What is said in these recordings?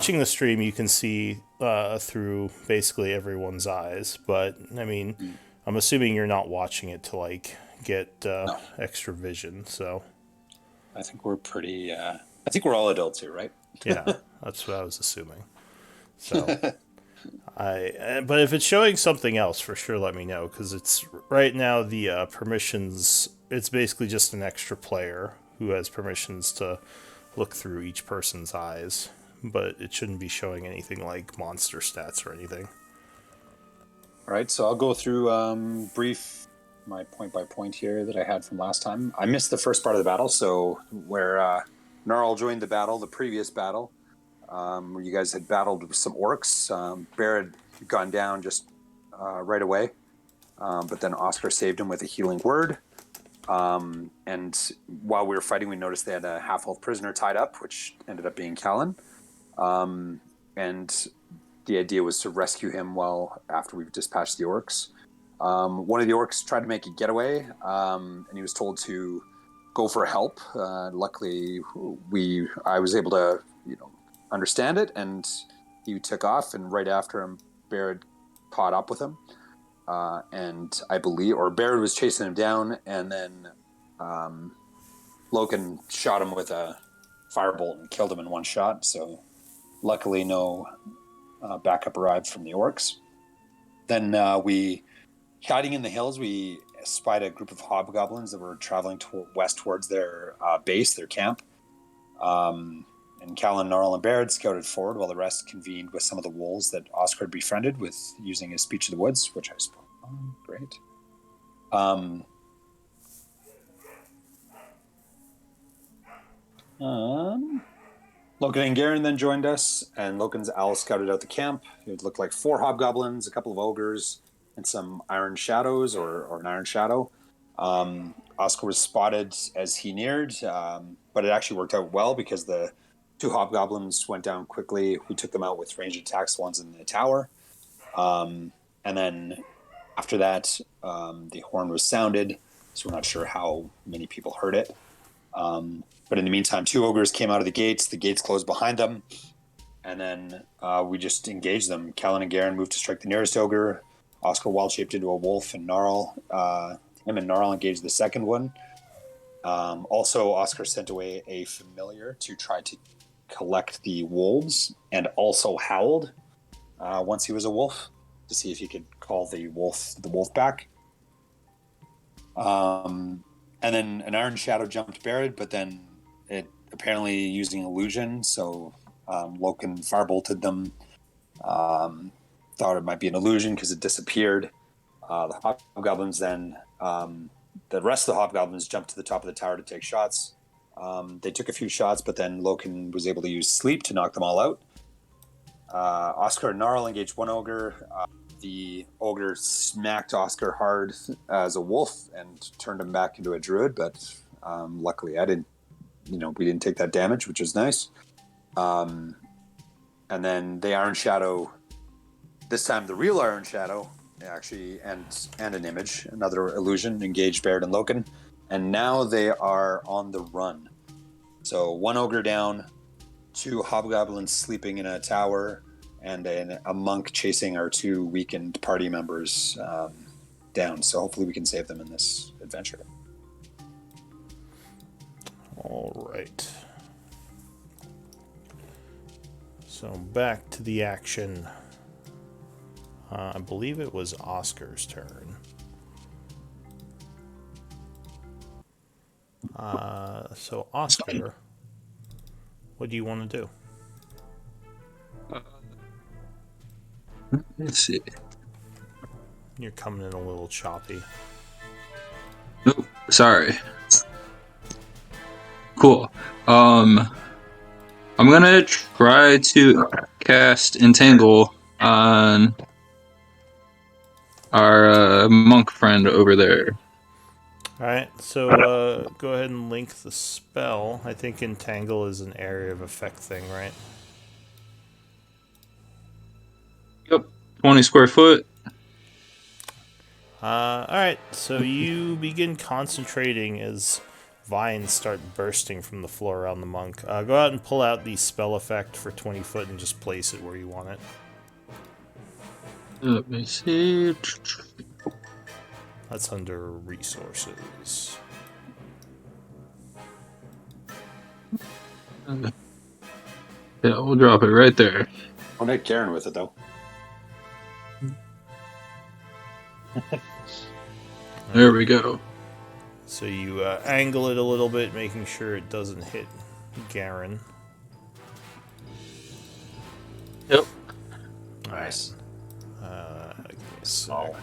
watching the stream, you can see through basically everyone's eyes. But I mean, Mm. I'm assuming you're not watching it to like get No, extra vision. So I think we're pretty. I think we're all adults here, right? yeah, that's what I was assuming. So but if it's showing something else, for sure, let me know because it's right now the permissions. It's basically just an extra player who has permissions to look through each person's eyes, but it shouldn't be showing anything like monster stats or anything. All right, so I'll go through brief my point by point here that I had from last time. I missed the first part of the battle, so where Gnarl joined the battle, the previous battle, where you guys had battled with some orcs. Bear had gone down just right away, but then Oscar saved him with a healing word. And while we were fighting, we noticed they had a half-health prisoner tied up, which ended up being Callan. And the idea was to rescue him after we've dispatched the orcs. One of the orcs tried to make a getaway, and he was told to go for help. Luckily, I was able to understand it, and he took off. And right after him, Barrett caught up with him, and I believe, or Barrett was chasing him down, and then Loken shot him with a firebolt and killed him in one shot. So luckily, no backup arrived from the orcs. Then we, hiding in the hills, we spied a group of hobgoblins that were traveling west towards their base, their camp. And Callan, Gnarl, and Baird scouted forward while the rest convened with some of the wolves that Oscar had befriended with using his speech of the woods, which I spoke on. Great. Loken and Garen then joined us, and Loken's owl scouted out the camp. It looked like 4 hobgoblins, a couple of ogres, and some iron shadows or an iron shadow. Oscar was spotted as he neared, but it actually worked out well because the 2 hobgoblins went down quickly. We took them out with ranged attacks, ones in the tower. And then after that, the horn was sounded, so we're not sure how many people heard it. But in the meantime, 2 ogres came out of the gates closed behind them, and then we just engaged them. Callan and Garen moved to strike the nearest ogre. Oscar wild shaped into a wolf, and him and Gnarl engaged the second one. Also, Oscar sent away a familiar to try to collect the wolves, and also howled once he was a wolf to see if he could call the wolf back. And then an iron shadow jumped Barrett, but then it apparently using illusion, so Loken firebolted them. Thought it might be an illusion because it disappeared. The hobgoblins then, the rest of the hobgoblins jumped to the top of the tower to take shots. They took a few shots, but then Loken was able to use sleep to knock them all out. Oscar and Gnarl engaged one ogre. The ogre smacked Oscar hard as a wolf and turned him back into a druid, but luckily we didn't take that damage, which was nice. And then the Iron Shadow, this time the real Iron Shadow, actually, and an image, another illusion, engaged Baird and Loken, and now they are on the run. So 1 ogre down, 2 hobgoblins sleeping in a tower, and a monk chasing our 2 weakened party members down. So hopefully we can save them in this adventure. All right. So back to the action. I believe it was Oscar's turn. So Oscar, what do you want to do? Let's see. You're coming in a little choppy. Oh, sorry. Cool. I'm gonna try to cast Entangle on our monk friend over there. Alright, so go ahead and link the spell. I think Entangle is an area of effect thing, right? Yep, 20 square foot. Alright, so you begin concentrating as vines start bursting from the floor around the monk. Go out and pull out the spell effect for 20 foot and just place it where you want it. Let me see. That's under resources. Yeah, we'll drop it right there. Don't hit Karen with it though. There we go. So you angle it a little bit, making sure it doesn't hit Garen. Yep. Nice. Give me a sec.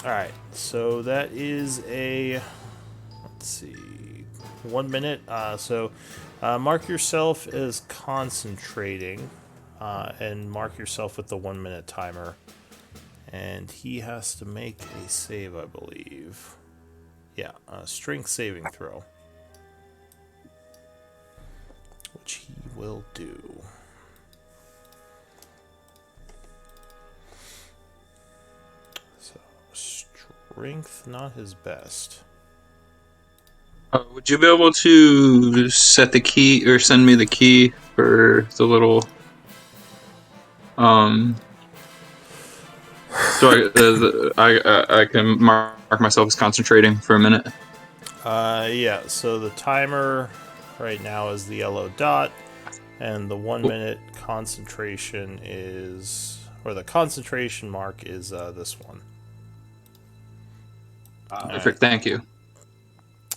Alright, so that is a, let's see, 1 minute. So mark yourself as concentrating, and mark yourself with the 1 minute timer. And he has to make a save, I believe. Yeah, a strength saving throw. Which he will do. So, strength, not his best. Would you be able to set the key or send me the key for the little so I can mark myself as concentrating for a minute. Yeah, so the timer right now is the yellow dot, and the 1 minute concentration is, or the concentration mark is this one. Perfect, thank you.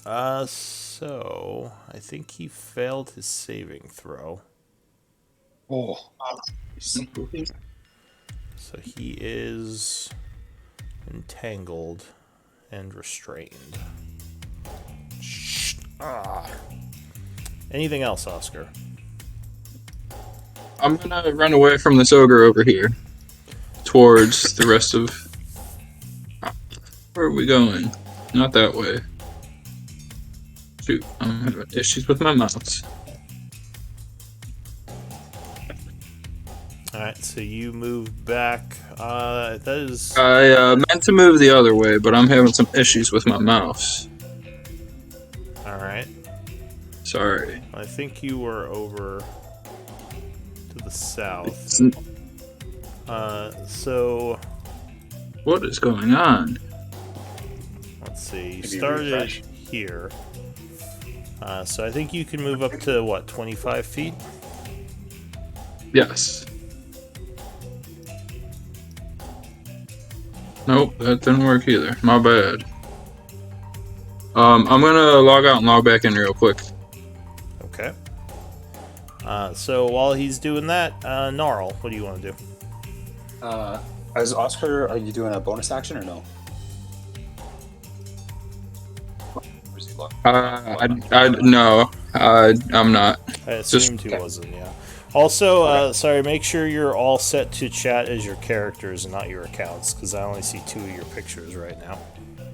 So I think he failed his saving throw. Oh. So he is entangled and restrained. Anything else, Oscar? I'm gonna run away from this ogre over here towards the rest of. Where are we going? Not that way. Shoot, I'm having issues with my mouse. Alright, so you move back. That is. I meant to move the other way, but I'm having some issues with my mouse. Alright. Sorry. I think you were over to the south. So. What is going on? Let's see. You Maybe started refresh. here. So I think you can move up to, what, 25 feet? Yes. Nope, that didn't work either. My bad. I'm gonna log out and log back in real quick. Okay. So while he's doing that, Gnarl, what do you want to do? As Oscar, are you doing a bonus action or no? Where's he look? No, I'm not. I assumed he wasn't, yeah. Also, sorry, make sure you're all set to chat as your characters and not your accounts, because I only see 2 of your pictures right now.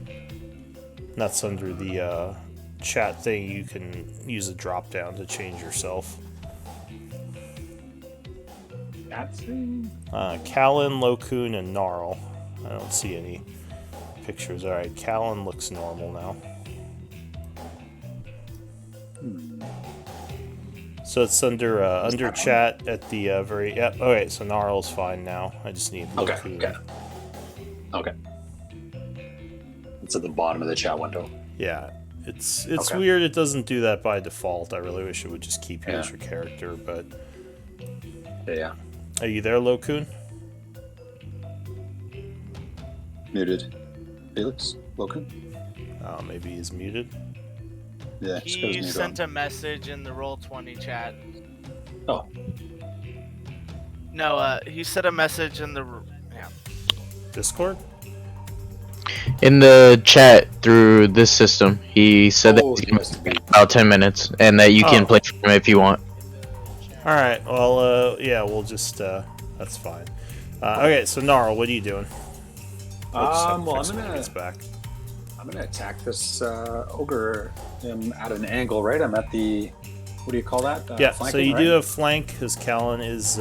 And that's under the chat thing. You can use a drop down to change yourself. Callan, Lokun, and Gnarl. I don't see any pictures. Alright, Callan looks normal now. So it's under chat at the very. Yep. Okay, so Gnarl's fine now. I just need Lokun. Okay. It's at the bottom of the chat window. Yeah, it's Okay. weird. It doesn't do that by default. I really wish it would just keep you Yeah. as your character. But Yeah. are you there, Lokun? Muted. Felix? Loken? Oh, maybe he's muted. Yeah, just goes He mute sent on. a message in the Roll20 chat. Oh. No, he sent a message in the. Yeah. Discord. In the chat through this system, he said that Oh, he's he gonna must be. be about 10 minutes, and that you can Oh. play for him if you want. All right. Well, yeah, we'll just. That's fine. Okay, so Gnarl, what are you doing? Well, I'm Fix when he gonna gets back. attack this ogre at an angle, right? I'm at the. What do you call that? Yeah. So flanking, you right? do have flank, because Callan is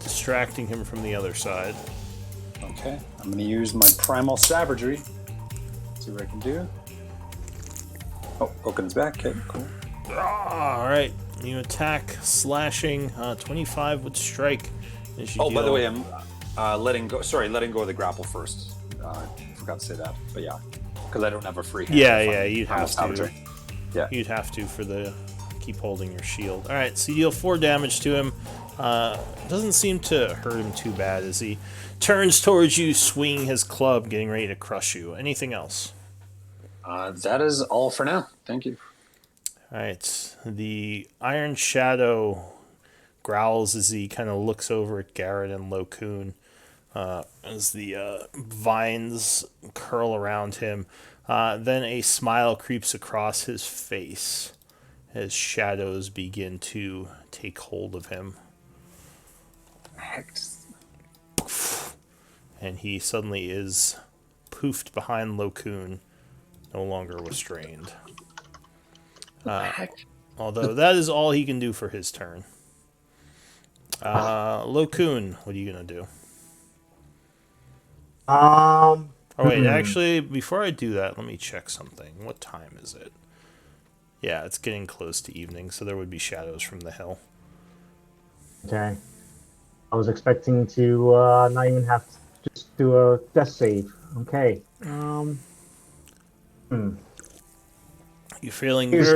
distracting him from the other side. Okay. I'm gonna use my primal savagery. See what I can do. Oh, Loken's back. Okay, cool. All right, you attack, slashing, 25 would strike. As you Oh, by the deal- way, I'm letting go. Sorry, letting go of the grapple first. Forgot to say that, but yeah, because I don't have a free hand. Yeah, if yeah, I'm- you'd I'm a have savager. to. Yeah. You'd have to for the keep holding your shield. All right, so you deal 4 damage to him. Doesn't seem to hurt him too bad as he turns towards you, swinging his club, getting ready to crush you. Anything else? That is all for now. Thank you. All right, the Iron Shadow growls as he kind of looks over at Garrett and Lokun as the vines curl around him. Then a smile creeps across his face as shadows begin to take hold of him. And he suddenly is poofed behind Lokun, no longer restrained. Although that is all he can do for his turn. Lokun, what are you going to do? Oh, wait, actually, before I do that, let me check something. What time is it? Yeah, it's getting close to evening, so there would be shadows from the hill. Okay. I was expecting to not even have to just do a death save. Okay. You're feeling He's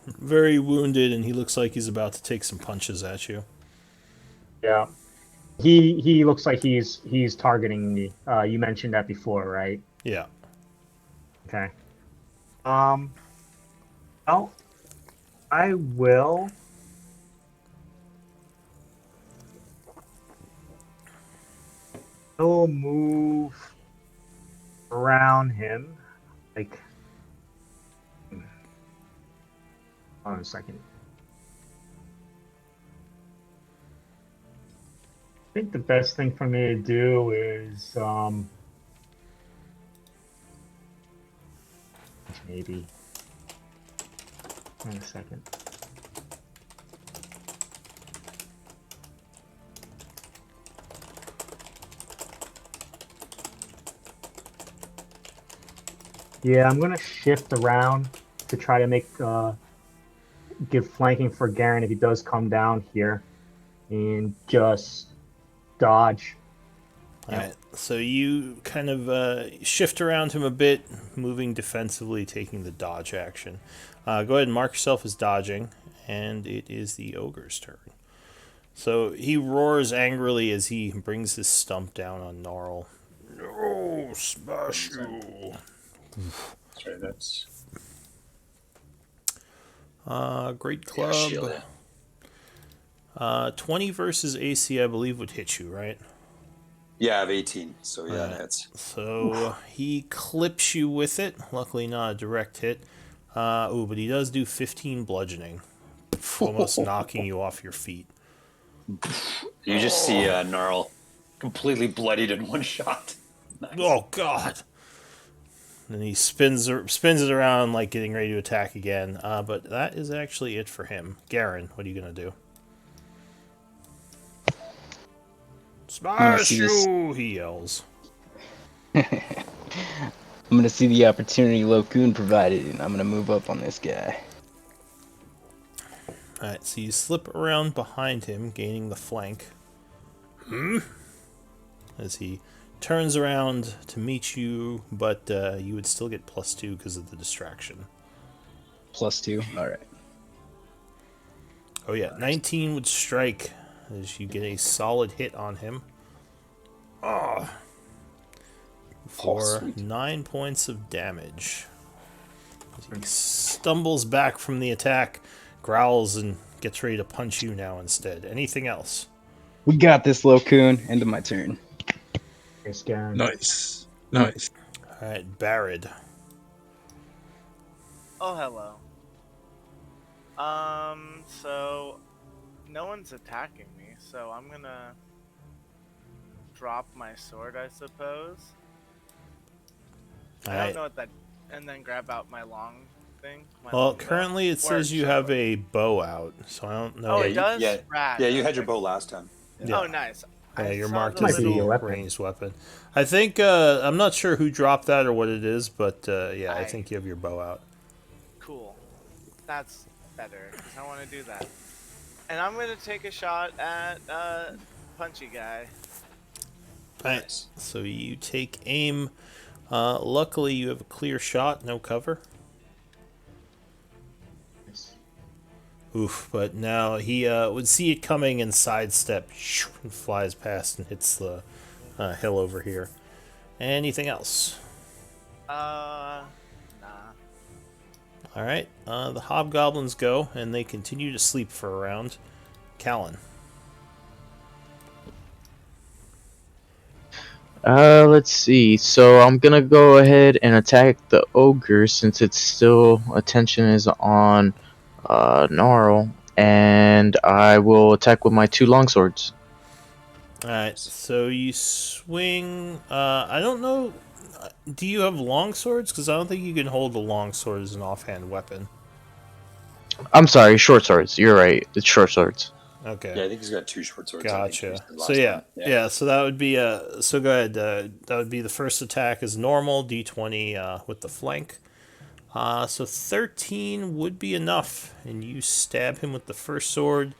very wounded, and he looks like he's about to take some punches at you. Yeah. He looks like he's targeting me. You mentioned that before, right? Yeah. Okay. Well, I will. I'll move around him, like. Hold on a second. I think the best thing for me to do is maybe. Wait a second. Yeah, I'm gonna shift around to try to make give flanking for Garen if he does come down here, and just dodge. All right. So you kind of shift around him a bit, moving defensively, taking the dodge action. Go ahead and mark yourself as dodging, and it is the ogre's turn. So he roars angrily as he brings his stump down on Gnarl. No, smash you. Sorry, that's Great club. 20 versus AC, I believe, would hit you, right? yeah. I have 18, so yeah, that hits. So he clips you with it. Luckily, not a direct hit. But he does do 15 bludgeoning, almost knocking you off your feet. You just see Gnarl completely bloodied in one shot. Nice. Oh God! And he spins it around like getting ready to attack again. But that is actually it for him. Garen, what are you gonna do? Smash you! He yells. I'm gonna see the opportunity Lokun provided, and I'm gonna move up on this guy. Alright, so you slip around behind him, gaining the flank. As he turns around to meet you, but you would still get +2 because of the distraction. +2. All right. Oh yeah, 19 would strike as you get a solid hit on him. For sweet. 9 points of damage. As he stumbles back from the attack, growls, and gets ready to punch you now instead. Anything else? We got this, Lokun. End of my turn. Thanks, Garen. Nice. Alright, Barad. Oh, hello. So no one's attacking me, so I'm gonna drop my sword, I suppose. I don't know what that, and then grab out my long thing. Well, currently it says you have a bow out, so I don't know. Oh, it does? Yeah, Rad. yeah. You had your bow last time. Yeah. Oh, nice. Yeah, I you're saw marked the as Might be a a weapon. ranged weapon. I think, I'm not sure who dropped that or what it is, but yeah, I think you have your bow out. Cool. That's better, because I want to do that. And I'm going to take a shot at Punchy Guy. Alright, Nice. so you take aim. Luckily, you have a clear shot, no cover. Oof, but now he would see it coming and sidestep and flies past and hits the hill over here. Anything else? Nah. Alright, the hobgoblins go and they continue to sleep for a round. Callan. Let's see. So I'm gonna go ahead and attack the ogre since its still attention is on Gnarl, and I will attack with my 2 longswords. Alright, so you swing. I don't know. Do you have long swords? Because I don't think you can hold a long sword as an offhand weapon. I'm sorry, short swords. You're right. It's short swords. Okay. Yeah, I think he's got 2 short swords. I think he Gotcha. used the So last yeah, time. yeah. So that would be So go ahead. That would be the first attack is normal d20 with the flank. So 13 would be enough, and you stab him with the first sword,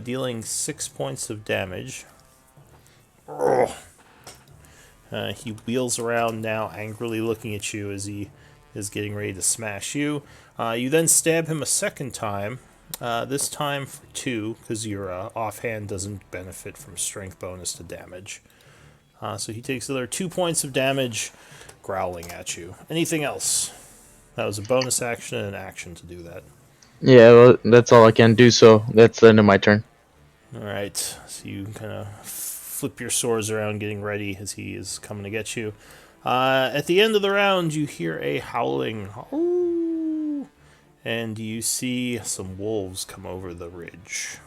dealing 6 points of damage. He wheels around now, angrily looking at you as he is getting ready to smash you. You then stab him a second time. This time for 2, because your offhand doesn't benefit from strength bonus to damage. So he takes another 2 points of damage, growling at you. Anything else? That was a bonus action and an action to do that. Yeah, well, that's all I can do. So that's the end of my turn. Alright, so you kind of flip your swords around, getting ready as he is coming to get you. At the end of the round, you hear a howling. "Ooh," and you see some wolves come over the ridge.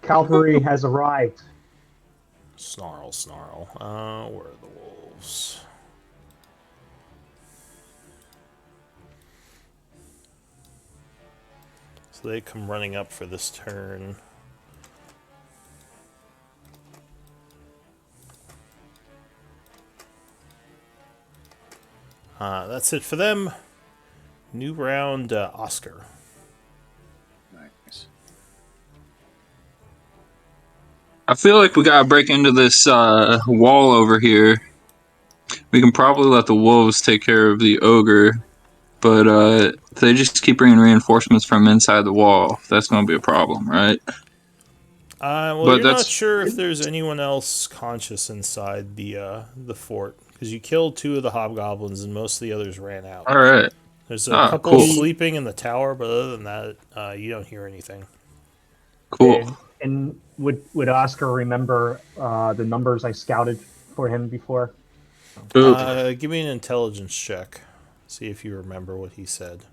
Cavalry has arrived. Snarl, snarl. Where are the wolves? So they come running up for this turn. That's it for them. New round, Oscar. Nice. I feel like we gotta break into this wall over here. We can probably let the wolves take care of the ogre, but if they just keep bringing reinforcements from inside the wall, that's gonna be a problem, right? Well, But you're not that's sure if there's anyone else conscious inside the fort because you killed 2 of the hobgoblins and most of the others ran out. all right. There's a Ah, couple cool. sleeping in the tower, but other than that, you don't hear anything. Cool. And would Oscar remember the numbers I scouted for him before? Ooh. Give me an intelligence check. See if you remember what he said.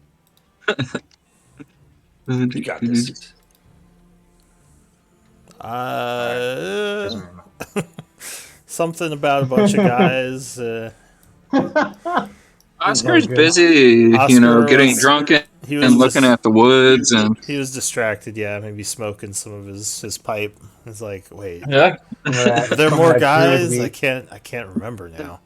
You got this. Doesn't remember. Something about a bunch of guys. Oscar's good. busy, Oscar getting was- drunk He and was looking at the woods and he was distracted. Yeah, maybe smoking some of his pipe. It's like, wait, yeah. are there Some more of that druid guys? meat. I can't remember now.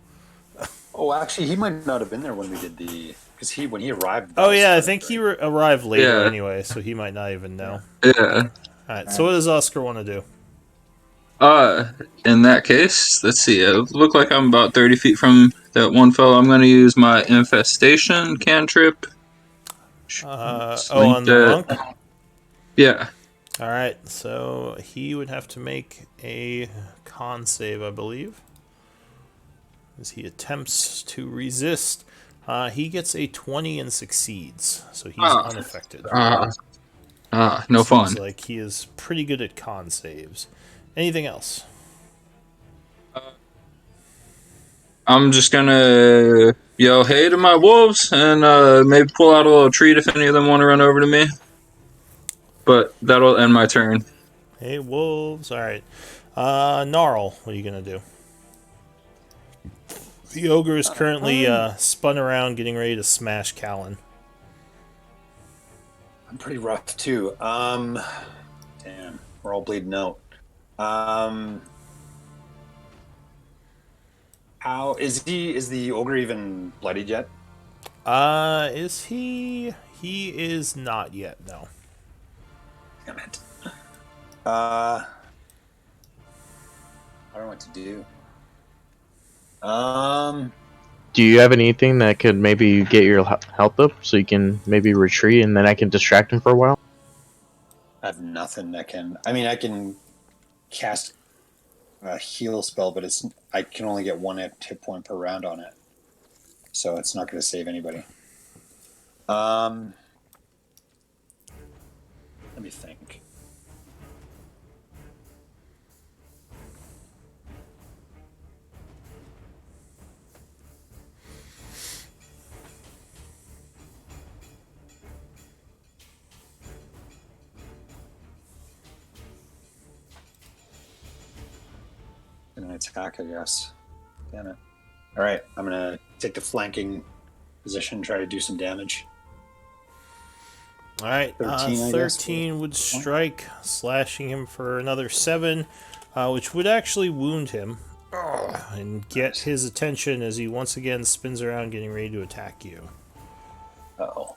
Oh, actually, he might not have been there when we did because when he arrived. Oh yeah, I think he arrived later Yeah. anyway, so he might not even know. Yeah. All right, so what does Oscar want to do? In that case, let's see. It look like I'm about 30 feet from that one fellow. I'm going to use my infestation cantrip. On the monk. Yeah. All right, so he would have to make a con save, I believe, as he attempts to resist. He gets a 20 and succeeds, so he's unaffected. No fun. Seems like he is pretty good at con saves. Anything else? I'm just gonna yell hey to my wolves and maybe pull out a little treat if any of them want to run over to me. But that'll end my turn. Hey, wolves. All right. Gnarl, what are you going to do? The ogre is currently spun around, getting ready to smash Callan. I'm pretty rough too. Damn, we're all bleeding out. How is the ogre even bloodied yet? Is he? He is not yet. No. Damn it. I don't know what to do. Do you have anything that could maybe get your health up so you can maybe retreat and then I can distract him for a while? I have nothing that can. I mean, I can cast a heal spell, but I can only get one hit point per round on it, so it's not going to save anybody. Let me think. An attack, I guess. Damn it. All right, I'm going to take the flanking position, try to do some damage. All right, 13, I guess. 13 would strike, slashing him for another 7, which would actually wound him and get his attention as he once again spins around, getting ready to attack you. Uh-oh.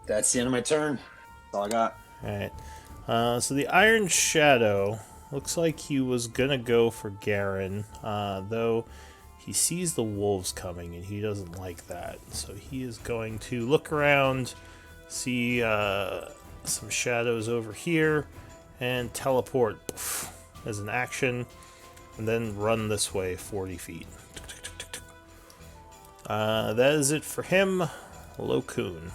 That's the end of my turn. That's all I got. All right, so the Iron Shadow looks like he was gonna go for Garen, though. He sees the wolves coming and he doesn't like that. So he is going to look around, see some shadows over here, and teleport as an action, and then run this way 40 feet. That is it for him. Lokun.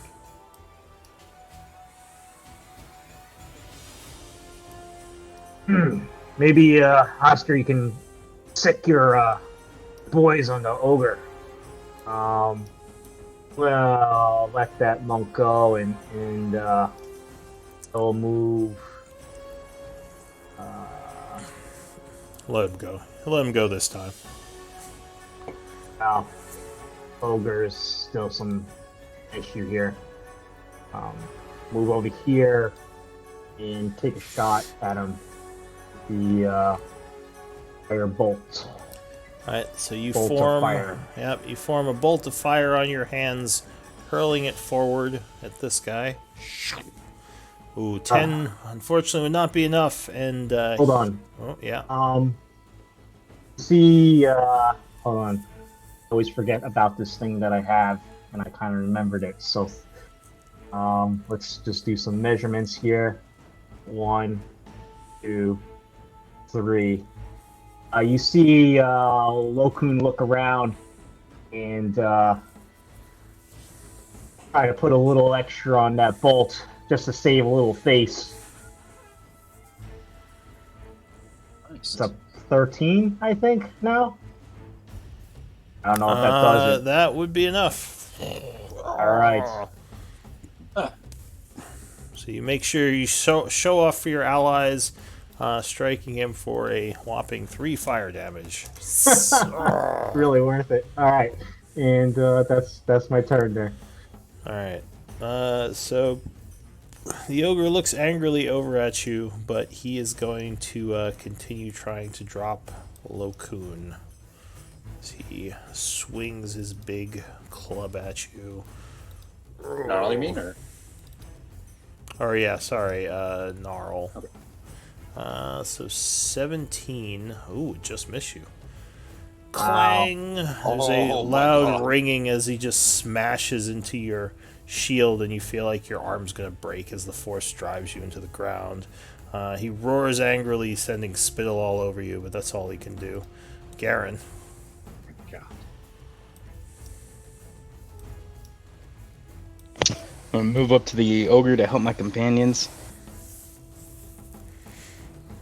Maybe, Oscar, you can sick your, boys on the ogre. Well, let that monk go and he'll move. Let him go. Let him go this time. Well, ogre's still some issue here. Move over here and take a shot at him. The fire bolt. Alright, so you Bolt of form fire. Yep, you form a bolt of fire on your hands, hurling it forward at this guy. Ooh, 10 unfortunately would not be enough, and Hold on. Oh, yeah. See, hold on. I always forget about this thing that I have, and I kind of remembered it. So, let's just do some measurements here. 1, 2, 3. You see, Lokun look around and try to put a little extra on that bolt just to save a little face. Nice. It's a 13, I think, now. I don't know if that does it. That would be enough. Alright. So you make sure you show off for your allies, striking him for a whopping 3 fire damage. Really worth it. Alright. And that's my turn there. Alright. So the ogre looks angrily over at you, but he is going to continue trying to drop Lokun. As he swings his big club at you. Gnarly mean, or? Or yeah, sorry, Gnarl. Okay. So 17. Ooh, just miss you. Clang! There's a loud ringing as he just smashes into your shield, and you feel like your arm's gonna break as the force drives you into the ground. He roars angrily, sending spittle all over you, but that's all he can do. Garen. God. I'm gonna move up to the ogre to help my companions,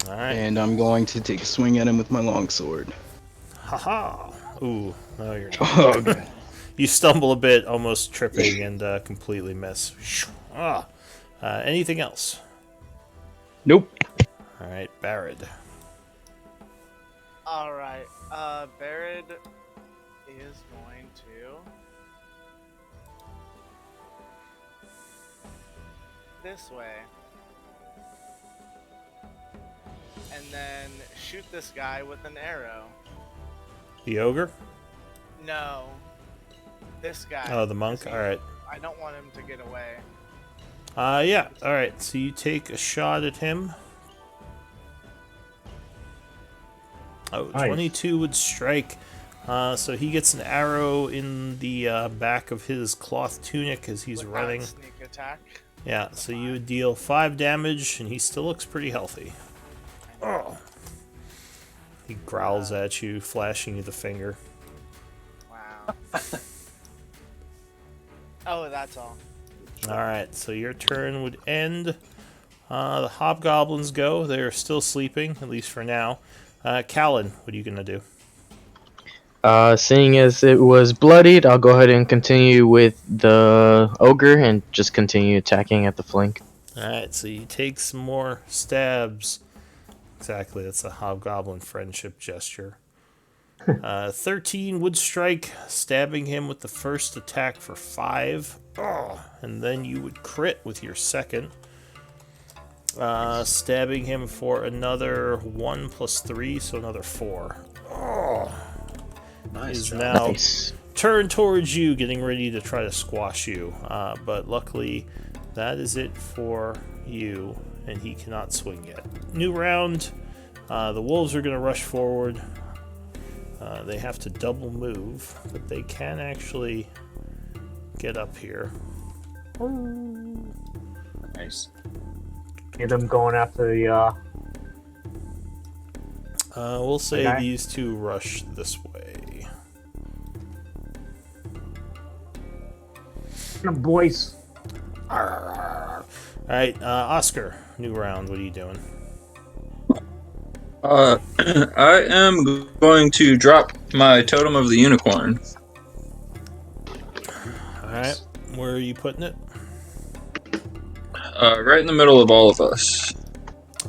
Alright. and I'm going to take a swing at him with my longsword. Haha! Ooh, no, you're not. Oh, God. You stumble a bit, almost tripping, and completely miss. Anything else? Nope. Alright, Barad. Alright, Barad is going to this way. And then shoot this guy with an arrow. The ogre? No. This guy. Oh, the monk? 'Cause Alright. I don't want him to get away. Yeah. Alright, so you take a shot at him. Oh, Nice. 22 would strike. So he gets an arrow in the back of his cloth tunic as he's With running. that sneak attack. Yeah, so you would deal 5 damage, and he still looks pretty healthy. Oh. He growls at you, flashing you the finger. Wow. Oh, that's all. Alright, so your turn would end. The hobgoblins go. They're still sleeping, at least for now. Callan, what are you gonna do? Seeing as it was bloodied, I'll go ahead and continue with the ogre and just continue attacking at the flank. Alright, so you take some more stabs. Exactly, that's a hobgoblin friendship gesture. 13 would strike, stabbing him with the first attack for 5. Oh, and then you would crit with your second. Stabbing him for another 1 plus 3, so another 4. Oh. Nice Is job. now Nice. turned towards you, getting ready to try to squash you. But luckily, that is it for you, and he cannot swing yet. New round. The wolves are going to rush forward. They have to double move, but they can actually get up here. Nice. Get them going after the. We'll say Okay. these two rush this way. Boys. Alright, Oscar, new round. What are you doing? I am going to drop my totem of the unicorn. Alright, where are you putting it? Right in the middle of all of us.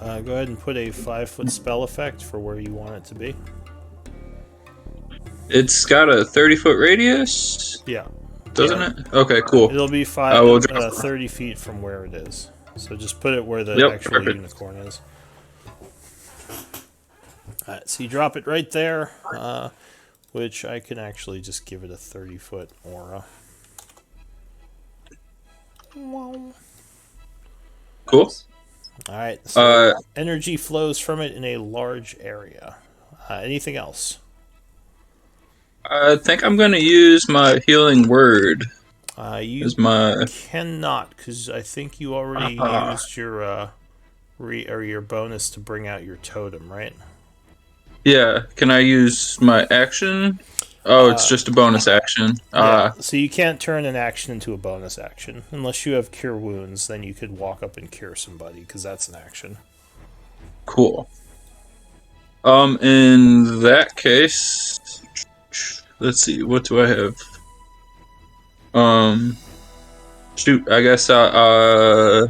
Go ahead and put a 5-foot spell effect for where you want it to be. It's got a 30-foot radius, Yeah, doesn't it? Okay, cool. it'll be I will drop 30 feet from where it is. So just put it where the Yep, actual perfect. unicorn is. Alright, so you drop it right there, which I can actually just give it a 30-foot aura. Cool. Alright, so Uh, energy flows from it in a large area. Anything else? I think I'm going to use my healing word You as my... cannot, because I think you already used your your bonus to bring out your totem, right? Yeah, can I use my action? Oh, it's just a bonus action. Yeah. So you can't turn an action into a bonus action unless you have cure wounds. Then you could walk up and cure somebody because that's an action. Cool. In that case, let's see, what do I have? Shoot, I guess yeah,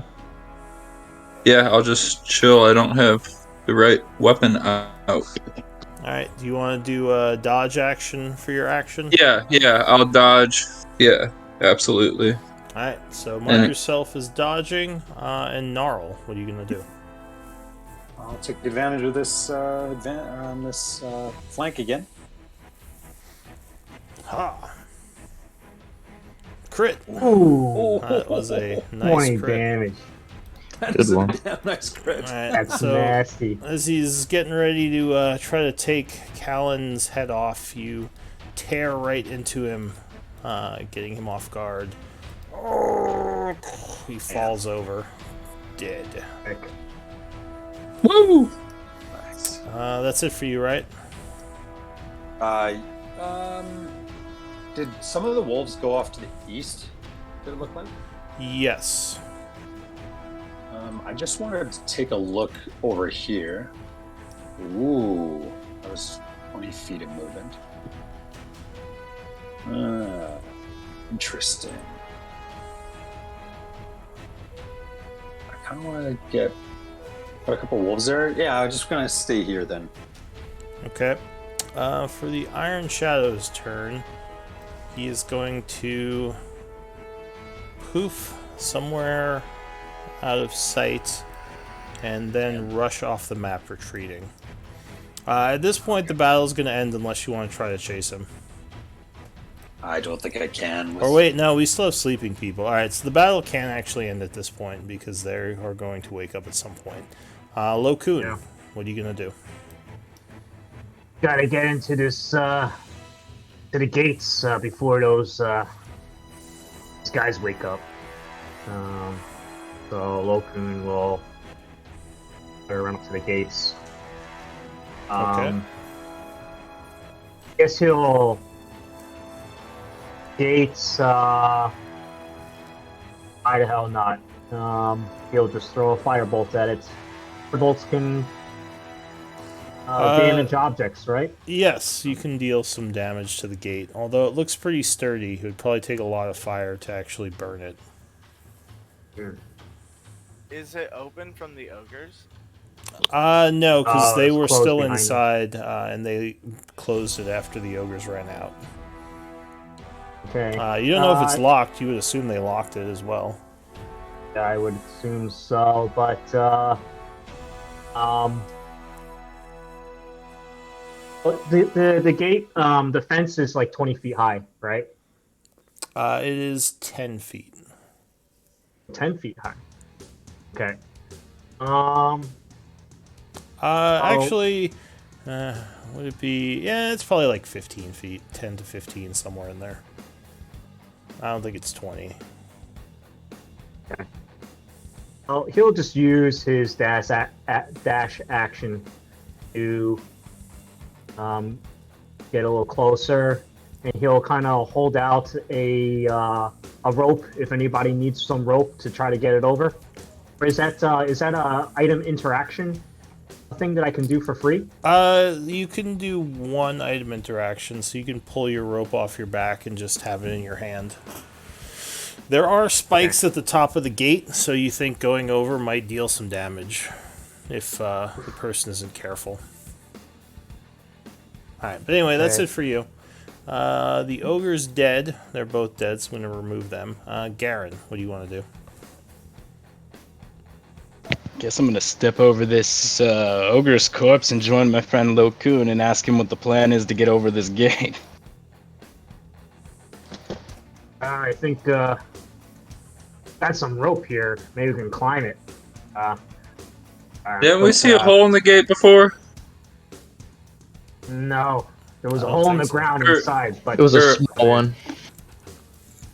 I'll just chill. I don't have the right weapon out. All right. Do you want to do a dodge action for your action? Yeah, I'll dodge. Yeah, absolutely. All right. So mark And- yourself as dodging, and Gnarl. What are you gonna do? I'll take advantage of this flank again. Ha! Crit. Ooh. That was a nice 20 crit. damage. Good one. Nice crit. All right. That's So nasty. as he's getting ready to try to take Callan's head off, you tear right into him, getting him off guard. He falls over, dead. Heck. Woo! Nice. That's it for you, right? Did some of the wolves go off to the east? Did it look like? Yes. I just wanted to take a look over here. Ooh, that was 20 feet of movement. Interesting. I kind of want to put a couple wolves there. Yeah, I'm just gonna stay here then. Okay. For the Iron Shadow's turn, he is going to poof somewhere out of sight and then rush off the map, retreating. At this point, the battle's going to end unless you want to try to chase him. I don't think I can. Or wait, no, we still have sleeping people. Alright, so the battle can actually end at this point because they are going to wake up at some point. Lokun, Yeah. what are you going to do? Gotta get into this, to the gates, before those guys wake up. So Lokun will run up to the gates. Okay. Guess he'll gates. Why the hell not? He'll just throw a firebolt at it. Firebolts can damage objects, right? Yes, you can deal some damage to the gate. Although it looks pretty sturdy, it would probably take a lot of fire to actually burn it. Is it open from the ogres? No, because they it's were closed still behind them. inside, and they closed it after the ogres ran out. Okay. You don't know if it's locked. You would assume they locked it as well. Yeah, I would assume so, but the gate, the fence is like 20 feet high, right? It is 10 feet. 10 feet high. Okay. Actually, would it be? Yeah, it's probably like 15 feet, 10 to 15, somewhere in there. I don't think it's 20. Okay. Well, he'll just use his dash action to get a little closer, and he'll kind of hold out a rope if anybody needs some rope to try to get it over. Or is that a item interaction thing that I can do for free? You can do one item interaction, so you can pull your rope off your back and just have it in your hand. There are spikes at the top of the gate, so you think going over might deal some damage if the person isn't careful. Alright, but anyway, that's Okay. it for you. The ogre's dead. They're both dead, so I'm going to remove them. Garen, what do you want to do? Guess I'm gonna step over this ogre's corpse and join my friend Lokun and ask him what the plan is to get over this gate. I think got some rope here. Maybe we can climb it. Didn't we see a hole in the gate before? No, there was I a don't hole in the think so. ground Sure. inside, but It was a Sure. small one.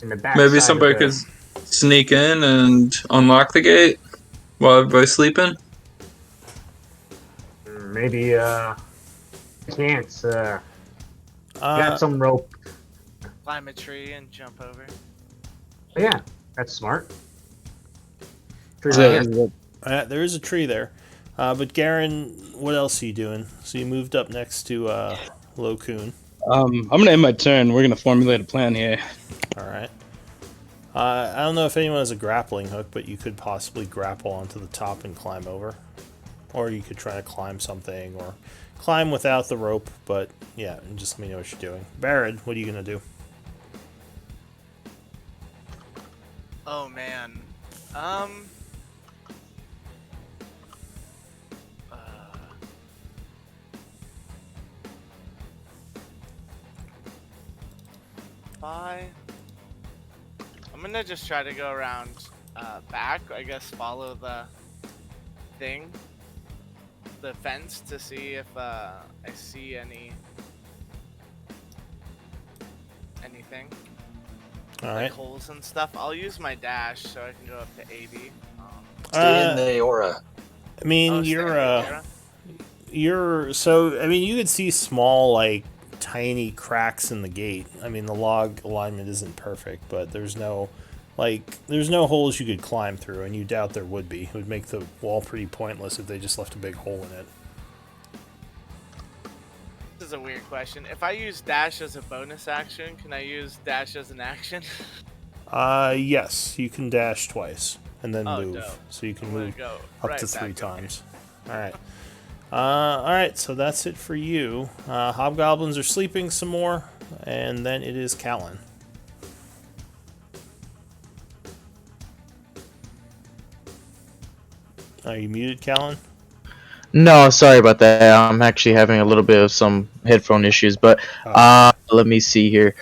in the back. Maybe side of somebody the- could sneak in and unlock the gate while everybody's sleeping. Maybe can't. Uh, Got some rope. Climb a tree and jump over. Yeah, that's smart. Tree So, right here. there is a tree there. But Garen, what else are you doing? So you moved up next to Lokun. I'm gonna end my turn. We're gonna formulate a plan here. Alright. I don't know if anyone has a grappling hook, but you could possibly grapple onto the top and climb over. Or you could try to climb something, or climb without the rope, but yeah, just let me know what you're doing. Barrett, what are you going to do? Oh man. I'm gonna just try to go around back. I guess follow the thing, the fence, to see if I see anything. Alright. Like holes and stuff. I'll use my dash so I can go up to 80. Stay in the aura. I mean, Oh, stay in the area. you could see small, like, tiny cracks in the gate. I mean, the log alignment isn't perfect, but there's no holes you could climb through, and you doubt there would be. It would make the wall pretty pointless if they just left a big hole in it. This is a weird question. If I use dash as a bonus action, can I use dash as an action? Yes, you can dash twice, and then Oh, move. dope. So you can I'm gonna move go up right to back 3 over times. Alright. Alright, so that's it for you. Hobgoblins are sleeping some more, and then it is Callan. Are you muted, Callan? No, sorry about that. I'm actually having a little bit of some headphone issues, but let me see here.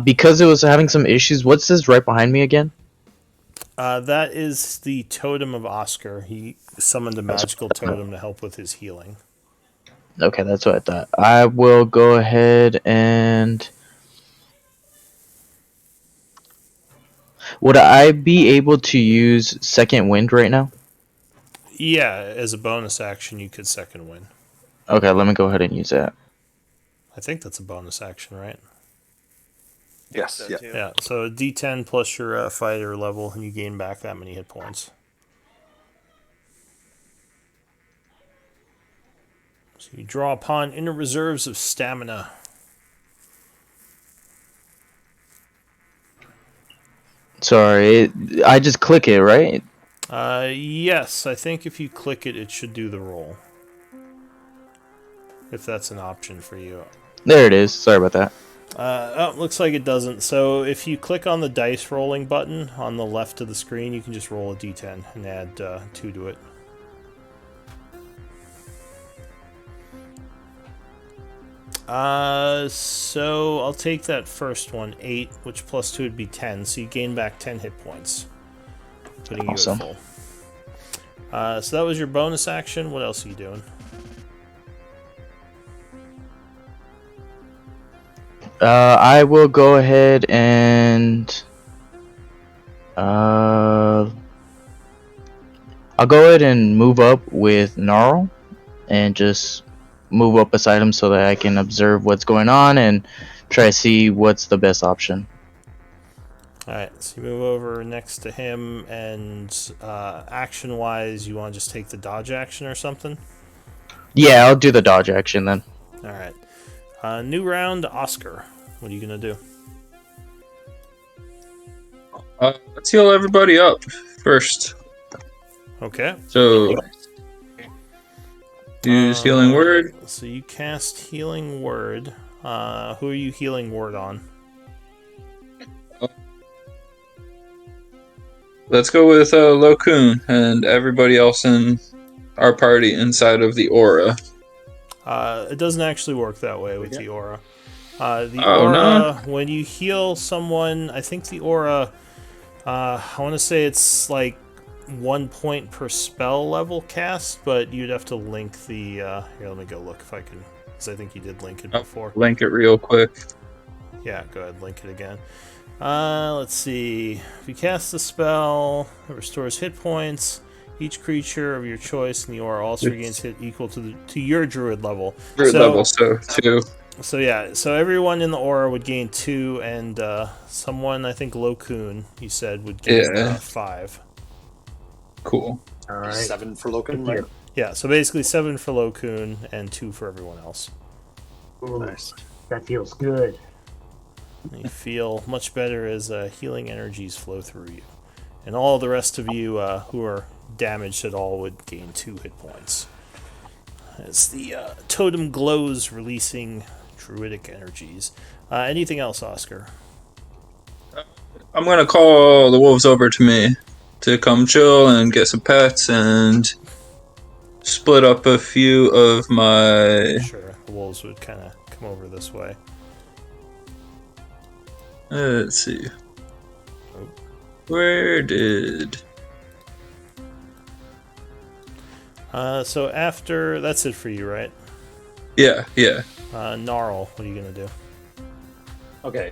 Because it was having some issues, what's this right behind me again? That is the totem of Oscar. He summoned a magical totem to help with his healing. Okay, that's what I thought. I will go ahead and... Would I be able to use Second Wind right now? Yeah, as a bonus action, you could second win. Okay, let me go ahead and use that. I think that's a bonus action, right? Yes. So Yeah. too. Yeah, so D10 plus your fighter level, and you gain back that many hit points. So you draw upon inner reserves of stamina. Sorry, I just click it, right? Yes, I think if you click it, it should do the roll. If that's an option for you. There it is. Sorry about that. Looks like it doesn't. So if you click on the dice rolling button on the left of the screen, you can just roll a d10 and add 2 to it. So I'll take that first one, 8, which plus 2 would be 10, so you gain back 10 hit points, putting Awesome. you at full. So that was your bonus action. What else are you doing? I will go ahead and... I'll go ahead and move up with Gnarl and just move up beside him so that I can observe what's going on and try to see what's the best option. Alright, so you move over next to him, and action-wise, you want to just take the dodge action or something? Yeah, I'll do the dodge action then. Alright. New round, Oscar. What are you going to do? Let's heal everybody up first. Okay. So, use healing word. So you cast Healing Word. Who are you healing word on? Let's go with Lokun and everybody else in our party inside of the aura. It doesn't actually work that way with the aura. The Oh, aura, no? when you heal someone, I think the aura, I want to say it's like 1 point per spell level cast, but you'd have to link the, here, let me go look if I can, because I think you did link it before. Link it real quick. Yeah, go ahead, link it again. Let's see. If you cast a spell, it restores hit points. Each creature of your choice in the aura also regains hit equal to your druid level. Druid level, so 2. So yeah, so everyone in the aura would gain 2, and someone, I think Lokun, you said, would gain 5. Cool. All right. 7 for Loken, right? Yeah, so basically 7 for Lokun and 2 for everyone else. Ooh, Nice. that feels good. And you feel much better as healing energies flow through you. And all the rest of you who are damaged at all would gain 2 hit points. As the totem glows, releasing druidic energies. Anything else, Oscar? I'm gonna call the wolves over to me to come chill and get some pets and split up a few of my... Sure, the wolves would kind of come over this way. Let's see. Where did... So after... That's it for you, right? Yeah. Gnarl, what are you going to do? Okay.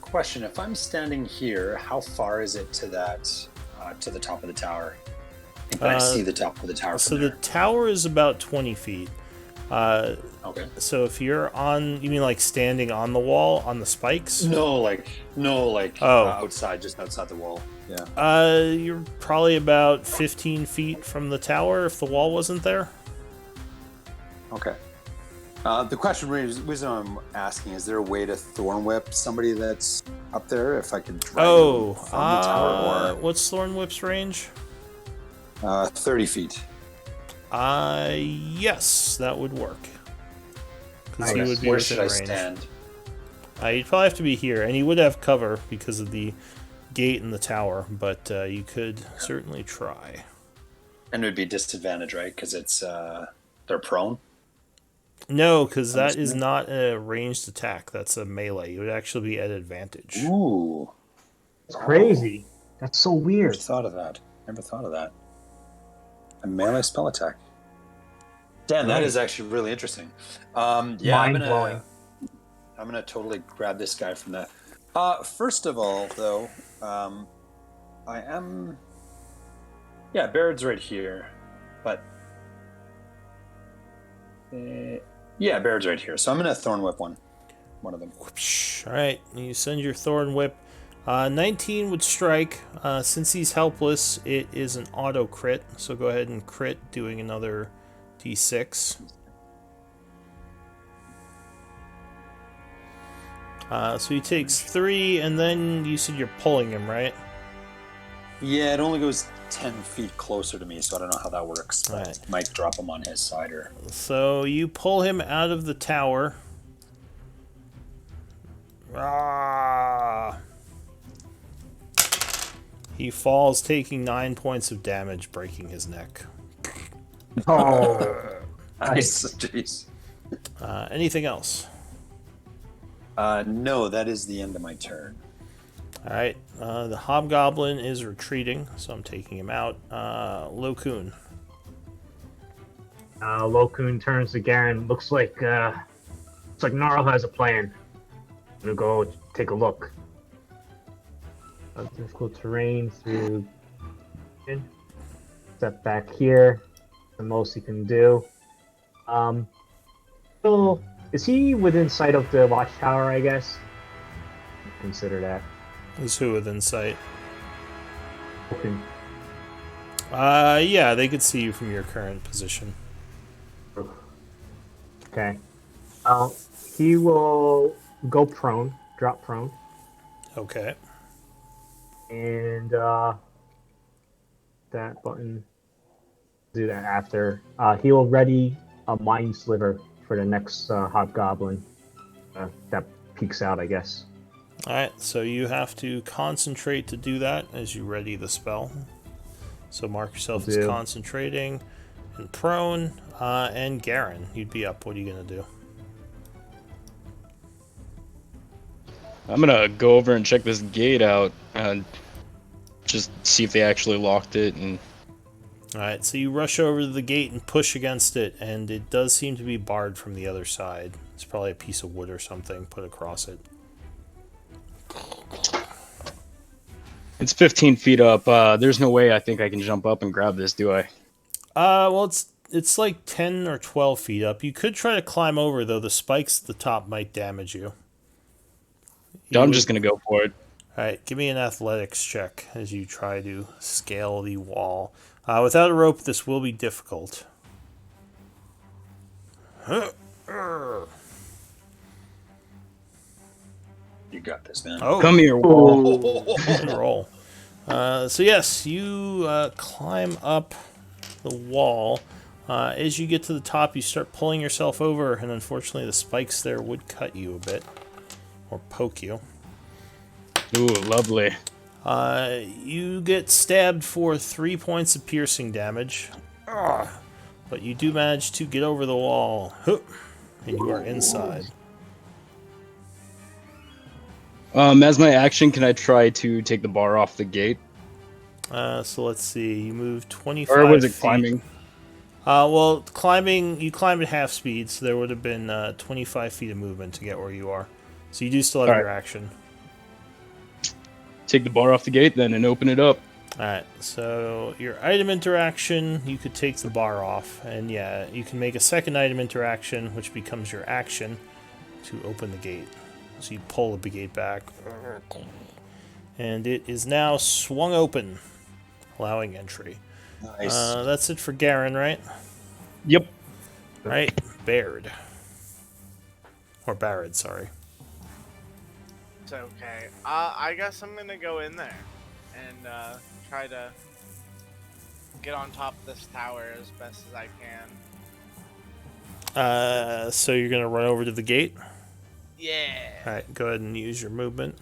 Question: if I'm standing here, how far is it to that to the top of the tower? Can I see the top of the tower? So from the there? tower is about 20 feet. Okay. So if you're on... You mean like standing on the wall, on the spikes? No, Oh. outside, just outside the wall. Yeah. You're probably about 15 feet from the tower if the wall wasn't there. Okay. The reason I'm asking, is there a way to thorn whip somebody that's up there? If I could drag them from the tower, what's Thorn Whip's range? or 30 feet. Yes, that would work. Because he Okay. would be Where within should I range. stand? You'd probably have to be here, and you would have cover because of the gate in the tower, but you could certainly try. And it would be disadvantage, right? Because it's they're prone. No, because I'm that is assuming. not a ranged attack. That's a melee. You would actually be at advantage. Ooh, It's crazy. That's so never weird. thought of that. Never thought of that. A melee spell attack. Damn, that Right. is actually really interesting. Yeah, Mind blowing. I'm gonna totally grab this guy from that. First of all, though, I am. Yeah, Baird's right here, but yeah, Baird's right here. So I'm gonna Thorn Whip one of them. All right, you send your Thorn Whip. 19 would strike. Since he's helpless, it is an auto crit. So go ahead and crit, doing another d6. So he takes 3, and then you said you're pulling him, right? Yeah, it only goes 10 feet closer to me, so I don't know how that works. But Right. might drop him on his side or. So you pull him out of the tower. Ah! He falls, taking 9 points of damage, breaking his neck. Oh, Nice, jeez. Anything else? No, that is the end of my turn. Alright, the Hobgoblin is retreating, so I'm taking him out. Lokun. Lokun turns to Garen. Looks like Gnarl has a plan. I'm gonna go take a look. Difficult terrain through. Step back here. The most he can do. So, is he within sight of the watchtower? I guess. Consider that. Is who within sight? Lokun. Yeah, they could see you from your current position. Okay. He will go prone, drop prone, Okay. and that button. Do that after. He will ready a mind sliver for the next hobgoblin that peeks out, I guess. Alright, so you have to concentrate to do that as you ready the spell. So mark yourself as Do. concentrating and prone. And Garen, you'd be up. What are you going to do? I'm gonna go over and check this gate out and just see if they actually locked it. And Alright, so you rush over to the gate and push against it, and it does seem to be barred from the other side. It's probably a piece of wood or something put across it. it's 15 feet up. There's no way I think I can jump up and grab this, do I? Well, it's like 10 or 12 feet up. You could try to climb over, though the spikes at the top might damage you. I'm just gonna go for it. Alright, give me an athletics check as you try to scale the wall. Without a rope, this will be difficult. You got this, man. Oh, Come here, wall. good roll. So yes, you climb up the wall. As you get to the top, you start pulling yourself over, and unfortunately the spikes there would cut you a bit. Or poke you. Ooh, lovely. You get stabbed for 3 points of piercing damage. But you do manage to get over the wall. And you are inside. As my action, can I try to take the bar off the gate? So let's see. You move 25 Or was it feet. climbing? Well, climbing, you climbed at half speed, so there would have been 25 feet of movement to get where you are. So you do still have All right. your action. Take the bar off the gate then and open it up. Alright, so your item interaction, you could take the bar off, and yeah, you can make a second item interaction, which becomes your action, to open the gate. So you pull the gate back, and it is now swung open, allowing entry. Nice. That's it for Garen, right? Yep. Right, Baird. Or Barrett, sorry. It's okay. I guess I'm gonna go in there and try to get on top of this tower as best as I can. So you're going to run over to the gate? Yeah. Alright, go ahead and use your movement.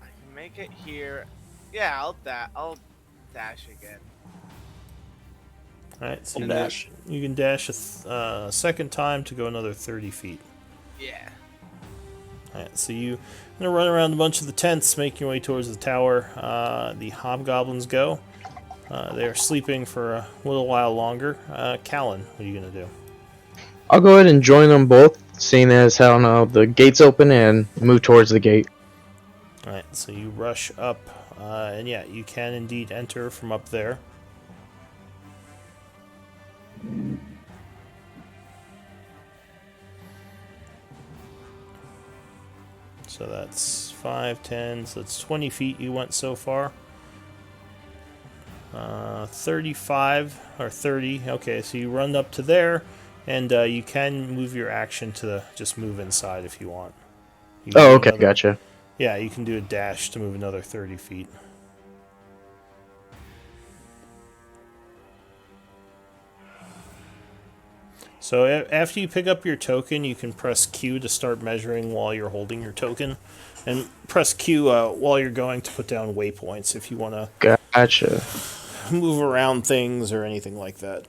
I can make it here. Yeah, I'll dash again. All right, so I'll you dash. you can dash a second time to go another 30 feet. Yeah. All right, so you gonna run around a bunch of the tents, making your way towards the tower. The hobgoblins go. They are sleeping for a little while longer. Callan, what are you gonna do? I'll go ahead and join them both, seeing as how now the gate's open, and move towards the gate. All right, so you rush up, and yeah, you can indeed enter from up there. So that's 5, 10, so that's 20 feet you went so far. 35 or 30. Okay, so you run up to there, and you can move your action to just move inside if you want. You can Oh, do okay, another, gotcha. yeah, you can do a dash to move another 30 feet. So after you pick up your token, you can press Q to start measuring while you're holding your token, and press Q while you're going to put down waypoints if you want to Gotcha. move around things or anything like that.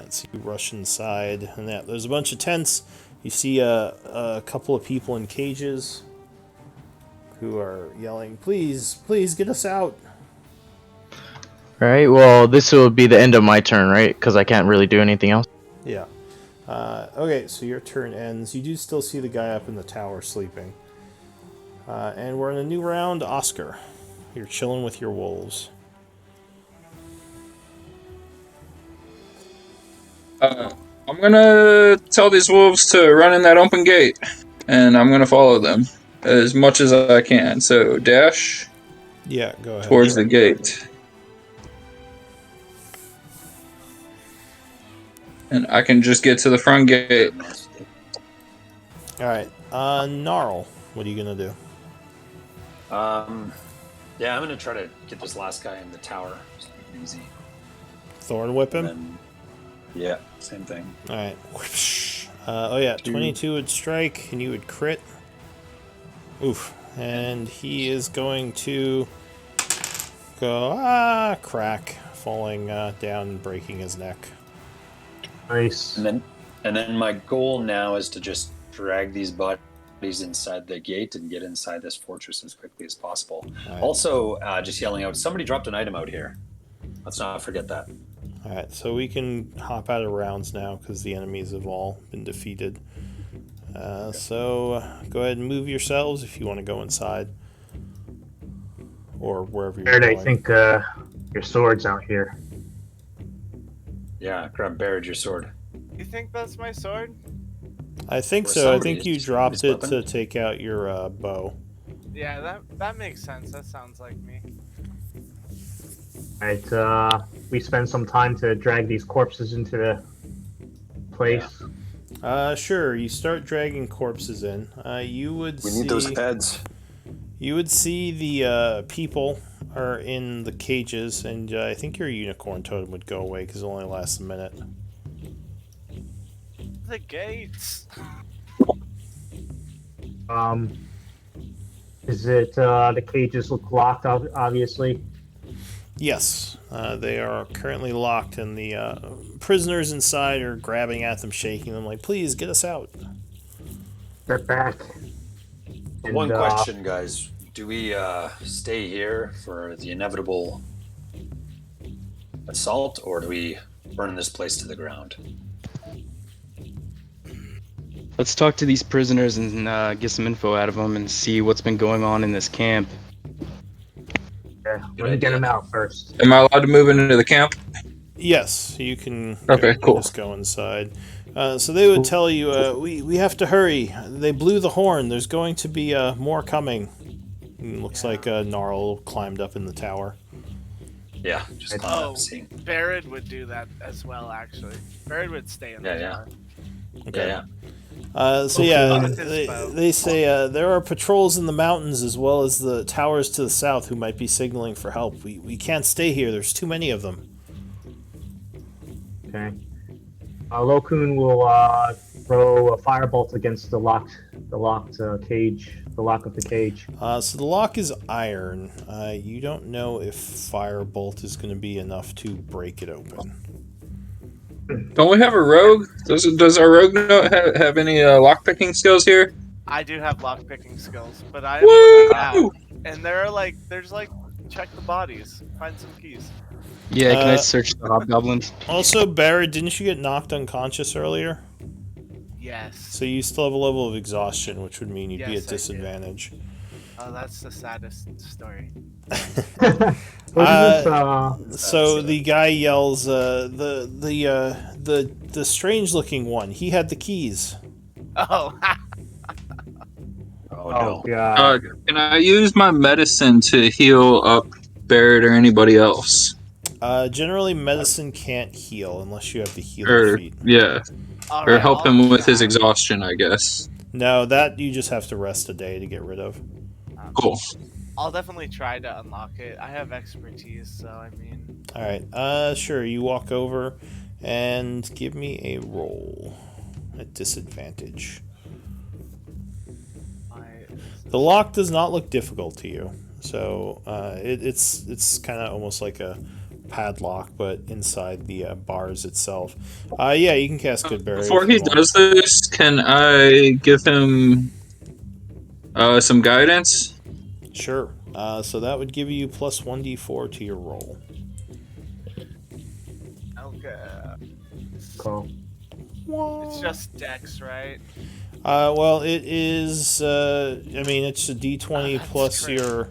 So you rush inside, and yeah, there's a bunch of tents. You see a couple of people in cages who are yelling, "Please, please get us out!" Alright, well, this will be the end of my turn, right? Because I can't really do anything else. Yeah. Okay, so your turn ends. You do still see the guy up in the tower sleeping. And we're in a new round. Oscar, you're chilling with your wolves. I'm gonna tell these wolves to run in that open gate, and I'm gonna follow them as much as I can. So dash Yeah, go ahead. towards the gate, and I can just get to the front gate. All right, Gnarl, what are you gonna do? Yeah, I'm gonna try to get this last guy in the tower. Just make it easy. Thorn whip him. And then, yeah, same thing. All right. Oh yeah, 22 would strike, and you would crit. Oof. And he is going to go crack, falling down and breaking his neck. Nice. And then my goal now is to just drag these bodies inside the gate and get inside this fortress as quickly as possible. Right. Also, just yelling out, somebody dropped an item out here. Let's not forget that. All right, so we can hop out of rounds now because the enemies have all been defeated. So go ahead and move yourselves if you want to go inside or wherever you're Barrett, going. I think your sword's out here. Yeah, grab Barrett your sword. You think that's my sword? I think Or so. I think somebody's- you dropped it somebody's to weapon. take out your bow. Yeah, that makes sense. That sounds like me. Alright, we spend some time to drag these corpses into the place. Sure. You start dragging corpses in. You would We see. need those heads. You would see the people are in the cages, and I think your unicorn totem would go away because it only lasts a minute. The gates. Is it the cages look locked? Obviously. Yes, they are currently locked, and the prisoners inside are grabbing at them, shaking them like, "Please get us out." Step back. And, One question, guys. Do we stay here for the inevitable assault, or do we burn this place to the ground? Let's talk to these prisoners and get some info out of them and see what's been going on in this camp. Yeah, let me get him out first. Am I allowed to move into the camp? Yes, you can. Okay, cool. Just go inside. So they would tell you, we have to hurry. They blew the horn. There's going to be more coming. And it looks like Gnarl climbed up in the tower. Yeah, just climb up, see. Barrett would do that as well, actually. Barrett would stay in the Yeah. tower. Okay. Yeah. So yeah, With his bow. they say there are patrols in the mountains as well as the towers to the south who might be signaling for help. We can't stay here. There's too many of them. Okay. Lokun will throw a firebolt against the locked cage, the lock of the cage. So the lock is iron. You don't know if firebolt is going to be enough to break it open. Don't we have a rogue? Does our rogue have any lockpicking skills here? I do have lock picking skills, but I am looking out, Woo! and there's like, check the bodies, find some keys. Yeah, can I search the hobgoblins? Also, Barrett, didn't you get knocked unconscious earlier? Yes. So you still have a level of exhaustion, which would mean you'd be Yes, at I do. disadvantage. Oh, that's the saddest story. So the guy yells, the strange looking one. He had the keys. Oh, Oh no. God. Can I use my medicine to heal up Barrett or anybody else? Generally, medicine can't heal unless you have the healer feat. Yeah, all or right. help I'll him with his try. exhaustion, I guess. No, that you just have to rest a day to get rid of. Cool. I'll definitely try to unlock it. I have expertise, so I mean. All right. Sure. You walk over and give me a roll at disadvantage. The lock does not look difficult to you, so it's kind of almost like a padlock, but inside the bars itself. Yeah, you can cast Good Berry. Before he does this, can I give him some guidance? Sure. So that would give you plus 1d4 to your roll. Okay. Cool. It's just Dex, right? Well, it is. I mean, it's a d20 That's great.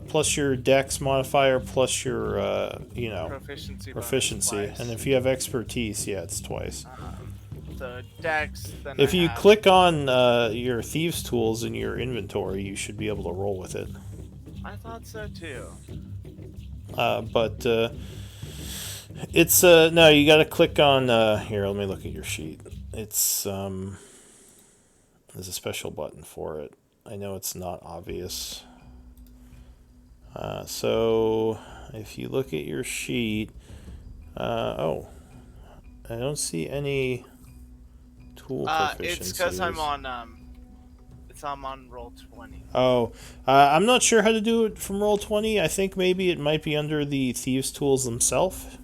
plus your Dex modifier plus your Proficiency. proficiency, bonus twice. and if you have expertise, yeah, it's twice. So Dex. Then If I you have- click on your thieves' tools in your inventory, you should be able to roll with it. I thought so too. But it's no, you got to click on here. Let me look at your sheet. It's there's a special button for it. I know it's not obvious. So if you look at your sheet, oh, I don't see any tool proficiencies. It's because I'm on I'm on roll 20. Oh, I'm not sure how to do it from Roll20. I think maybe it might be under the thieves' tools themselves.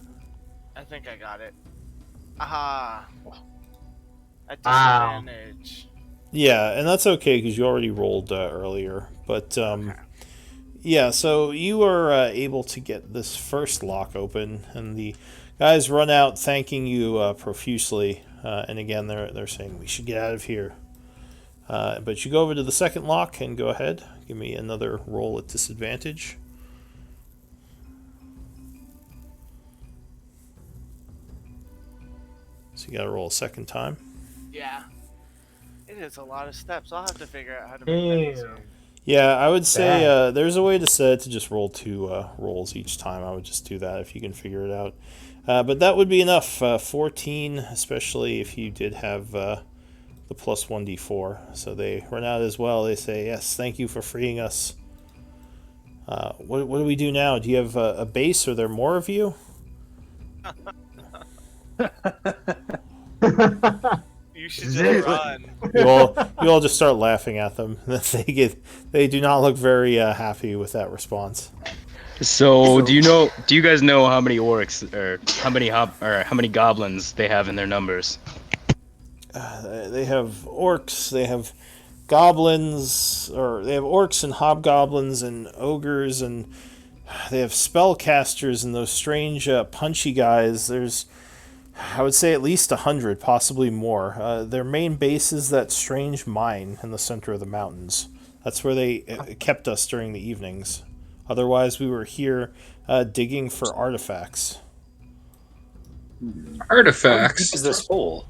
I think I got it. Aha. At Wow. disadvantage. Yeah, and that's okay because you already rolled earlier. But Okay. yeah, so you are able to get this first lock open, and the guys run out thanking you profusely. And again, they're saying we should get out of here. But you go over to the second lock and go ahead. Give me another roll at disadvantage. So you got to roll a second time. Yeah. It is a lot of steps. I'll have to figure out how to make that easier. Yeah, I would say there's a way to set it to just roll 2 rolls each time. I would just do that if you can figure it out. But that would be enough. 14, especially if you did have the plus 1d4. So they run out as well. They say, yes, thank you for freeing us. What do we do now? Do you have a base? Are there more of you? You should just run. You all just start laughing at them. They do not look very happy with that response. So, do you guys know how many orcs or how many goblins they have in their numbers? They have orcs, they have goblins, or they have orcs and hobgoblins and ogres, and they have spellcasters and those strange punchy guys. There's, I would say, at least 100, possibly more. Their main base is that strange mine in the center of the mountains. That's where they kept us during the evenings. Otherwise, we were here digging for artifacts. Artifacts. Is this hole?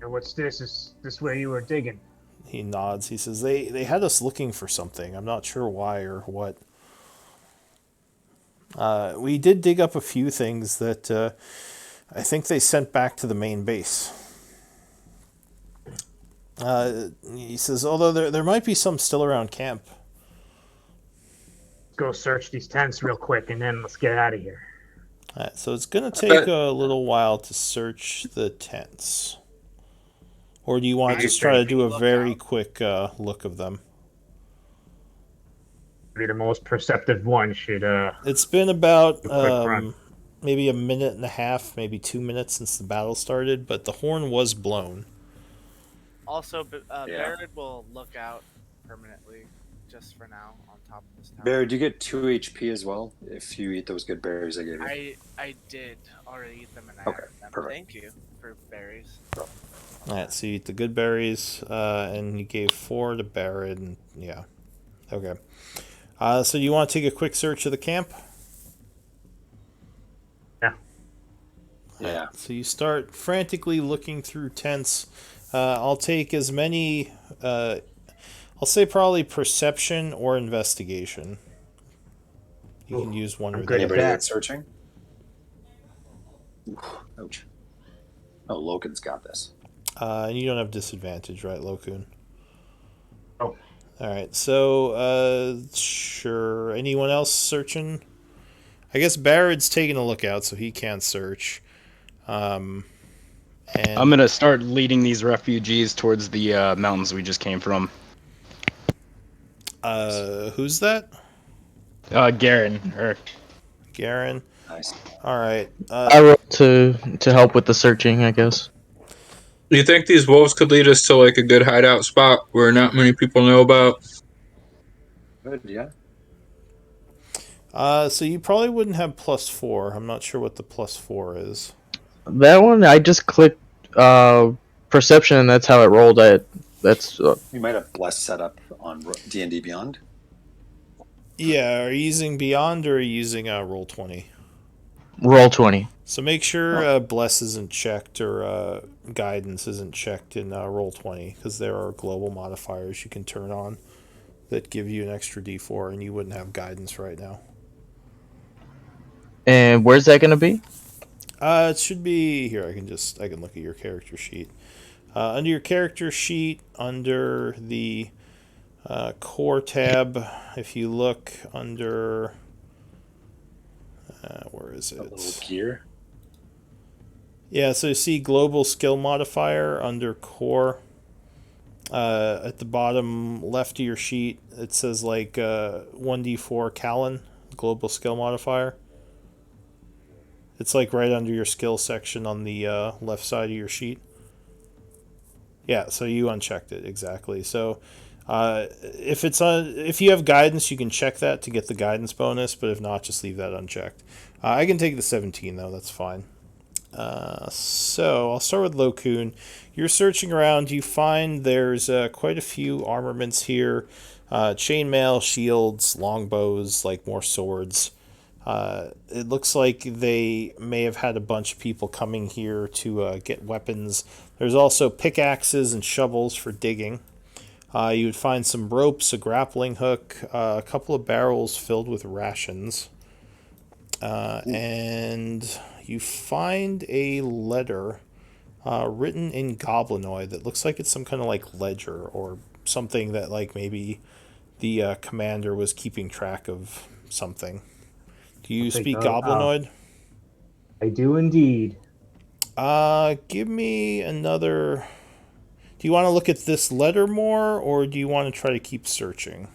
And what's this? Is this where you were digging? He nods. He says, they had us looking for something. I'm not sure why or what. We did dig up a few things that I think they sent back to the main base. He says, although there might be some still around camp. Go search these tents real quick, and then let's get out of here. Alright, so it's gonna take a little while to search the tents. Or do you want to just try to do a very quick look of them? Maybe the most perceptive one should It's been about do a quick run. maybe a minute and a half, maybe 2 minutes since the battle started, but the horn was blown. Also, Yeah. Barrett will look out permanently, just for now, on top of this tower. Barry, do you get 2 HP as well if you eat those good berries I gave you? I did already eat them, and I Okay, have them. perfect. Thank you for berries. Alright, so you eat the good berries, and you gave 4 to Barrett, and yeah. Okay. So you want to take a quick search of the camp? Yeah. So you start frantically looking through tents. I'll take as many. I'll say probably perception or investigation. You can use one I'm or good the at Anybody other. that. that's searching? Ouch. Oh, Logan's got this. And you don't have disadvantage, right, Lokun? Oh. All right. So, sure. Anyone else searching? I guess Barrett's taking a look out, so he can't search. And I'm gonna start leading these refugees towards the mountains we just came from. who's that? Garen, or Garen. Nice. All right. I roll to help with the searching, I guess. Do you think these wolves could lead us to like a good hideout spot where not many people know about? Good, yeah. So you probably wouldn't have +4. I'm not sure what the +4 is. That one, I just clicked perception, and that's how it rolled. That's You might have Bless set up on D&D Beyond. Yeah, are you using Beyond or are you using Roll20? roll 20. So make sure Bless isn't checked or Guidance isn't checked in Roll20, because there are global modifiers you can turn on that give you an extra D4, and you wouldn't have Guidance right now. And where's that gonna be? It should be here. I can look at your character sheet. Under your character sheet, under the core tab, if you look under where is A little it? gear. Yeah, so you see global skill modifier under core. At the bottom left of your sheet, it says like 1d4 Callan global skill modifier. It's like right under your skill section on the left side of your sheet. Yeah, so you unchecked it exactly. So if you have guidance, you can check that to get the guidance bonus. But if not, just leave that unchecked. I can take the 17 though. That's fine. So I'll start with Lokun. You're searching around. You find there's quite a few armaments here: chainmail, shields, longbows, like more swords. It looks like they may have had a bunch of people coming here to get weapons. There's also pickaxes and shovels for digging. You would find some ropes, a grappling hook, a couple of barrels filled with rations. And you find a letter written in Goblinoid that looks like it's some kind of like ledger or something that like maybe the commander was keeping track of something. Do you speak Goblinoid? I do indeed. Give me another. Do you want to look at this letter more, or do you want to try to keep searching?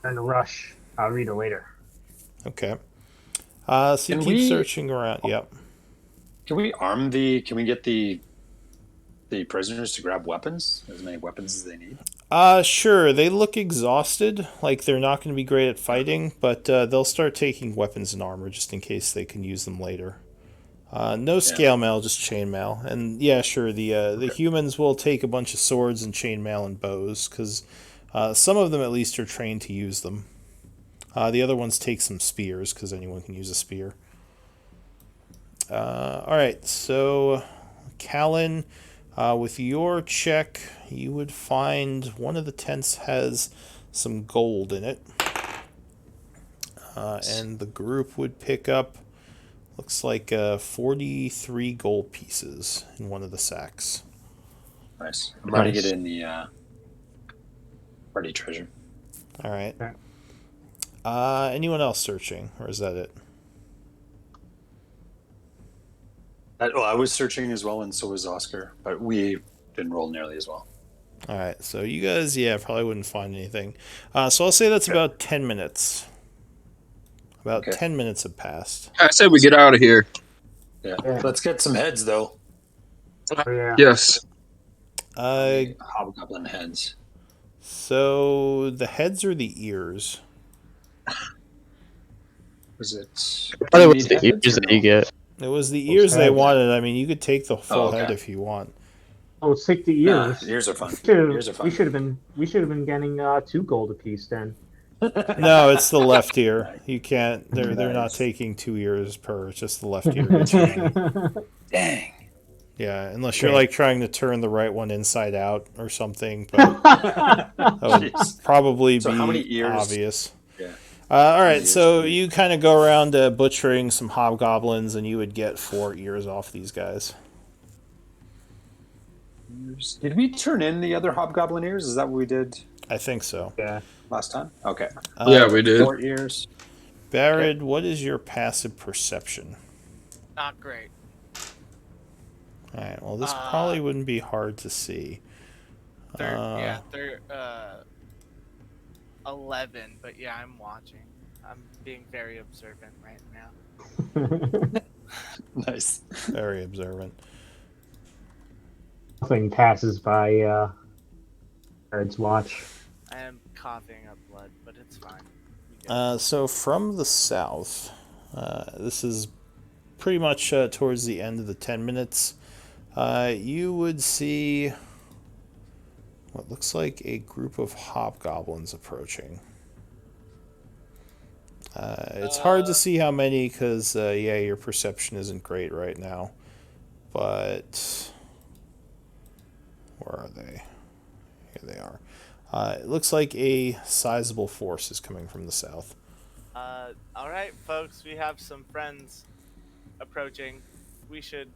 In a rush. I'll read it later. Okay. So you Can keep we- searching around. Yep. Can we Can we get the prisoners to grab weapons? As many weapons as they need? Sure. They look exhausted, like they're not going to be great at fighting, but they'll start taking weapons and armor just in case they can use them later. No scale mail, just chainmail. And yeah, sure, the humans will take a bunch of swords and chainmail and bows, because some of them at least are trained to use them. The other ones take some spears, because anyone can use a spear. Alright, so Callan, with your check, you would find one of the tents has some gold in it. And the group would pick up, looks like 43 gold pieces in one of the sacks. Nice. I'm writing Nice. it in the party treasure. Alright. Okay. Anyone else searching, or is that it? I was searching as well, and so was Oscar, but we didn't roll nearly as well. All right, so you guys, probably wouldn't find anything. So I'll say that's Okay. about 10 minutes. About Okay. 10 minutes have passed. I said we get out of here. Yeah. Yeah. Let's get some heads, though. Oh, yeah. Yes. Hobgoblin heads. So the heads or the ears? Was it? Probably Do you was need the heads ears or that you no? get. It was the Those ears they heads. wanted. I mean, you could take the full okay. head if you want. Oh, let's take the Nah, ears. ears are fun. Should've- Ears are fun. We should have been getting 2 gold apiece then. No, it's the left ear. You can't. They're not Nice. taking 2 ears per. It's just the left ear gets your money. Dang. Yeah, unless you're Okay. like trying to turn the right one inside out or something, but that would Jeez. probably So be how many ears? obvious. Yeah. All many right, ears so do we- you kind of go around butchering some hobgoblins, and you would get 4 ears off these guys. Did we turn in the other hobgoblin ears? Is that what we did I think so. Yeah. last time? Okay. Yeah, we did. 4 ears. Barrett, what is your passive perception? Not great. All right, well, this probably wouldn't be hard to see. They're 11, but yeah, I'm watching. I'm being very observant right now. Nice. Very observant. Nothing passes by Bird's watch. I am coughing up blood, but it's fine. We get it. So from the south, this is pretty much towards the end of the 10 minutes. You would see what looks like a group of hobgoblins approaching. It's hard to see how many because, your perception isn't great right now. But where are they? Here they are. It looks like a sizable force is coming from the south. All right, folks, we have some friends approaching. We should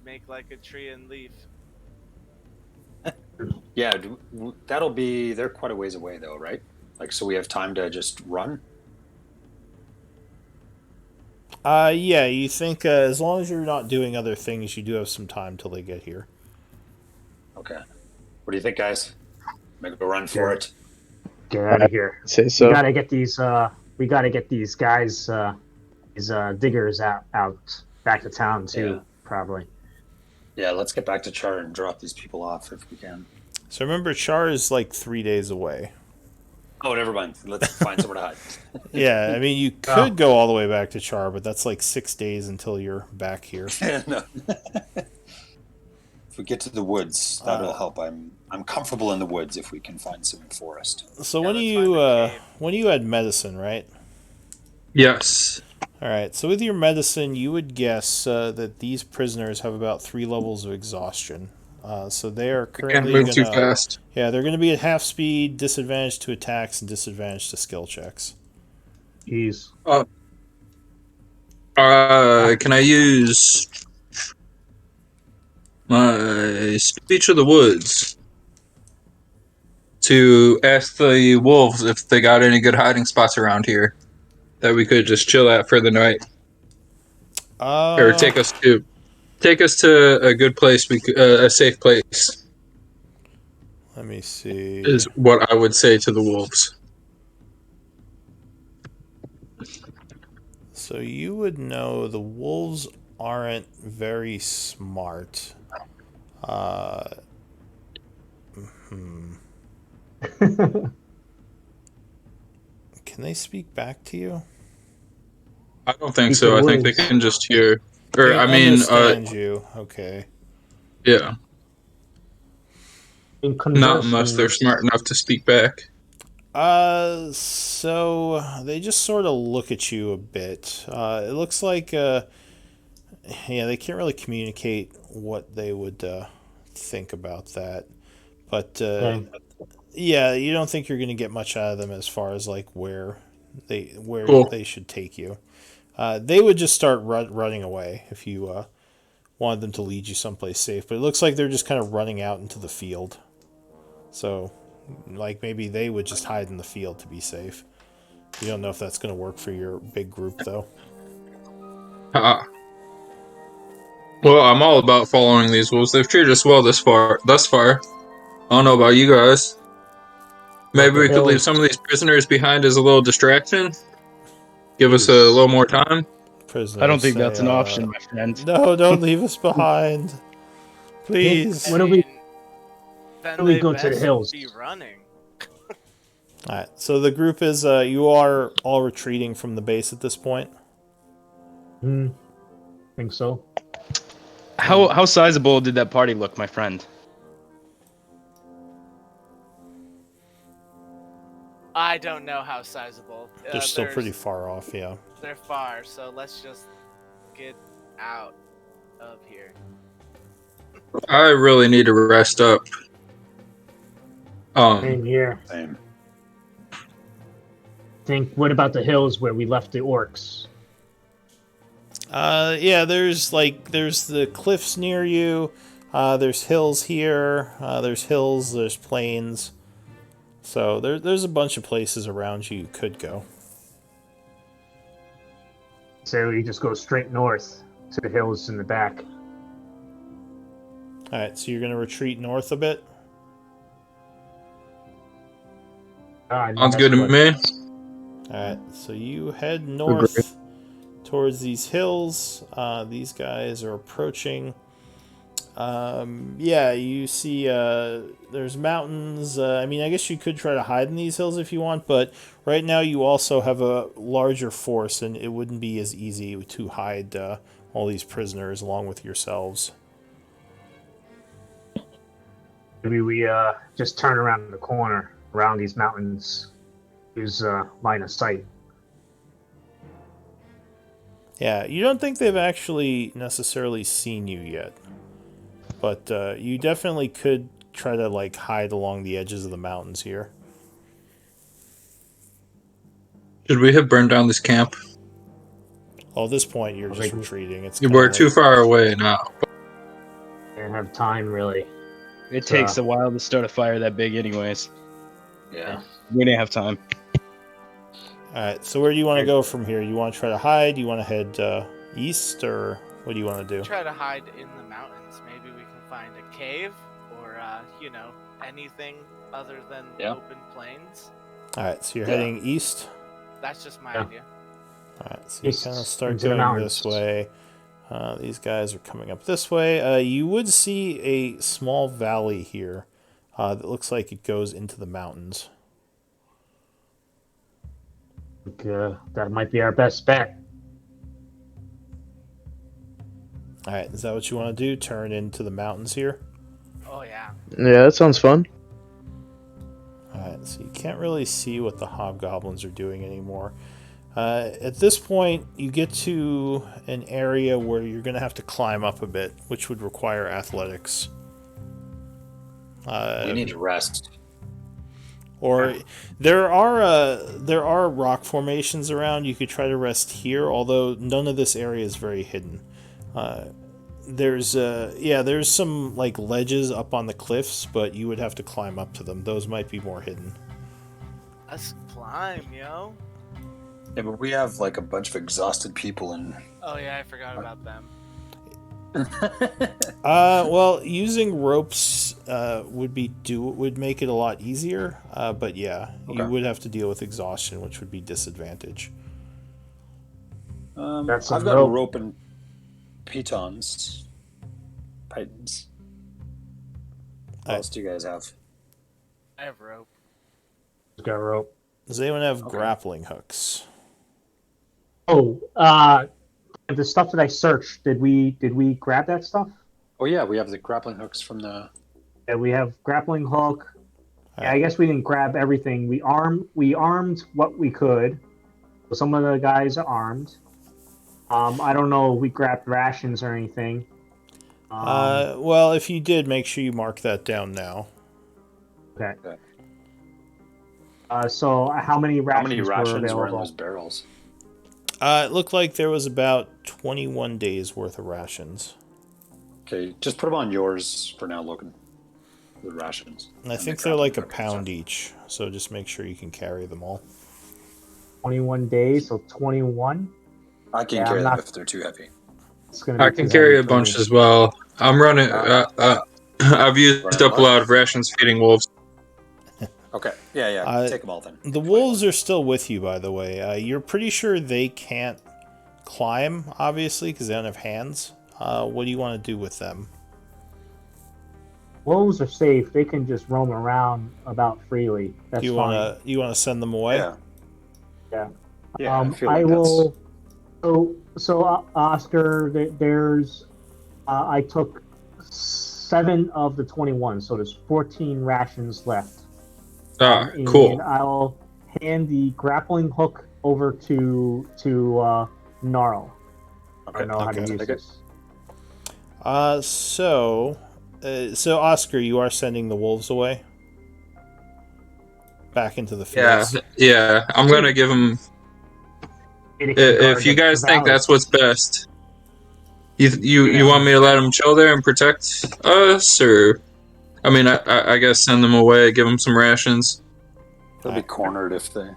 make like a tree and leaf. Yeah, that'll be. They're quite a ways away, though, right? Like, so we have time to just run. Yeah, you think as long as you're not doing other things, you do have some time till they get here. Okay. What do you think, guys? Make a run for Yeah. it. Get out of here. Say so. We gotta get these. We gotta get these guys. These diggers out back to town too. Yeah. Probably. Yeah, let's get back to Chaur and drop these people off if we can. So remember, Chaur is like 3 days away. Oh, never mind. Let's find somewhere to hide. Yeah, I mean, you could go all the way back to Chaur, but that's like 6 days until you're back here. No. If we get to the woods, that'll help. I'm comfortable in the woods if we can find some forest. So Yeah, when let's you find a cave. when you had medicine, right? Yes. All right. So with your medicine, you would guess that these prisoners have about 3 levels of exhaustion. So they are Can't currently move too gonna, fast. yeah, they're going to be at half speed, disadvantage to attacks, and disadvantage to skill checks. Jeez. Can I use my speech of the woods to ask the wolves if they got any good hiding spots around here that we could just chill at for the night, or take us to a good place, a safe place, Let me see. is what I would say to the wolves. So you would know the wolves aren't very smart. Can they speak back to you? I don't think Speak so. the I think they woods. can just hear, or They I mean, understand you. Okay. yeah, In not unless conversing, they're smart enough to speak back. So they just sort of look at you a bit. It looks like, they can't really communicate what they would think about that. But Okay. yeah, you don't think you're going to get much out of them as far as like where Cool. they should take you. They would just start running away if you wanted them to lead you someplace safe. But it looks like they're just kind of running out into the field. So, like, maybe they would just hide in the field to be safe. You don't know if that's going to work for your big group, though. Ah, Well, I'm all about following these wolves. They've treated us well thus far. I don't know about you guys. But Maybe the we could leave hills, some of these prisoners behind as a little distraction. Give us a please. little more time. I don't Prisoners think say, that's an option, my friend. no, don't leave us behind. Think, Please. I mean, then when do we they go to the best hills? be running. Alright, so the group is, you are all retreating from the base at this point. Think so. How sizable did that party look, my friend? I don't know how sizable. They're still pretty far off, yeah. They're far, so let's just get out of here. I really need to rest up. Same here. Same. Think, what about the hills where we left the orcs? Yeah, there's the cliffs near you. There's hills here. There's hills. There's plains. So there's a bunch of places around you could go. So we just go straight north to the hills in the back. All right, so you're gonna retreat north a bit. Sounds good to me. All right, so you head north towards these hills. These guys are approaching. Yeah, you see there's mountains. I mean, I guess you could try to hide in these hills if you want, but right now you also have a larger force, and it wouldn't be as easy to hide all these prisoners along with yourselves. Maybe we just turn around the corner, around these mountains, use line of sight. Yeah, you don't think they've actually necessarily seen you yet, but you definitely could try to like hide along the edges of the mountains here. Should we have burned down this camp? Well, at this point, you're just think- retreating. It's We're kinda too like- far away now. Didn't have time really. It takes a while to start a fire that big, anyways. Yeah. We didn't have time. All right, so where do you want to go from here? You want to try to hide? You want to head east, or what do you want to do? Try to hide in the mountains. Maybe we can find a cave or, anything other than open plains. All right, so you're heading east. That's just my Yeah. idea. All right, so you East, kind of start into the going this mountains. way. These guys are coming up this way. You would see a small valley here that looks like it goes into the mountains. That might be our best bet. All right, is that what you want to do? Turn into the mountains here? Oh, yeah. Yeah, that sounds fun. All right, so you can't really see what the hobgoblins are doing anymore. At this point, you get to an area where you're going to have to climb up a bit, which would require athletics. We need to rest. Or there are rock formations around. You could try to rest here, although none of this area is very hidden. There's some like ledges up on the cliffs, but you would have to climb up to them. Those might be more hidden. Let's climb, yo. Yeah, but we have like a bunch of exhausted people in. Oh, yeah, I forgot about them. Well, using ropes would make it a lot easier. But yeah, Okay. you would have to deal with exhaustion, which would be disadvantage. That's I've a got rope. a rope and pitons. Pitons. What else do you guys have? I have rope. Got a rope. Does anyone have Okay. grappling hooks? Oh, the stuff that I searched. Did we grab that stuff? Oh yeah, we have the grappling hooks from the. Yeah, we have grappling hook. Yeah, I Alright. guess we didn't grab everything. We armed what we could. So some of the guys are armed. I don't know if we grabbed rations or anything. Well, if you did, make sure you mark that down now. Okay. Okay. So how many rations, How many rations were were in available? those barrels? It looked like there was about 21 days worth of rations. Okay, just put them on yours for now, Logan. The rations. And I And think the they're like a grappling hook and pound stuff. each, so just make sure you can carry them all. 21 days, so 21. I can Yeah, carry I'm them not- if they're too heavy. It's gonna I be can too heavy carry a for bunch me. as well. I'm running. I've used Running up a low? lot of rations feeding wolves. Okay. Yeah. Uh, Take them all then. The wolves are still with you, by the way. You're pretty sure they can't climb, obviously, because they don't have hands. What do you want to do with them? Wolves are safe. They can just roam around about freely. Do That's you fine. want to send them away? Yeah. Yeah. Yeah. I feel I like that's. will. Oscar, there's. I took 7 of the 21, so there's 14 rations left. Ah, And cool. I'll hand the grappling hook over to Gnarl. I Okay. know how to Okay. use Take it. this. So Oscar, you are sending the wolves away back into the Yeah, fields. yeah. I'm gonna give them. They can If guard you the guys think valley. that's what's best, you Yeah. want me to let them chill there and protect us, or I mean, I guess send them away, give them some rations. They'll be cornered if they.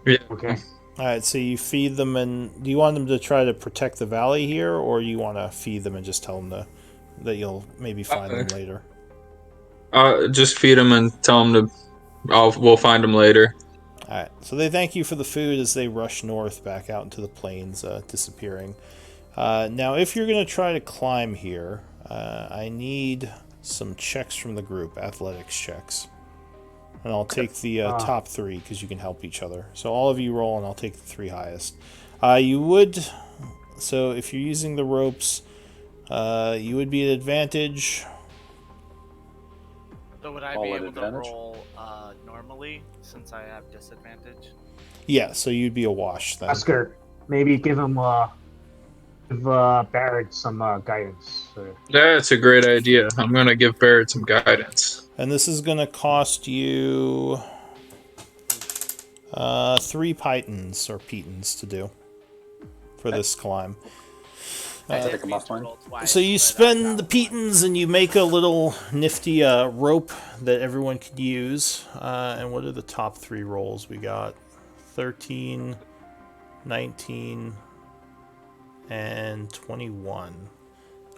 Yeah. Okay. All right, so you feed them, and do you want them to try to protect the valley here, or you want to feed them and just tell them that you'll maybe find them later? Just feed them and tell them to. We'll find them later. All right, so they thank you for the food as they rush north back out into the plains, disappearing. Now, if you're going to try to climb here, I need some checks from the group, athletics checks. And I'll take the top 3 because you can help each other. So all of you roll, and I'll take the 3 highest. So if you're using the ropes, you would be at advantage. So would I All be at able to advantage? roll normally since I have disadvantage? Yeah, so you'd be a wash then. Oscar, maybe give Barrett some guidance. That's a great idea. I'm gonna give Barrett some guidance. And this is going to cost you 3 pitons or pitons to do for this climb. I take them off mine. So you spend the pitons and you make a little nifty rope that everyone could use. And what are the top 3 rolls we got? 13, 19, and 21.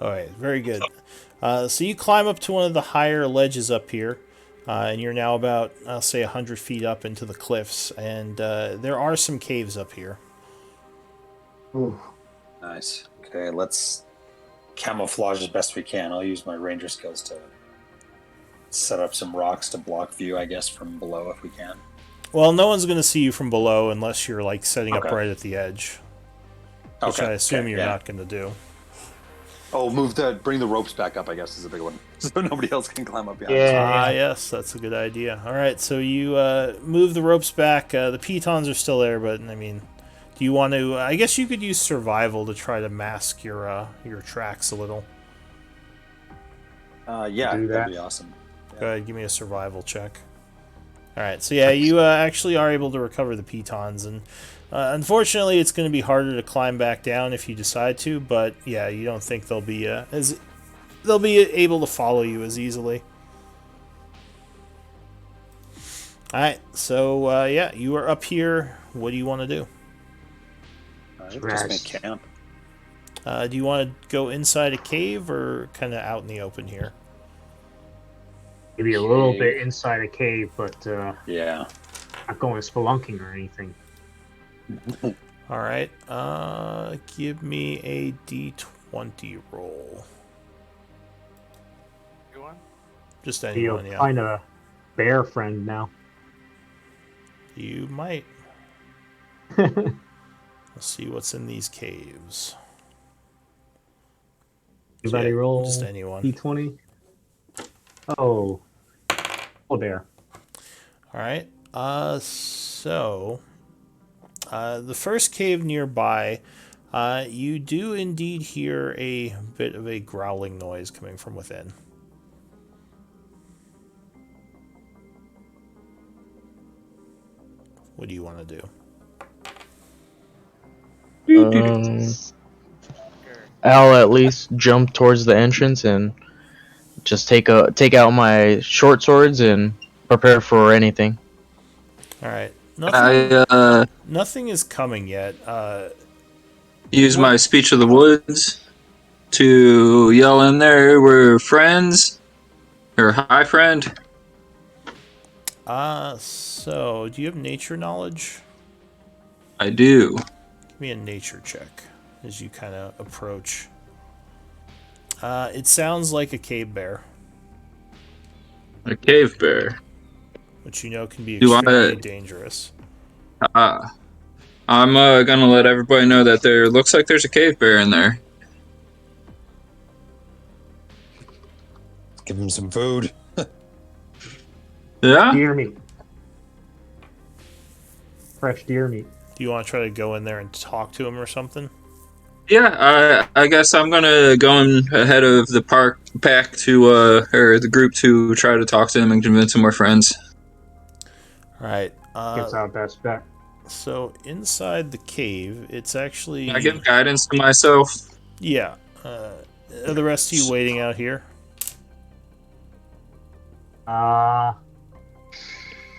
Alright, very good. So you climb up to one of the higher ledges up here. And you're now about, I'll say, 100 feet up into the cliffs. And there are some caves up here. Ooh. Nice. Okay, let's camouflage as best we can. I'll use my ranger skills to set up some rocks to block view, I guess, from below if we can. Well, no one's going to see you from below unless you're like setting up Okay. right at the edge, which I assume you're not going to do. Oh, bring the ropes back up, I guess, is a big one. So nobody else can climb up behind Yeah. Yes, that's a good idea. All right, so you move the ropes back. The pitons are still there, but I mean, do you want to? I guess you could use survival to try to mask your tracks a little. Yeah, Do that. that'd be awesome. Go ahead, give me a survival check. All right, so yeah, you actually are able to recover the pitons, and unfortunately, it's going to be harder to climb back down if you decide to. But yeah, you don't think they'll be able to follow you as easily. All right, so yeah, you are up here. What do you want to do? Just Rest. make camp. Do you want to go inside a cave or kind of out in the open here? Maybe a little Cave. bit inside a cave, but Yeah. not going spelunking or anything. All right, give me a d20 roll. Everyone? Just You'll anyone, yeah. find a bear friend now. You might. Let's see what's in these caves. Anybody roll Just anyone. d20? Oh, bear. All right. So the first cave nearby, you do indeed hear a bit of a growling noise coming from within. What do you want to do? Sure. I'll at least jump towards the entrance and just take out my short swords and prepare for anything. All right. I Nothing is coming yet. use What- my speech of the woods. to yell in there, "We're friends," or "Hi, friend"? So do you have nature knowledge? I do. Give me a nature check as you kind of approach. It sounds like a cave bear, A cave bear. which you know can be Do extremely I? dangerous. Uh, I'm gonna let everybody know that there looks like there's a cave bear in there. Give him some food. Yeah. Deer meat. Fresh deer meat. Do you want to try to go in there and talk to him or something? Yeah, I guess I'm gonna go in ahead of the pack to or the group to try to talk to him and convince him we're friends. All right. Guess our best bet. So inside the cave, it's Can I actually give guidance to myself? yeah. Are the rest of you waiting out here?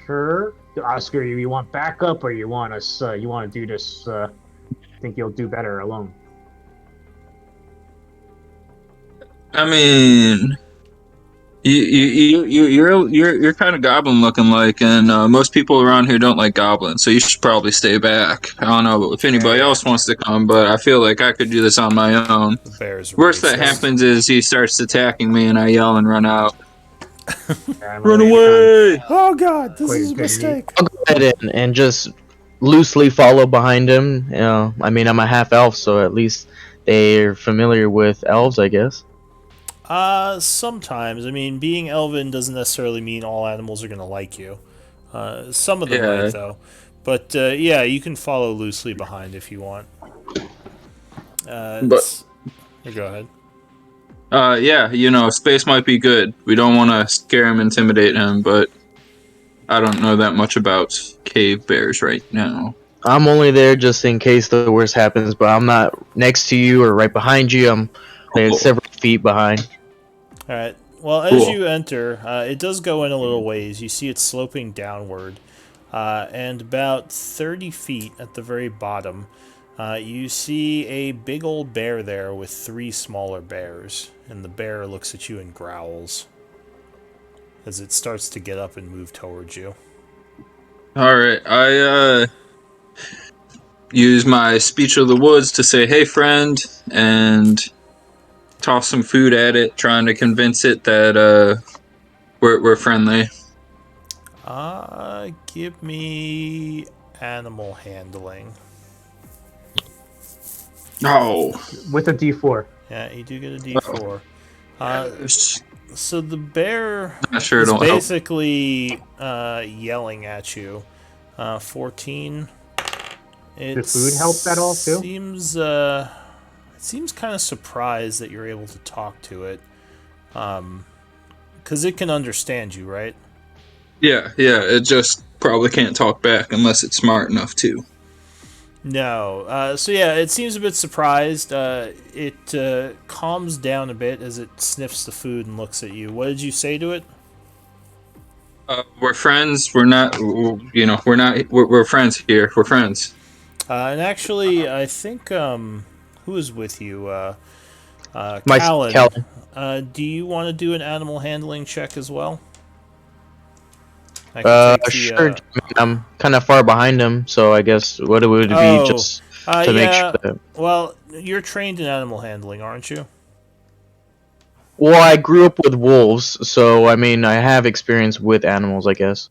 Sure. Oscar, you want backup or you want us? You want to do this? Think you'll do better alone? I mean, you're kind of goblin looking like, and most people around here don't like goblins, so you should probably stay back. I don't know if anybody else wants to come, but I feel like I could do this on my own. The bear's Worst that racist. happens is he starts attacking me, and I yell and run out. Yeah, Run away! Oh God, this Quite is a good mistake. I'll go ahead and just loosely follow behind him. You know, I mean, I'm a half elf, so at least they're familiar with elves, I guess. Sometimes. I mean, being elven doesn't necessarily mean all animals are gonna like you. Some of them Yeah. might, though. But yeah, you can follow loosely behind if you want. Go ahead. Yeah, space might be good. We don't want to scare him, intimidate him, but I don't know that much about cave bears right now. I'm only there just in case the worst happens, but I'm not next to you or right behind you. I'm like Cool. several feet behind. All right. Well, as Cool. you enter, it does go in a little ways. You see it sloping downward, and about 30 feet at the very bottom, you see a big old bear there with 3 smaller bears, and the bear looks at you and growls as it starts to get up and move towards you. All right, I use my speech of the woods to say, "Hey, friend," and toss some food at it, trying to convince it that we're friendly. Give me animal handling. Oh, with a D4. Yeah, you do get a D4. So the bear not sure is it'll help. basically yelling at you. 14. Does food help at all, too? It seems kind of surprised that you're able to talk to it. Because it can understand you, right? Yeah, it just probably can't talk back unless it's smart enough to. No. So yeah, it seems a bit surprised. It calms down a bit as it sniffs the food and looks at you. What did you say to it? We're friends. We're not. We're not. We're friends here. We're friends. And actually, I think who is with you? My Callan. Callan. Do you want to do an animal handling check as well? I can take the, Sure. I mean, I'm kind of far behind him, so I guess what it would be just to make yeah. sure that. Well, you're trained in animal handling, aren't you? Well, I grew up with wolves, so I mean, I have experience with animals, I guess.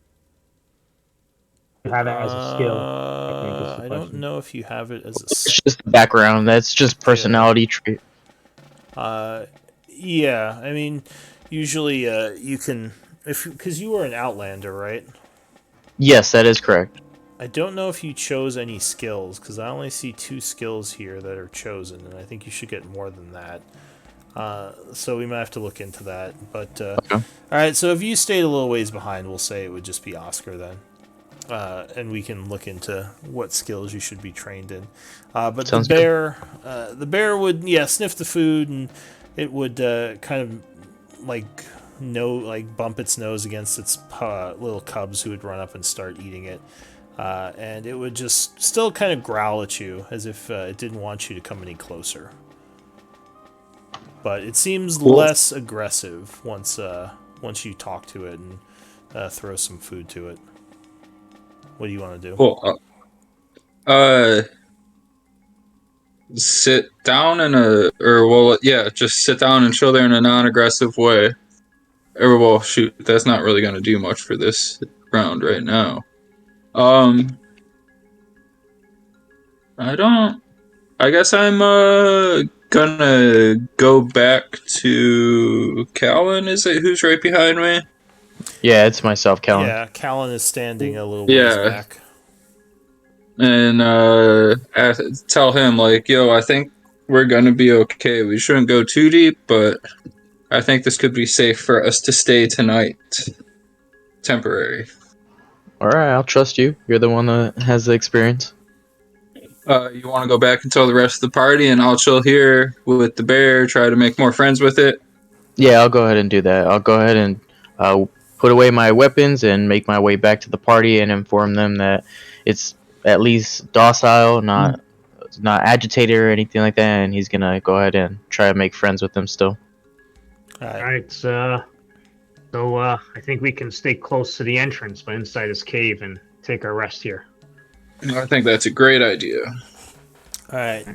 You have it as a skill. I think is the I don't question. know if you have it as a It's just the background. That's just personality trait. yeah, I mean, usually you can because you were an outlander, right? Yes, that is correct. I don't know if you chose any skills because I only see 2 skills here that are chosen, and I think you should get more than that. So we might have to look into that. But Okay. all right, so if you stayed a little ways behind, we'll say it would just be Oscar then, and we can look into what skills you should be trained in. But Sounds the bear would sniff the food, and it would kind of bump its nose against its little cubs who would run up and start eating it. And it would just still kind of growl at you as if it didn't want you to come any closer. but it seems Cool. less aggressive once you talk to it and throw some food to it. What do you want to do? Cool. Uh, sit down in a, or well, yeah, just sit down and chill there in a non-aggressive way. Or well, shoot, that's not really going to do much for this round right now. Um, I don't. I guess I'm gonna go back to Callan. Is it who's right behind me? Yeah, it's myself, Kellen. Yeah, Callan is standing a little ways Yeah, back. and tell him like, yo, I think we're gonna be okay. We shouldn't go too deep, but I think this could be safe for us to stay tonight. Temporary. All right, I'll trust you. You're the one that has the experience. You want to go back and tell the rest of the party, and I'll chill here with the bear. Try to make more friends with it. Yeah, I'll go ahead and do that. I'll go ahead and put away my weapons and make my way back to the party and inform them that it's at least docile, not agitated or anything like that. And he's gonna go ahead and try to make friends with them still. All All right. right. I think we can stay close to the entrance, but inside this cave, and take our rest here. I think that's a great idea. All right.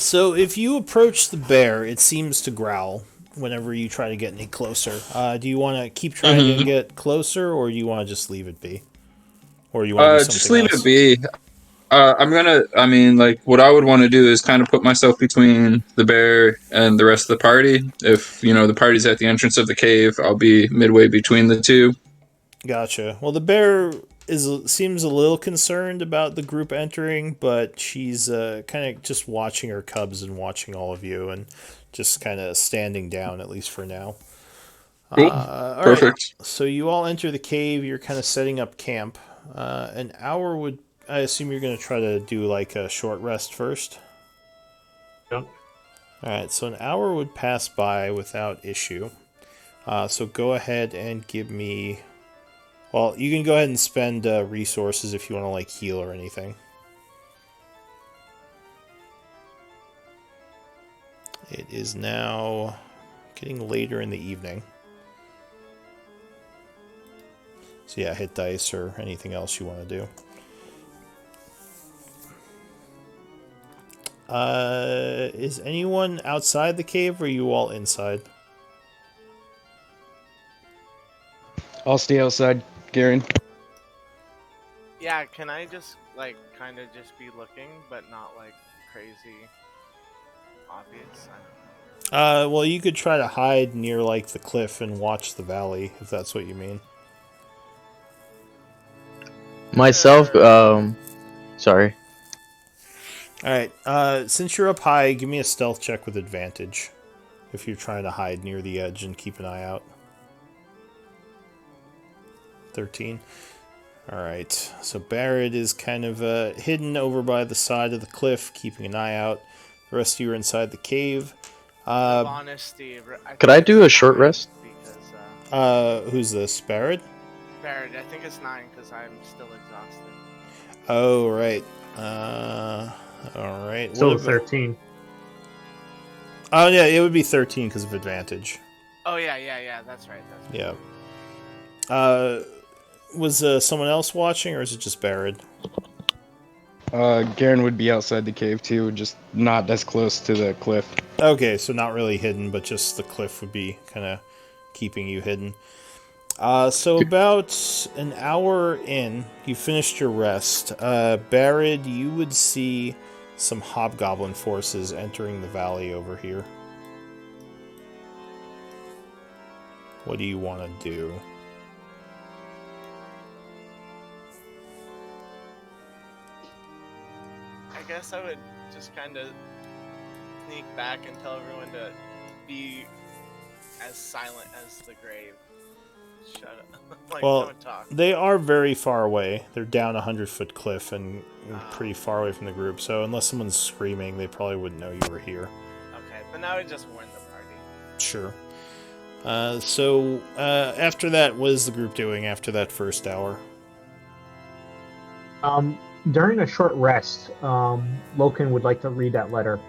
So if you approach the bear, it seems to growl whenever you try to get any closer. Do you want to keep trying to get closer, or do you want to just leave it be? Or you want to do something Just leave else? it be. I mean, like, what I would want to do is kind of put myself between the bear and the rest of the party. If, the party's at the entrance of the cave, I'll be midway between the two. Gotcha. Well, the bear seems a little concerned about the group entering, but she's kind of just watching her cubs and watching all of you, and just kind of standing down at least for now. Cool. All Perfect. right. So you all enter the cave. You're kind of setting up camp. An hour would. I assume you're going to try to do like a short rest first. Yep. All right. So an hour would pass by without issue. So go ahead and give me. Well, you can go ahead and spend resources if you want to like heal or anything. It is now getting later in the evening. So yeah, hit dice or anything else you want to do. Is anyone outside the cave, or are you all inside? I'll stay outside, Garen. Yeah, can I just like kind of just be looking, but not like crazy obvious? Well, you could try to hide near like the cliff and watch the valley, if that's what you mean. Myself, sorry. All right. Since you're up high, give me a stealth check with advantage. If you're trying to hide near the edge and keep an eye out. 13. All right. So Barrett is kind of hidden over by the side of the cliff, keeping an eye out. The rest of you are inside the cave. Honesty. Could I do a short rest? Because, who's this? Barrett? Barrett, I think it's 9 because I'm still exhausted. Oh, right. All right. So What about- 13. Oh, yeah, it would be 13 because of advantage. Oh yeah. That's right. Yeah. Was someone else watching, or is it just Barrett? Garen would be outside the cave too, just not as close to the cliff. Okay, so not really hidden, but just the cliff would be kind of keeping you hidden. So about an hour in, you finished your rest. Barrett, you would see some hobgoblin forces entering the valley over here. What do you want to do? I guess I would just kind of sneak back and tell everyone to be as silent as the grave. Shut up. Like, Well, don't talk. they are very far away. They're down a 100-foot cliff and pretty far away from the group. So unless someone's screaming, they probably wouldn't know you were here. Okay, then I would just warn the party. Sure. So after that, what is the group doing after that first hour? During a short rest, Loken would like to read that letter.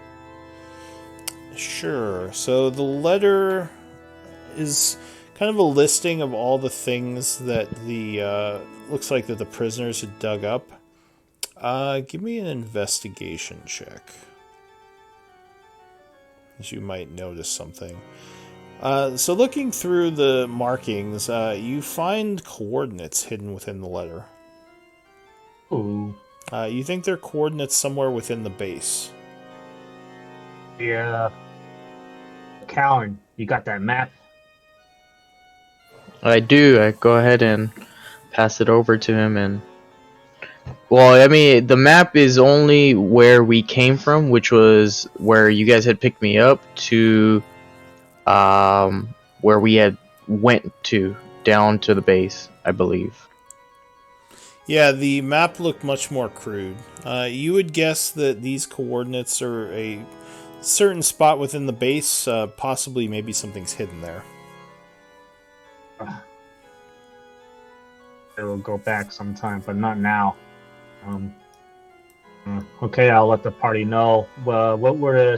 Sure. So the letter is kind of a listing of all the things that the looks like that the prisoners had dug up. Give me an investigation check, as you might notice something. So looking through the markings, you find coordinates hidden within the letter. Ooh. You think they're coordinates somewhere within the base. Yeah. Callan, you got that map? I do. I go ahead and pass it over to him, and well, I mean, the map is only where we came from, which was where you guys had picked me up to, where we had went to down to the base, I believe. Yeah, the map looked much more crude. You would guess that these coordinates are a certain spot within the base, possibly maybe something's hidden there. It will go back sometime, but not now. Okay, I'll let the party know. What were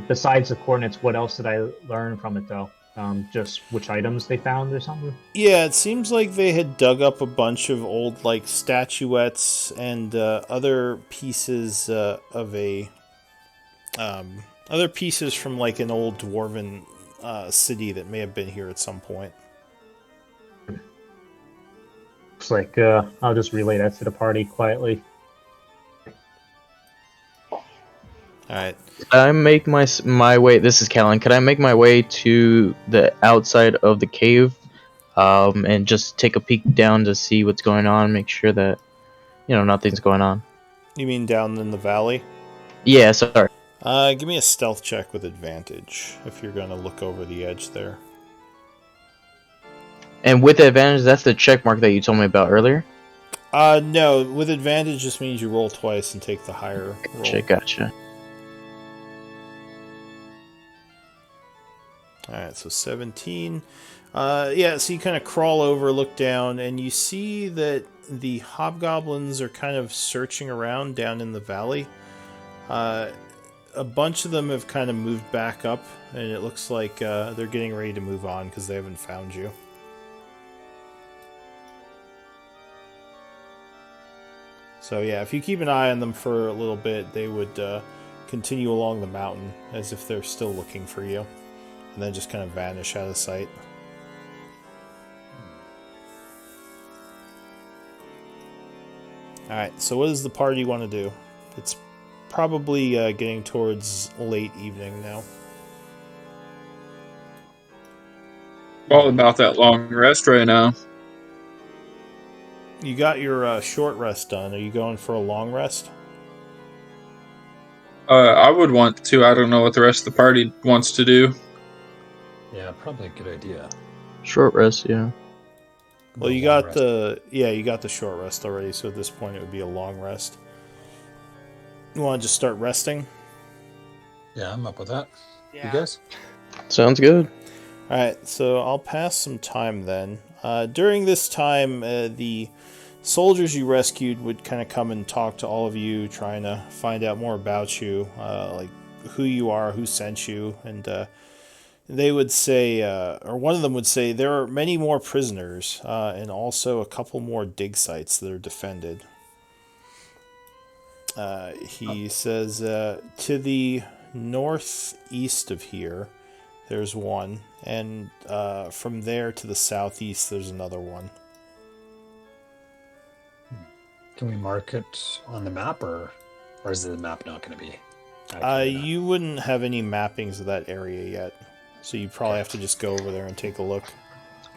besides the coordinates, what else did I learn from it though? Just which items they found or something? Yeah, it seems like they had dug up a bunch of old, like, statuettes and other pieces of a... other pieces from, like, an old dwarven city that may have been here at some point. Looks like I'll just relay that to the party quietly. Alright. Could I make my way? This is Callan. Could I make my way to the outside of the cave, and just take a peek down to see what's going on? Make sure that nothing's going on. You mean down in the valley? Yeah, sorry. Give me a stealth check with advantage if you're going to look over the edge there. And with the advantage, that's the check mark that you told me about earlier. No, with advantage just means you roll twice and take the higher roll. Gotcha. Alright, so 17. Yeah, so you kind of crawl over, look down, and you see that the hobgoblins are kind of searching around down in the valley. A bunch of them have kind of moved back up, and it looks like they're getting ready to move on because they haven't found you. So yeah, if you keep an eye on them for a little bit, they would continue along the mountain as if they're still looking for you, and then just kind of vanish out of sight. Alright, so what does the party want to do? It's probably getting towards late evening now. All about that long rest right now. You got your short rest done. Are you going for a long rest? I would want to. I don't know what the rest of the party wants to do. Yeah, probably a good idea. Short rest, yeah. Well, you got the short rest already, so at this point it would be a long rest. You want to just start resting? Yeah, I'm up with that. Yeah. You guys? Sounds good. Alright, so I'll pass some time then. During this time, the soldiers you rescued would kind of come and talk to all of you, trying to find out more about you, like who you are, who sent you, and they would say, or one of them would say, there are many more prisoners, and also a couple more dig sites that are defended. He says, to the northeast of here, there's one, and from there to the southeast, there's another one. Can we mark it on the map, or is the map not going to be? You wouldn't have any mappings of that area yet, so you probably have to just go over there and take a look.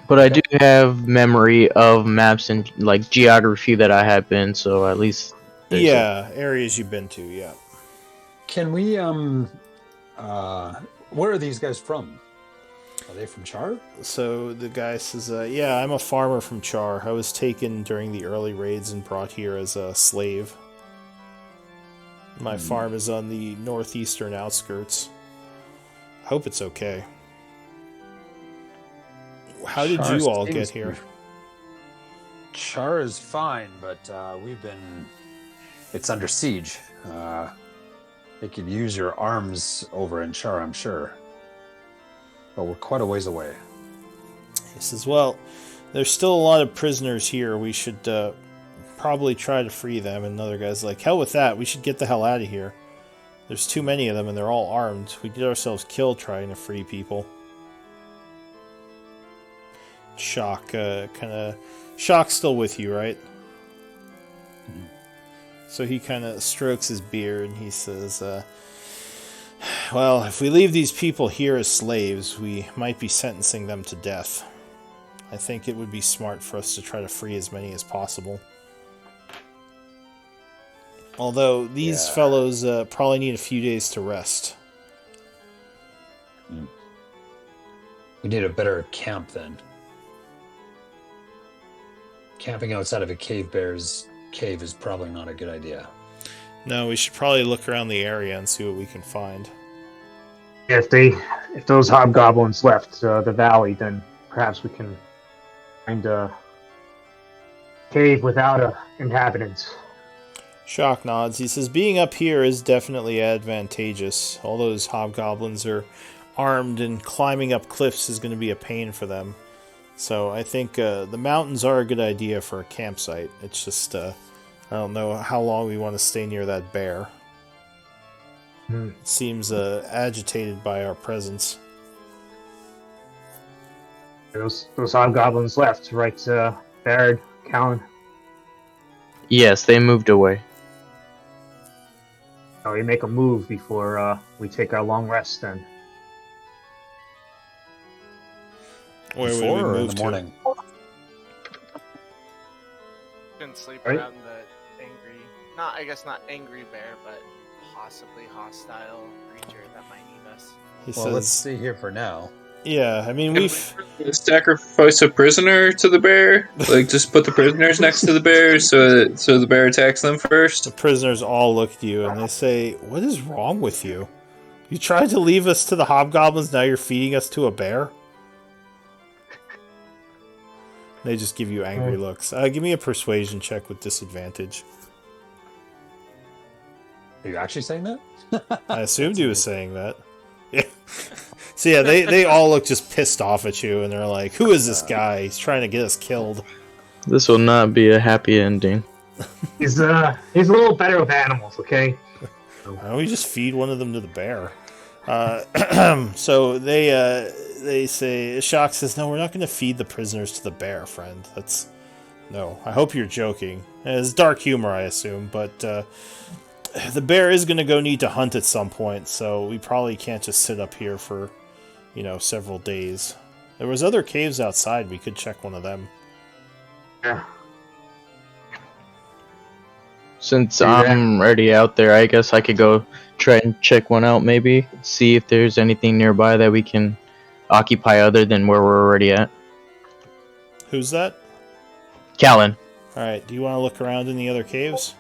But I do have memory of maps and like geography that I have been, so at least Yeah, areas you've been to, yeah. Can we, where are these guys from? Are they from Chaur? So the guy says, yeah, I'm a farmer from Chaur. I was taken during the early raids and brought here as a slave. My farm is on the northeastern outskirts. I hope it's okay. How did you all get here? Chaur is fine, but it's under siege. They could use your arms over in Chaur, I'm sure. But we're quite a ways away. He says, well, there's still a lot of prisoners here. We should probably try to free them. And another guy's like, hell with that. We should get the hell out of here. There's too many of them, and they're all armed. We get ourselves killed trying to free people. Shock's still with you, right? Mm-hmm. So he kind of strokes his beard, and he says, well, if we leave these people here as slaves, we might be sentencing them to death. I think it would be smart for us to try to free as many as possible. Although these fellows probably need a few days to rest. We need a better camp then. Camping outside of a cave bear's cave is probably not a good idea. No, we should probably look around the area and see what we can find. If those hobgoblins left the valley, then perhaps we can find a cave without inhabitants. Shock nods. He says, being up here is definitely advantageous. All those hobgoblins are armed, and climbing up cliffs is going to be a pain for them. So I think the mountains are a good idea for a campsite. It's just, I don't know how long we want to stay near that bear. It seems agitated by our presence. Those hobgoblins left, right, Baird, Callan? Yes, they moved away. So we make a move before we take our long rest then. Where would Before we or in move the to? morning? Can sleep Right. around the angry, not angry bear, but possibly hostile creature that might eat us. He Well, let's says, stay here for now. yeah, I mean, we've... Sacrifice a prisoner to the bear? Like, just put the prisoners next to the bear so the bear attacks them first? The prisoners all look at you and they say, what is wrong with you? You tried to leave us to the hobgoblins, now you're feeding us to a bear? They just give you angry looks. Give me a persuasion check with disadvantage. Are you actually saying that? I assumed he was saying that. Yeah. So yeah, they all look just pissed off at you, and they're like, who is this guy? He's trying to get us killed. This will not be a happy ending. He's a little better with animals, okay? Why don't we just feed one of them to the bear? So they say, Shock says, no, we're not going to feed the prisoners to the bear, friend. No, I hope you're joking. It's dark humor, I assume, but the bear is going to go need to hunt at some point, so we probably can't just sit up here for, several days. There was other caves outside. We could check one of them. Yeah. Since I'm already out there, I guess I could go try and check one out, maybe. See if there's anything nearby that we can occupy other than where we're already at. Who's that? Callan. Alright, do you want to look around in the other caves?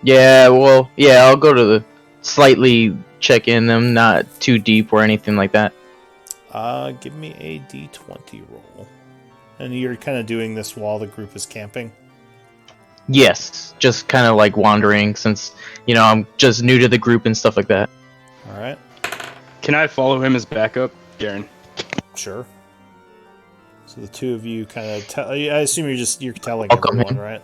Yeah, well, yeah, I'll go to the slightly check in them, not too deep or anything like that. Give me a d20 roll. And you're kind of doing this while the group is camping? Yes, just kind of like wandering since, I'm just new to the group and stuff like that. Alright, Can I follow him as backup, Garen? sure. So the two of you kind of I assume you're telling I'll come everyone, in. right?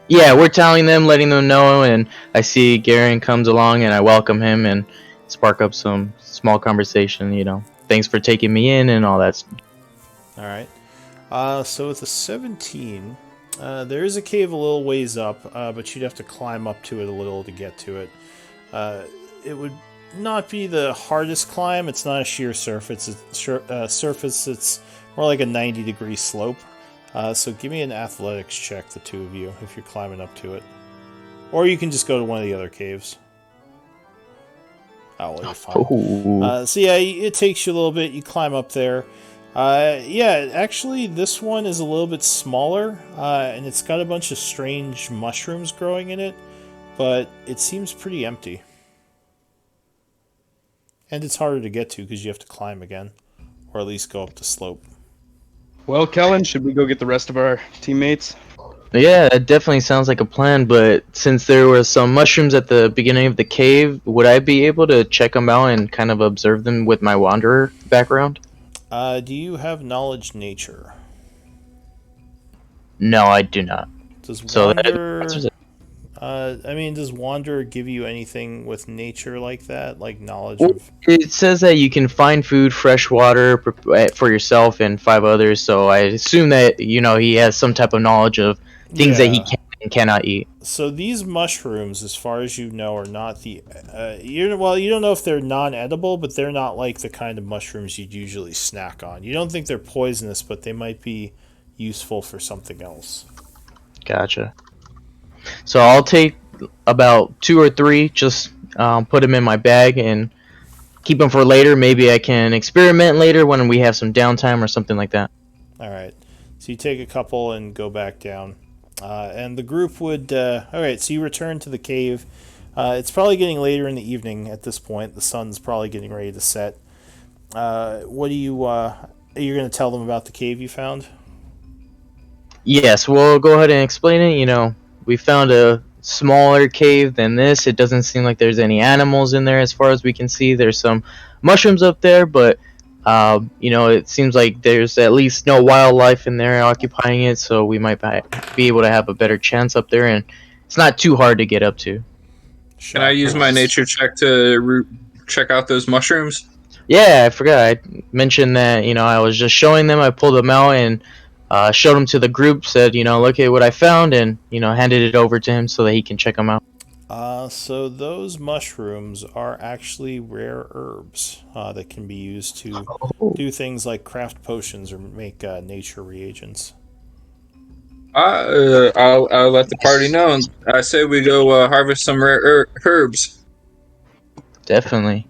Yeah, we're telling them, letting them know, and I see Garen comes along and I welcome him and spark up some small conversation, Thanks for taking me in and all that. Alright. So with a 17, there is a cave a little ways up, but you'd have to climb up to it a little to get to it. It would not be the hardest climb. It's not a sheer surface. It's more like a 90-degree slope. So give me an athletics check, the two of you, if you're climbing up to it. Or you can just go to one of the other caves. Oh, well, you're fine. Ooh. So yeah, it takes you a little bit. You climb up there. Yeah, actually, this one is a little bit smaller, and it's got a bunch of strange mushrooms growing in it, but it seems pretty empty. And it's harder to get to because you have to climb again, or at least go up the slope. Well, Kellen, should we go get the rest of our teammates? Yeah, it definitely sounds like a plan, but since there were some mushrooms at the beginning of the cave, would I be able to check them out and kind of observe them with my wanderer background? Do you have knowledge nature? No, I do not. Does So that wander? answers it. I mean, does wander give you anything with nature like that, like knowledge Well, of? it says that you can find food, fresh water for yourself and 5 others, so I assume that, he has some type of knowledge of things that he Yeah. can and cannot eat. So these mushrooms, as far as you know, are not the. You don't know if they're non-edible, but they're not like the kind of mushrooms you'd usually snack on. You don't think they're poisonous, but they might be useful for something else. Gotcha. So I'll take about 2 or 3, just put them in my bag and keep them for later. Maybe I can experiment later when we have some downtime or something like that. All right. So you take a couple and go back down. And the group would. All right, so you return to the cave. It's probably getting later in the evening at this point. The sun's probably getting ready to set. What do you. You're going to tell them about the cave you found? Yes, we'll go ahead and explain it. We found a smaller cave than this. It doesn't seem like there's any animals in there as far as we can see. There's some mushrooms up there, but it seems like there's at least no wildlife in there occupying it, so we might be able to have a better chance up there, and it's not too hard to get up to. Can I use my nature check to check out those mushrooms? Yeah, I forgot. I mentioned that, I was just showing them. I pulled them out and showed them to the group, said, look at what I found, and, handed it over to him so that he can check them out. So those mushrooms are actually rare herbs that can be used to do things like craft potions or make nature reagents. I'll let the party know. And I say we go harvest some rare herbs. Definitely.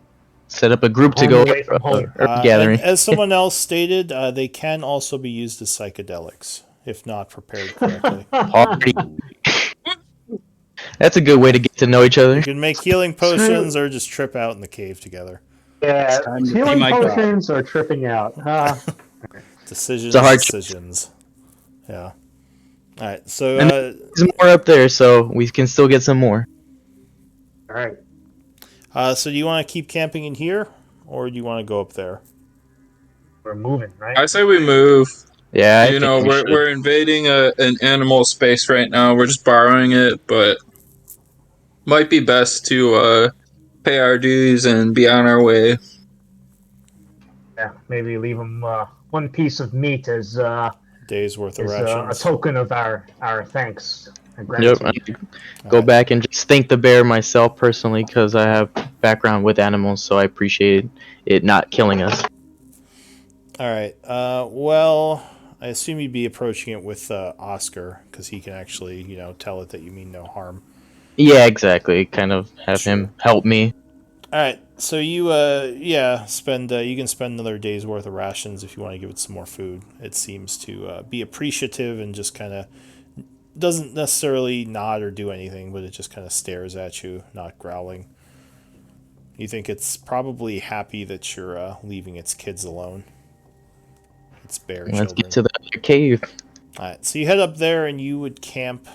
Set up a group to Home go away from home. herb And gathering. as someone else stated, they can also be used as psychedelics if not prepared correctly. Party. That's a good way to get to know each You other. can make healing potions or just trip out in the cave together. Yeah, time to healing see my god. potions or tripping out. Decisions, a hard decisions. Yeah. All right. So And there's more up there, so we can still get some more. All right. So do you want to keep camping in here, or do you want to go up there? We're moving, right? I say we move. Yeah, I think we should. We're invading an animal space right now. We're just borrowing it, but might be best to pay our dues and be on our way. Yeah, maybe leave them one piece of meat as Days worth of a rations. token of our thanks and Yep. gratitude. Go Alright. back and just thank the bear myself personally because I have background with animals, so I appreciate it not killing us. All right. Well, I assume you'd be approaching it with Oscar because he can actually, tell it that you mean no harm. Yeah, exactly. Kind of have Sure. him help me. All right. So you, spend. You can spend another day's worth of rations if you want to give it some more food. It seems to be appreciative and just kind of doesn't necessarily nod or do anything, but it just kind of stares at you, not growling. You think it's probably happy that you're leaving its kids alone. Its bear Let's children. get to the other cave. Alright, so you head up there and you would camp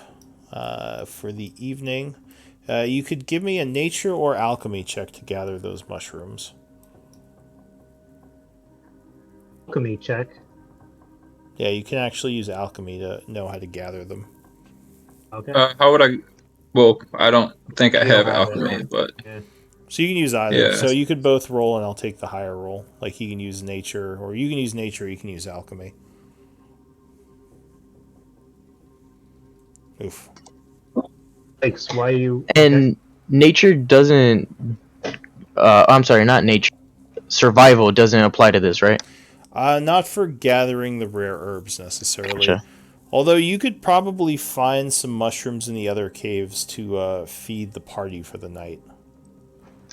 for the evening. You could give me a nature or alchemy check to gather those mushrooms. Alchemy check. Yeah, you can actually use alchemy to know how to gather them. Okay. How would I? Well, I don't think I You don't have have it, alchemy, right? but So you can use either. Yeah. So you could both roll and I'll take the higher roll. Like you can use nature, or you can use nature, you can use alchemy. Oof. Thanks. Why you? And nature doesn't. I'm sorry, not nature. Survival doesn't apply to this, right? Not for gathering the rare herbs necessarily. Gotcha. Although you could probably find some mushrooms in the other caves to feed the party for the night.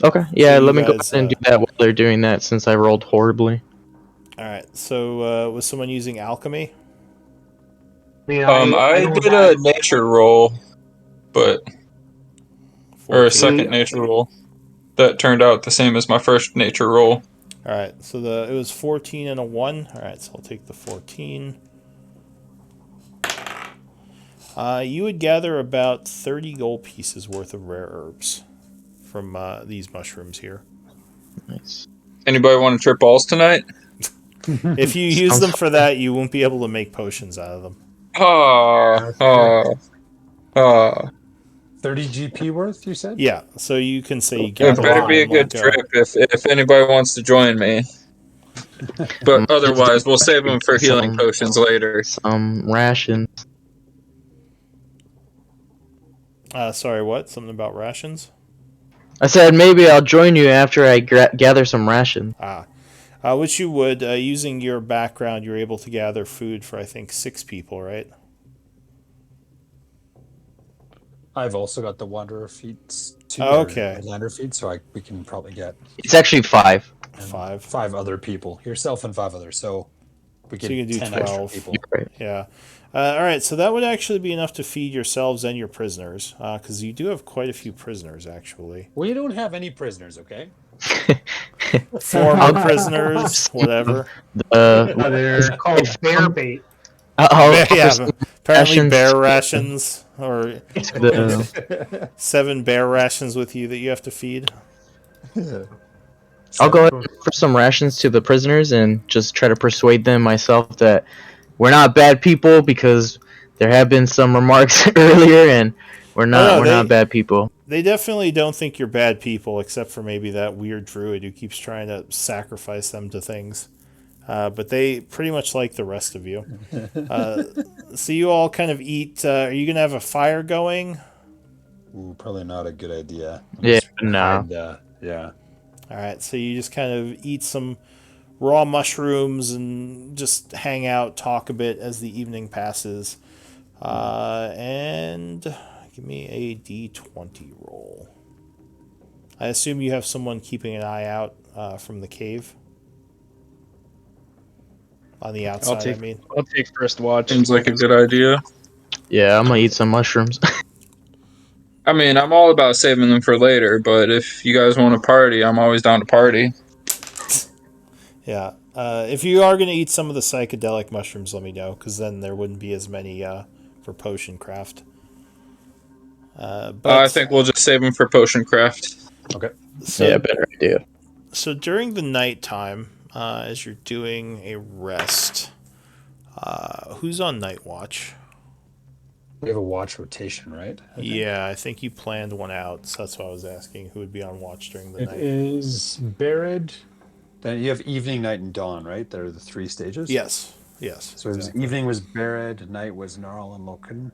Okay, yeah, So you let me go guys, ahead and do that while they're doing that since I rolled horribly. Alright, so was someone using alchemy? I don't did have- a nature roll, or a 14. second nature roll that turned out the same as my first nature roll. Alright, so it was 14 and a 1. Alright, so I'll take the 14. You would gather about 30 gold pieces worth of rare herbs from these mushrooms here. Nice. Anybody want to trip balls tonight? If you use Sounds them for that, you won't be able to make potions out of them. Oh, That's oh, oh. 30 GP worth, you said? Yeah, so you can say you It gather better them be a in good like trip if anybody wants to join me. But Just otherwise, we'll save them for get healing potions later. some rations. sorry, what? Something about rations? I said maybe I'll join you after I gather some rations. Ah. Which you would, using your background, you're able to gather food for, I think, 6 people, right? I've also got the Wanderer feats too, Okay. or Lander feats, so we can probably get It's actually 5. 5. 5 other people, yourself and 5 others. So we So get you can do 10 12. extra people. You're right. Yeah. All right, so that would actually be enough to feed yourselves and your prisoners, because you do have quite a few prisoners, actually. We don't have any prisoners, okay? Former prisoners, whatever. They're called bear bait. I'll offer Yeah, some apparently rations bear to- rations, or to the 7 bear rations with you that you have to feed. I'll go ahead and offer some rations to the prisoners and just try to persuade them myself that we're not bad people because there have been some remarks earlier and we're not bad people. They definitely don't think you're bad people, except for maybe that weird druid who keeps trying to sacrifice them to things. But they pretty much like the rest of you. So you all kind of eat. Are you going to have a fire going? Ooh, probably not a good idea. Yeah, no. Yeah. All right, so you just kind of eat some raw mushrooms and just hang out, talk a bit as the evening passes. And give me a d20 roll. I assume you have someone keeping an eye out from the cave. On the outside, I mean. I'll take first watch. Seems like a good idea. Yeah, I'm gonna eat some mushrooms. I mean, I'm all about saving them for later, but if you guys want to party, I'm always down to party. Yeah. If you are going to eat some of the psychedelic mushrooms, let me know, because then there wouldn't be as many for potion craft. But I think we'll just save them for potion craft. Okay. so, Yeah, better idea. So during the nighttime, as you're doing a rest, who's on night watch? We have a watch rotation, right? I think. Yeah, I think you planned one out, so that's why I was asking who would be on watch during the It night. is Barid. Then you have evening, night, and dawn, right? There are the 3 stages. Yes. So it was evening was Barid, night was Gnarl and Loken,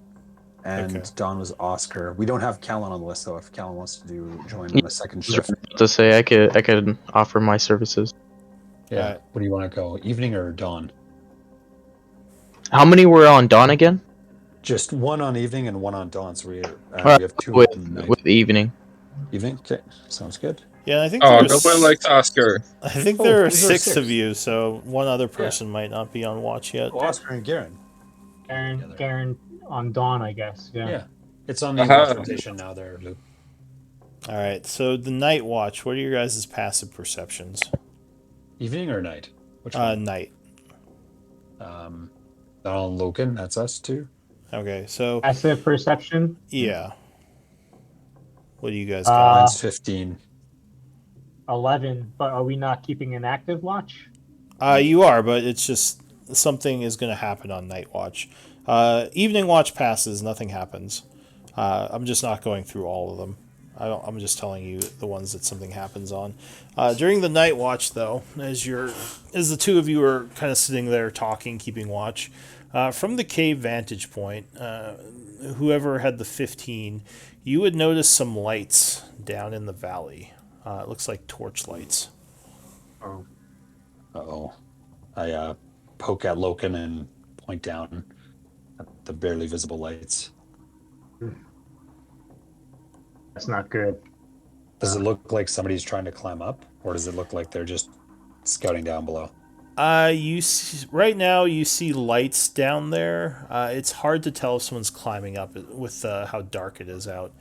and Okay. dawn was Oscar. We don't have Callan on the list though. If Callan wants to join on a second shift, To say I could offer my services. yeah. Alright. What do you want to go? Evening or dawn? How many were on dawn again? Just one on evening and one on dawn. So we have 2 on the night. With evening. Evening. Okay, sounds good. Yeah, I think Oh, there's. nobody likes Oscar. I think Oh, there are these are 6 6. of you, so one other person might not be on watch yet. Oh, Oscar and Garen. Garen on dawn, I guess. Yeah. Yeah, it's on the Uh-huh. watch rotation now. There, Luke. All right, so the night watch. What are your guys' passive perceptions? Evening or night? Which one? Night. Donald Loken. That's us too. Okay, so Passive perception. yeah. What do you guys got? Mine's 15. 11. But are we not keeping an active watch? You are, but it's just something is going to happen on night watch. Evening watch passes, nothing happens. I'm just not going through all of them. I'm just telling you the ones that something happens on. During the night watch, though, as the two of you are kind of sitting there talking, keeping watch, from the cave vantage point, whoever had the 15, you would notice some lights down in the valley. It looks like torch lights. Uh-oh. I poke at Loken and point down at the barely visible lights. That's not good. Does it look like somebody's trying to climb up, or does it look like they're just scouting down below? You see, right now you see lights down there. It's hard to tell if someone's climbing up with how dark it is out.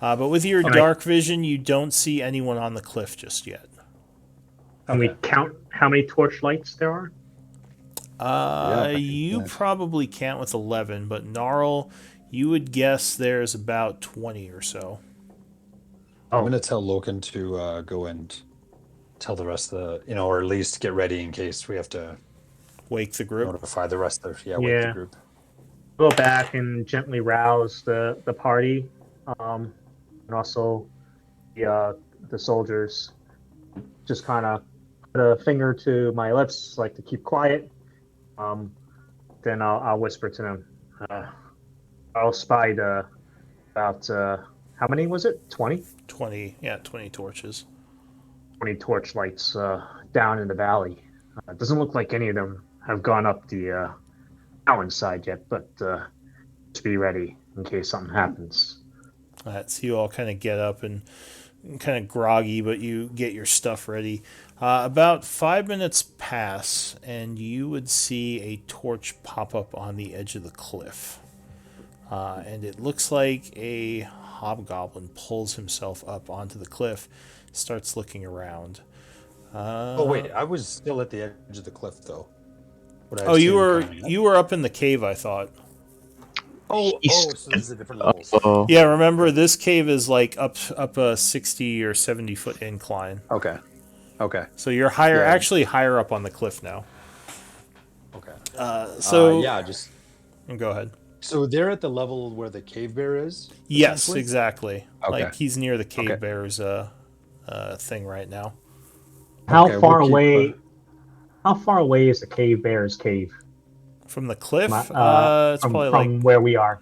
But with your dark vision, you don't see anyone on the cliff just yet. Can we count how many torch lights there are? You probably can't with 11, but Gnarl, You would guess there's about 20 or so. I'm Oh, gonna tell Loken to go and tell the rest of the, or at least get ready in case we have to Wake the group. notify the rest of, wake the yeah. group. Go back and gently rouse the party, and also the soldiers. Just kind of put a finger to my lips, like to keep quiet. Then I'll whisper to them. I'll spied about how many was it? 20? 20, 20 torches. 20 torch lights down in the valley. It doesn't look like any of them have gone up the mountainside yet, but to be ready in case something happens. So you all kind of get up and kind of groggy, but you get your stuff ready. About 5 minutes pass, and you would see a torch pop up on the edge of the cliff. And it looks like a hobgoblin pulls himself up onto the cliff, starts looking around. Oh wait, I was still at the edge of the cliff though. Oh, you were up in the cave, I thought. Oh, so this is a different levels. Oh, Yeah, remember this cave is like up a 60 or 70 foot incline. Okay. So you're higher, Yeah. actually higher up on the cliff now. Okay. So just go ahead. so they're at the level where the cave bear is. Yes, essentially? exactly. Okay. Like he's near the cave Okay. bear's thing right now. How Okay, far we'll keep, away? How far away is the cave bear's cave? From the cliff, it's From probably like where we are.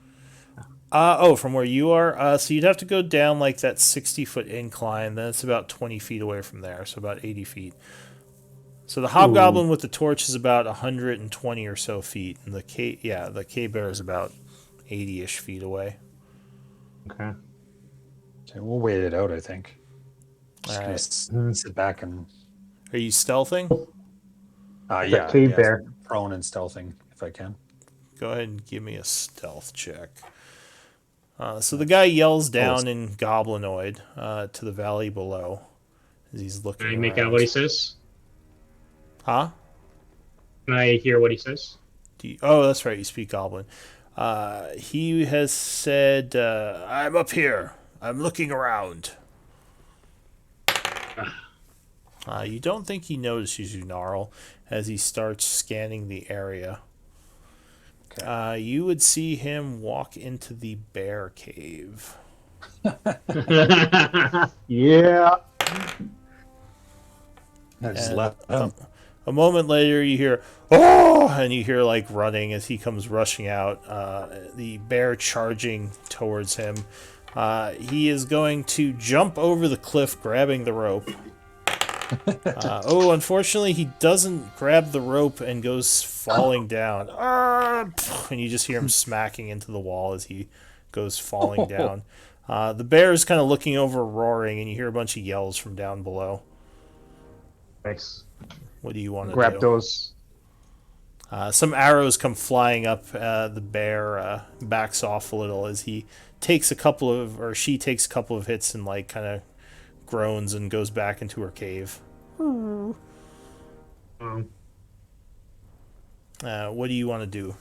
from where you are. So you'd have to go down like that 60-foot incline. Then it's about 20 feet away from there, so about 80 feet. So the hobgoblin with the torch is about 120 or so feet, and the cave bear is about 80-ish feet away. Okay. Okay, we'll wait it out. I think. Just All gonna right. sit back and. Are you stealthing? Cave bear. Prone and stealthing if I can. Go ahead and give me a stealth check. So the guy yells down in Goblinoid to the valley below as he's looking Can I make around. out what he says? Huh? Can I hear what he says? Oh, that's right. You speak Goblin. He has said, "I'm up here. I'm looking around." You don't think he notices you, Gnarl, as he starts scanning the area. Okay. You would see him walk into the bear cave. Yeah. I just And left him. a moment later, you hear, "Oh!" and you hear like running as he comes rushing out. The bear charging towards him. He is going to jump over the cliff, grabbing the rope. Unfortunately, he doesn't grab the rope and goes falling down. And you just hear him smacking into the wall as he goes falling down. The bear is kind of looking over, roaring, and you hear a bunch of yells from down below. Nice. What do you want to Grab do? those. Some arrows come flying up. The bear backs off a little as he takes she takes a couple of hits and like kind of groans and goes back into her cave. What do you want to do?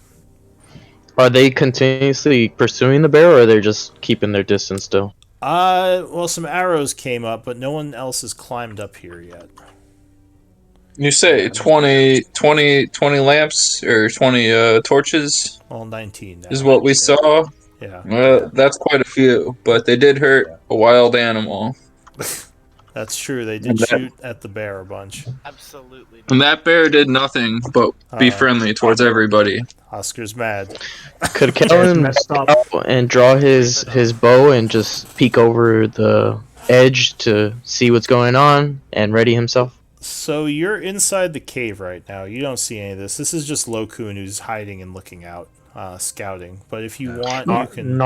are they continuously pursuing the bear, or are they just keeping their distance still? Well, some arrows came up, but no one else has climbed up here yet. You say 20 lamps or 20 torches Well, 19 now. is what we saw. Yeah, That's quite a few, but they did hurt a wild animal. that's true. They did shoot at the bear a bunch. Absolutely. And that bear did nothing but be friendly towards everybody. Oscar's mad. Could Bear's Kellen messed up. and draw his bow and just peek over the edge to see what's going on and ready himself? So you're inside the cave right now. You don't see any of this. This is just Lokun who's hiding and looking out, scouting. But if you want, you can.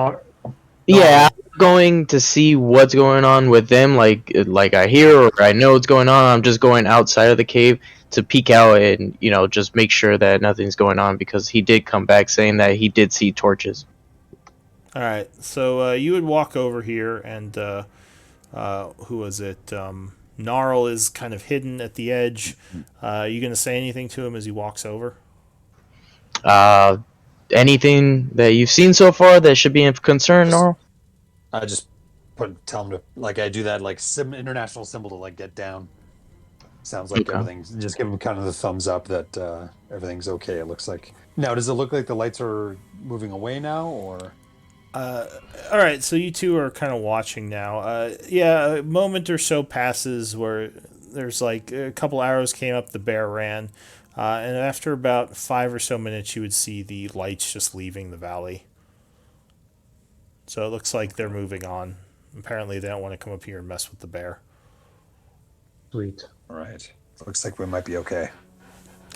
Yeah, I'm going to see what's going on with them. Like I hear or I know what's going on. I'm just going outside of the cave to peek out and just make sure that nothing's going on, because he did come back saying that he did see torches. All right. So you would walk over here, and who was it? Gnarl is kind of hidden at the edge. You gonna say anything to him as he walks over? anything that you've seen so far that should be of concern, Just- Nor? I just tell him to like I do that like international symbol to like get down. Sounds like Okay. everything's just give him kind of the thumbs up that everything's okay. It looks like now. Does it look like the lights are moving away now, or All right, so you two are kind of watching now. Yeah, a moment or so passes where there's like a couple arrows came up, the bear ran, and after about 5 or so minutes, you would see the lights just leaving the valley. So it looks like they're moving on. Apparently, they don't want to come up here and mess with the bear. Sweet. all right? Looks like we might be okay.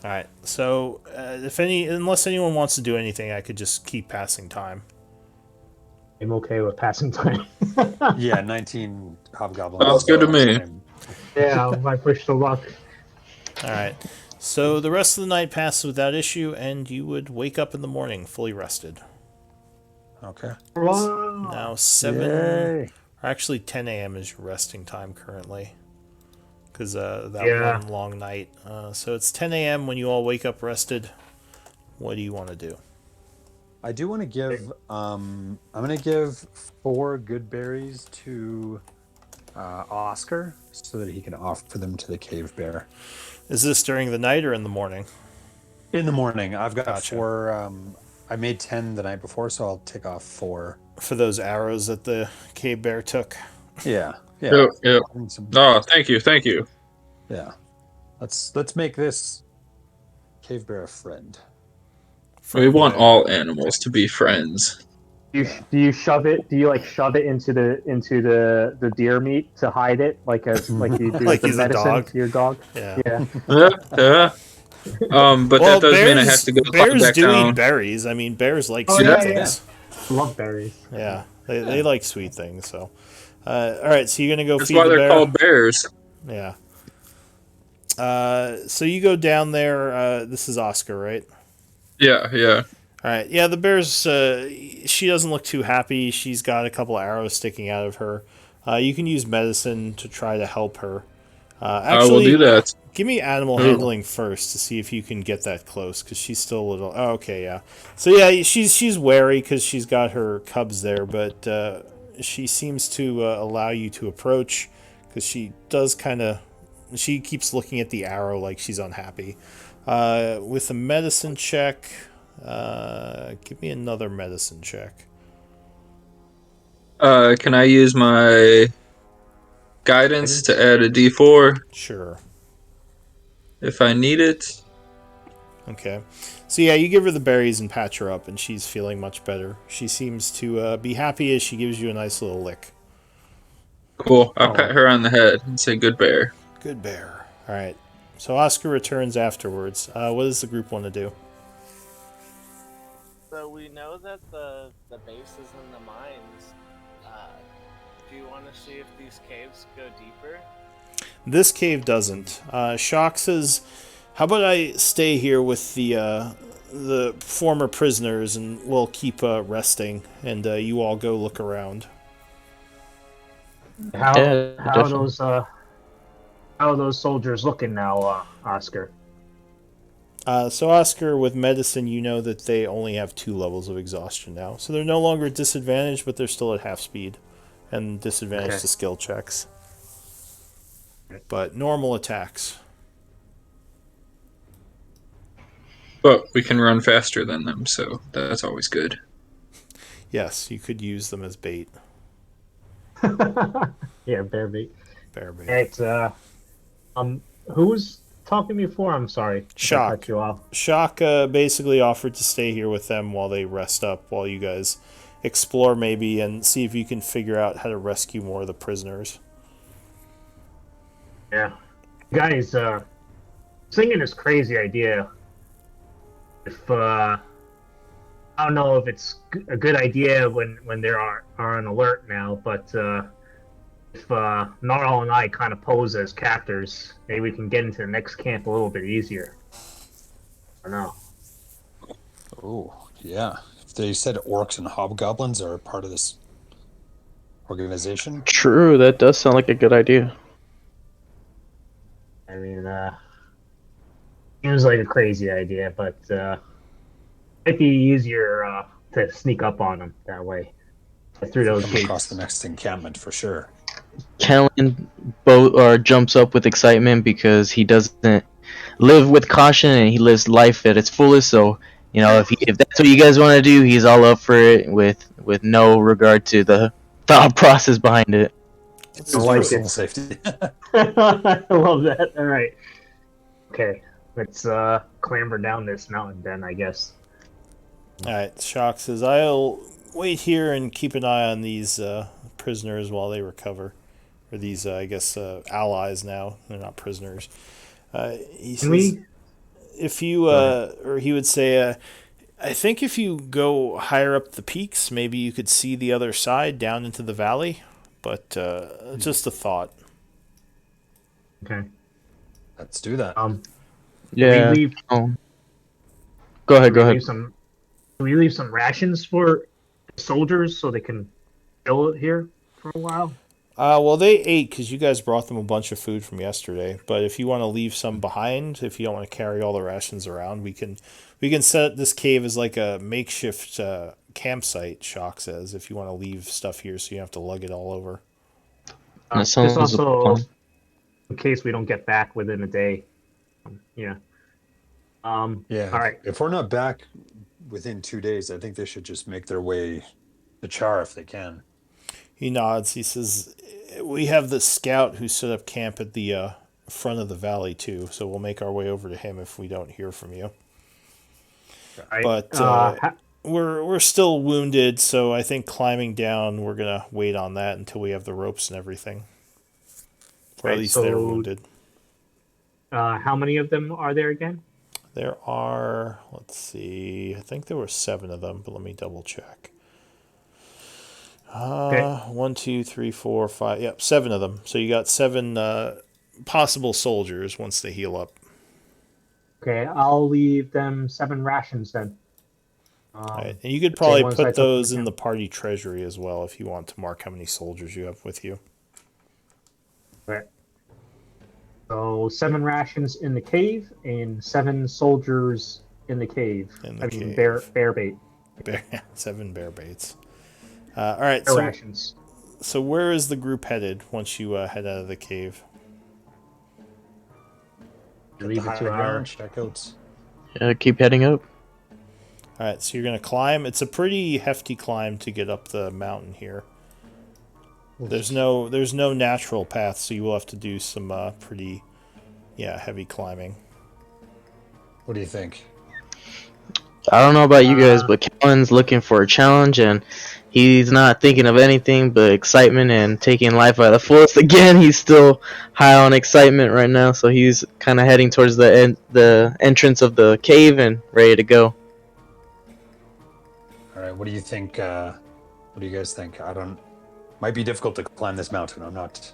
All right, so unless anyone wants to do anything, I could just keep passing time. I'm okay with passing time. Yeah, 19 hobgoblins. Sounds good to me. Yeah, my wish to luck. All right. So the rest of the night passes without issue, and you would wake up in the morning fully rested. Okay. Wow. Now 7, Yay. or actually 10 a.m. is your resting time currently, because that Yeah. one long night. So it's 10 a.m. when you all wake up rested. What do you want to do? I do want to give. I'm going to give 4 good berries to Oscar so that he can offer them to the cave bear. Is this during the night or in the morning? In the morning, I've got Gotcha. 4. I made 10 the night before, so I'll take off 4. For those arrows that the cave bear took. Yeah. Yep, yep. Some- Oh, thank you. yeah. Let's make this cave bear a friend. We want all animals to be friends. Do you shove it? Do you like shove it into the deer meat to hide it, like you do Like the he's a medicine dog? to your dog? Yeah. Yeah. Yeah. But Well, that does mean I have to go bears back do down. eat berries. I mean, bears like Oh, sweet yeah, things. Love berries. Yeah, they like sweet things. So, all right. So you're gonna go That's feed why the they're bear. called bears. Yeah. So you go down there. This is Oscar, right? Yeah. All right. Yeah, the bear's. She doesn't look too happy. She's got a couple arrows sticking out of her. You can use medicine to try to help her. I will do that. Give me animal Ooh. handling first to see if you can get that close, because she's still a little. Oh, okay, yeah. So yeah, she's wary because she's got her cubs there, but she seems to allow you to approach, because she does kind of. She keeps looking at the arrow like she's unhappy. With a medicine check, give me another medicine check. Can I use my guidance to add a D4 Sure. if I need it? Okay. So yeah, you give her the berries and patch her up, and she's feeling much better. She seems to be happy as she gives you a nice little lick. Cool. I'll pat her on the head and say, "Good bear." Good bear. All right. So Oscar returns afterwards. What does the group want to do? So we know that the base is in the mines. Do you want to see if these caves go deeper? This cave doesn't. Shock says, "How about I stay here with the former prisoners, and we'll keep resting, and you all go look around." How Yeah, how definitely. are those soldiers looking now, Oscar? So Oscar, with medicine, you know that they only have 2 levels of exhaustion now. So they're no longer at disadvantage, but they're still at half speed. And disadvantage Okay. to skill checks. But normal attacks. But we can run faster than them, so that's always good. Yes, you could use them as bait. Yeah, bear bait. Bear bait. Right. Who was talking before? I'm sorry. if I Shock. cut you off. Shock basically offered to stay here with them while they rest up, while you guys explore maybe and see if you can figure out how to rescue more of the prisoners. Yeah, guys. Singing is crazy idea. If I don't know if it's a good idea when they are on alert now, but if Gnarl and I kind of pose as captors, maybe we can get into the next camp a little bit easier. I don't know. Oh, yeah. They said orcs and hobgoblins are part of this organization. True, that does sound like a good idea. I mean, seems like a crazy idea, but Might be easier to sneak up on them that way through those Come across gates. the next encampment for sure. Kellen jumps up with excitement because he doesn't live with caution and he lives life at its fullest. So if that's what you guys want to do, he's all up for it with no regard to the thought process behind it. Let's I do like it. Personal safety. I love that. All right. Okay. Let's clamber down this mountain then, I guess. All right, Shock says, I'll wait here and keep an eye on these prisoners while they recover. Or these, I guess, allies now. They're not prisoners. He Can says, we? if you, or he would say, I think if you go higher up the peaks, maybe you could see the other side down into the valley. But just a thought. Okay. Let's do that. Yeah. We leave. Go ahead. Can we leave some rations for soldiers so they can chill here for a while? Well, they ate because you guys brought them a bunch of food from yesterday. But if you want to leave some behind, if you don't want to carry all the rations around, we can set this cave as like a makeshift campsite. Shock says, if you want to leave stuff here, so you have to lug it all over. That sounds Just also, fun. in case we don't get back within a day. Yeah. Yeah. All right. If we're not back within 2 days, I think they should just make their way to Chaur if they can. He nods. He says, we have the scout who set up camp at the front of the valley too, so we'll make our way over to him if we don't hear from you. Right. But we're still wounded, so I think climbing down, we're gonna wait on that until we have the ropes and everything. Or at least they're wounded. How many of them are there again? There are, let's see, I think there were 7 of them, but let me double check. Okay. 1, 2, 3, 4, 5. Yep, 7 of them. So you got 7 possible soldiers once they heal up. Okay, I'll leave them 7 rations then. Right. And you could probably ones I put took from those the in the camp. party treasury as well if you want to mark how many soldiers you have with you. Okay. So 7 rations in the cave and 7 soldiers in the cave. In the cave. Bear bait. 7 bear baits. All right, Bear rations. So where is the group headed once you head out of the cave? Leave it to our checkouts. Keep heading up. All right, so you're going to climb. It's a pretty hefty climb to get up the mountain here. There's no natural path, so you will have to do some pretty heavy climbing. What do you think? I don't know about you guys, but Kellen's looking for a challenge, and he's not thinking of anything but excitement and taking life by the fullest. Again, he's still high on excitement right now, so he's kind of heading towards the entrance of the cave and ready to go. All right, what do you think? What do you guys think? Might be difficult to climb this mountain. I'm not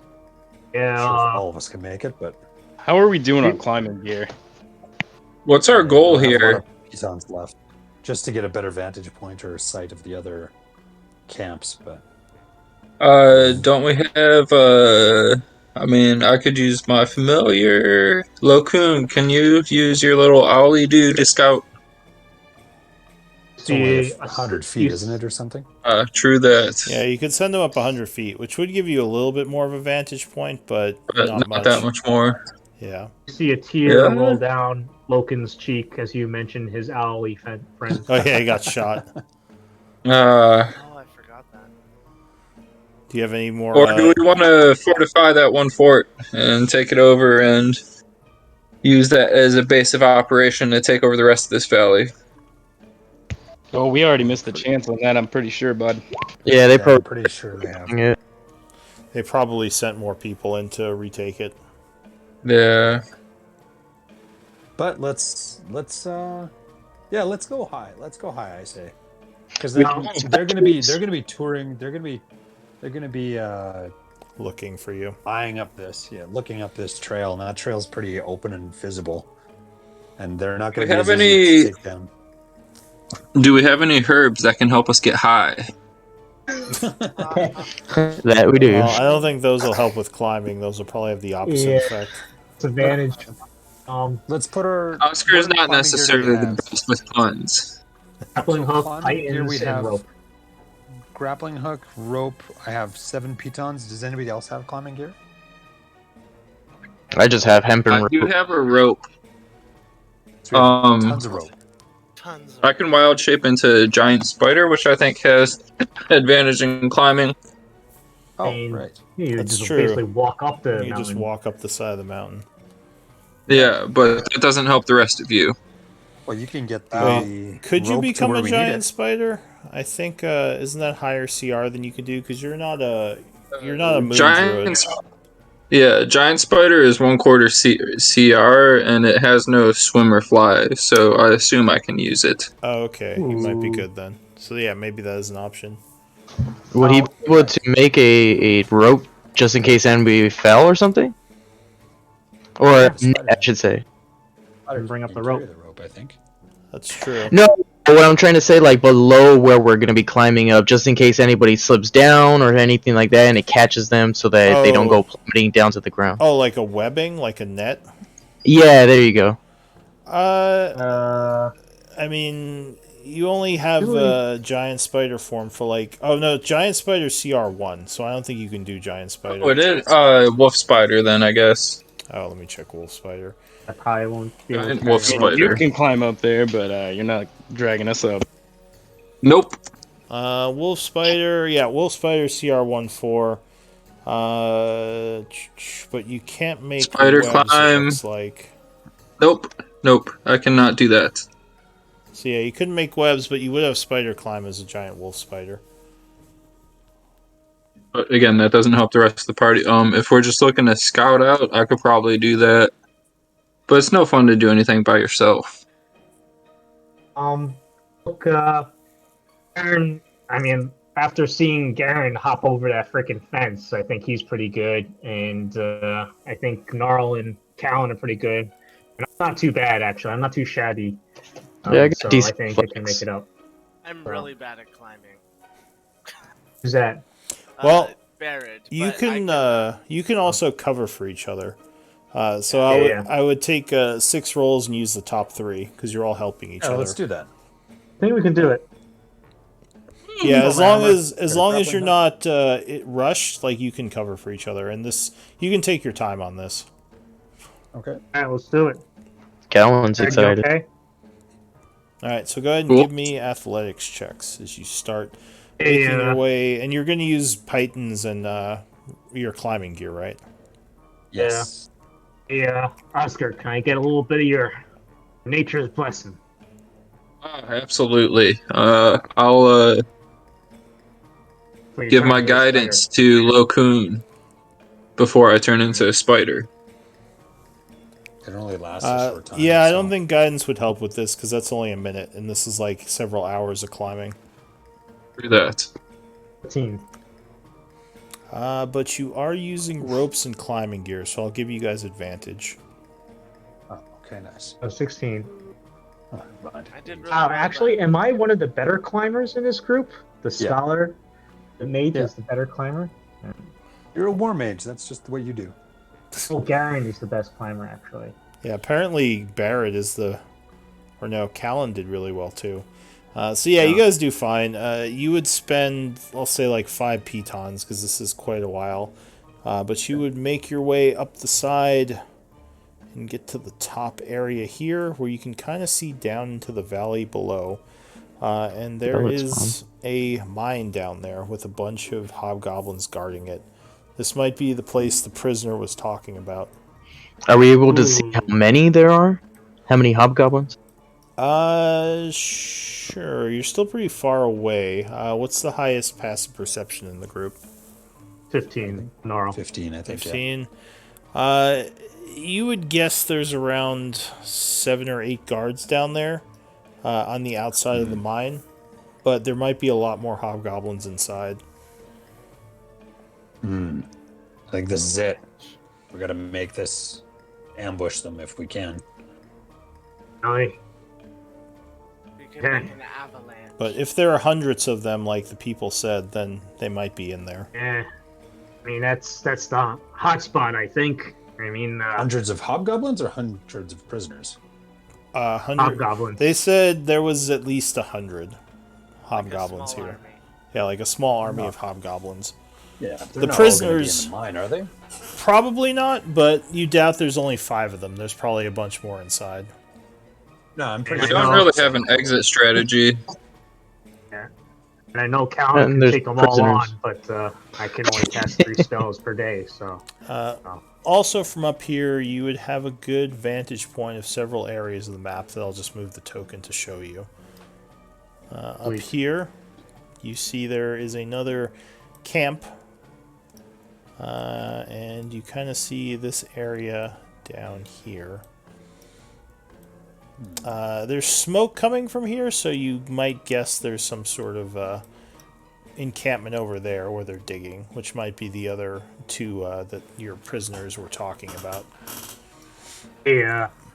sure if all of us can make it, but How are we doing on climbing gear? What's our goal we don't have a lot here? of pitons left, just to get a better vantage point or sight of the other camps. But Don't we have, I mean, I could use my familiar. Lokun, can you use your little owly dude to scout? it's only 100 feet, isn't it, or something? True that. Yeah, you could send them up 100 feet, which would give you a little bit more of a vantage point, but not much. That much more. Yeah. You see a tear Yeah. roll down Loken's cheek as you mentioned his owly friend. Oh yeah, he got shot. Oh, I forgot that. Do you have any more? Or do we want to fortify that one fort and take it over and use that as a base of operation to take over the rest of this valley? Oh, we already missed the chance on that, I'm pretty sure, bud. Yeah, they I'm probably pretty sure they have. it. They probably sent more people in to retake it. Yeah. But let's go high. Let's go high, I say, because they're going to be touring. They're going to be Looking for you. eyeing up looking up this trail, and that trail's pretty open and visible, and they're not going to be have as easy to take down. Do we have any herbs that can help us get high? That we do. Well, I don't think those will help with climbing. Those will probably have the opposite effect. It's advantage. Let's put our Oscar is what not climbing gear do we necessarily the have? best with puns. Grappling hook, Climbing gear, we Titans, and have rope. grappling hook, rope. I have 7 pitons. Does anybody else have climbing gear? I just have hemp I and do rope. have a rope. So we have tons of rope. Tons of I can wild shape into a giant spider, which I think has advantage in climbing. Oh, And right. you That's just true. basically walk up the You just mountain. walk up the side of the mountain. Yeah, but that doesn't help the rest of you. Well, you can get Wait, the could you rope to become where a we need giant it. spider? I think isn't that higher CR than you could do? Because you're not a moon druid. Giant spider is 1/4 CR, and it has no swim or fly, so I assume I can use it. Oh, okay. You might be Ooh. good then. So yeah, maybe that is an option. Would he be able to make a rope just in case anybody fell or something? Or a net, I should say. And bring up Can the carry rope. the rope, I think. That's true. No, but what I'm trying to say, like below where we're gonna be climbing up, just in case anybody slips down or anything like that, and it catches them so that they don't go plummeting down to the ground. Oh, like a webbing, like a net. Yeah, there you go. I mean, you only have Really? giant spider form for like. Oh no, giant spider CR1, so I don't think you can do giant spider. Oh, it is wolf spider then, I guess. Oh, let me check wolf spider. I probably won't be able to Giant carry wolf the rope. spider. You can climb up there, but you're not dragging us up. Nope. Wolf spider, yeah, wolf spider CR14. But you can't make Spider webs. It climb. looks like. Nope. I cannot do that. So yeah, you couldn't make webs, but you would have spider climb as a giant wolf spider. But again, that doesn't help the rest of the party. If we're just looking to scout out, I could probably do that. But it's no fun to do anything by yourself. Look, Garen, I mean, after seeing Garen hop over that freaking fence, I think he's pretty good. And I think Gnarl and Callan are pretty good. And I'm not too bad, actually. I'm not too shabby. Yeah, I got so I decent think I can make flex. it up. I'm really bad at climbing. Who's that? Well, Barrett, you but I can you can also cover for each other. So Yeah. I would take 6 rolls and use the top 3 because you're all helping each Yeah, other. let's do that. I think we can do it. Yeah, as long as Got a you're grappling hook. not rushed, like you can cover for each other, and this you can take your time on this. Okay. All right, let's do it. Callan's Garen, you excited. okay? All right, so go ahead and Cool. give me athletics checks as you start making your way, and you're going to use pitons and your climbing gear, right? Yes. Yeah, Oscar, can I get a little bit of your nature's blessing? Absolutely. I'll Before you give turn my into a spider? guidance to Lokun before I turn into a spider. It only lasts a short time. Yeah, I so- don't think guidance would help with this because that's only a minute, and this is like several hours of climbing. Do that. 15. But you are using ropes and climbing gear, so I'll give you guys advantage. Oh, okay, nice. Oh, 16. Oh, never mind. I did really Actually, am I one of the better climbers in this group? The Yeah. scholar, the mage Yeah. is the better climber? You're a war mage. That's just what you do. Oh, Garen is the best climber, actually. Yeah, apparently Barrett is Callan did really well too. So yeah, you guys do fine. You would spend, I'll say, like 5 pitons because this is quite a while. But you would make your way up the side and get to the top area here where you can kind of see down into the valley below. And there looks is a mine down there with a bunch of hobgoblins guarding it. This might be the place the prisoner was talking about. Are we able to see how many there are? How many hobgoblins? Sure. You're still pretty far away. What's the highest passive perception in the group? 15. Gnarl. 15, I think. 15. You would guess there's around 7 or 8 guards down there on the outside of the mine, but there might be a lot more hobgoblins inside. I think this is it. We got to make this, ambush them if we can. Really? We can make an avalanche. But if there are hundreds of them, like the people said, then they might be in there. Yeah. I mean, that's the hot spot, I think. I mean, Hundreds of hobgoblins or hundreds of prisoners? 100. Hobgoblins. They said there was at least 100 Like a hobgoblins small here. army. Yeah, like a small army No. of hobgoblins. Yeah, they're The not all going to be in prisoners- the mine, are they? Probably not, but you doubt there's only 5 of them. There's probably a bunch more inside. No, I'm pretty We I sure. don't know. really have an exit strategy. And I know Callan And can there's take them all on, prisoners. but I can only cast 3 spells per day, so. Also, from up here, you would have a good vantage point of several areas of the map that I'll just move the token to show you. Up Sweet. here, you see there is another camp, and you kind of see this area down here. There's smoke coming from here, so you might guess there's some sort of encampment over there where they're digging, which might be the other 2 that your prisoners were talking about. Hey,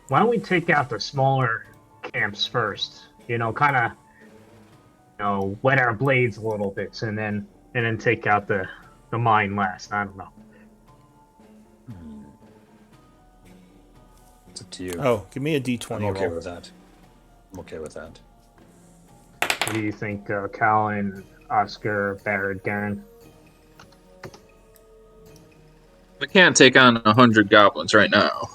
why don't we take out the smaller camps first? You know, kind of, wet our blades a little bit, and then take out the mine last. I don't know. It's up to you. Oh, give me a d20 I'm okay roll. with that. I'm okay with that. What do you think, Callan, Oscar, Barrett, Garen? We can't take on 100 goblins right now.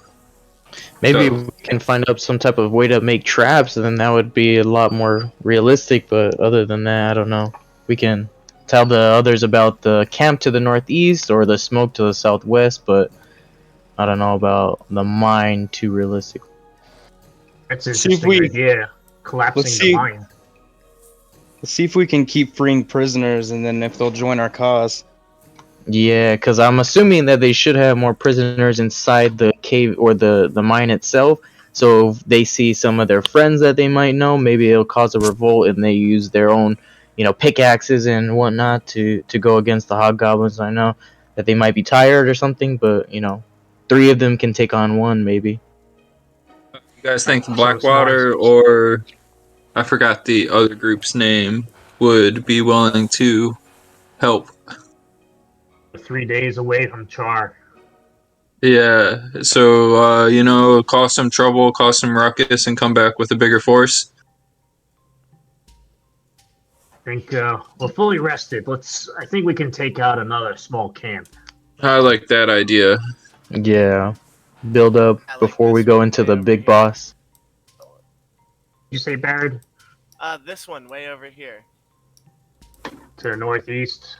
Maybe So- we can find up some type of way to make traps, and then that would be a lot more realistic. But other than that, I don't know. We can tell the others about the camp to the northeast or the smoke to the southwest, but I don't know about the mine too realistic. That's an See if interesting we- idea. Collapsing let's the see- mine. Let's see if we can keep freeing prisoners, and then if they'll join our cause. Yeah, because I'm assuming that they should have more prisoners inside the cave or the mine itself. So if they see some of their friends that they might know, maybe it'll cause a revolt, and they use their own, pickaxes and whatnot to go against the hobgoblins. I know that they might be tired or something, but 3 of them can take on 1 maybe. You guys think So Blackwater smart. or I forgot the other group's name would be willing to help? 3 days away from Chaur. Yeah, so cause some trouble, cause some ruckus, and come back with a bigger force. I think we're fully rested. I think we can take out another small camp. I like that idea. Yeah, build up I like before we this go one into way the over big here. boss. You say, Barrett? This one way over here. To the northeast.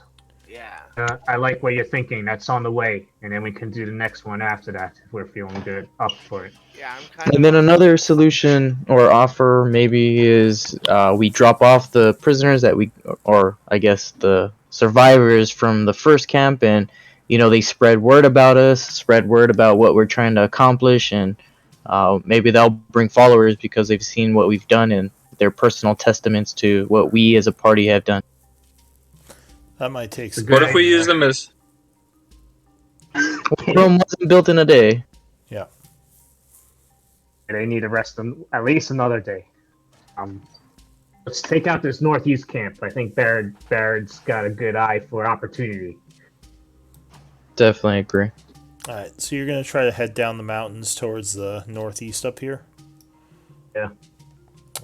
Yeah. I like what you're thinking. That's on the way, and then we can do the next one after that if we're feeling good, up for it. Yeah, I'm kind And then another solution or offer maybe is we drop off the prisoners or I guess the survivors from the first camp, and they spread word about us, spread word about what we're trying to accomplish, and maybe they'll bring followers because they've seen what we've done and their personal testaments to what we as a party have done. That might take some. What if we use them as Rome wasn't built in a day. Yeah. They need to rest them at least another day. Let's take out this northeast camp. I think Barrett's got a good eye for opportunity. Definitely agree. All right, so you're going to try to head down the mountains towards the northeast up here? Yeah.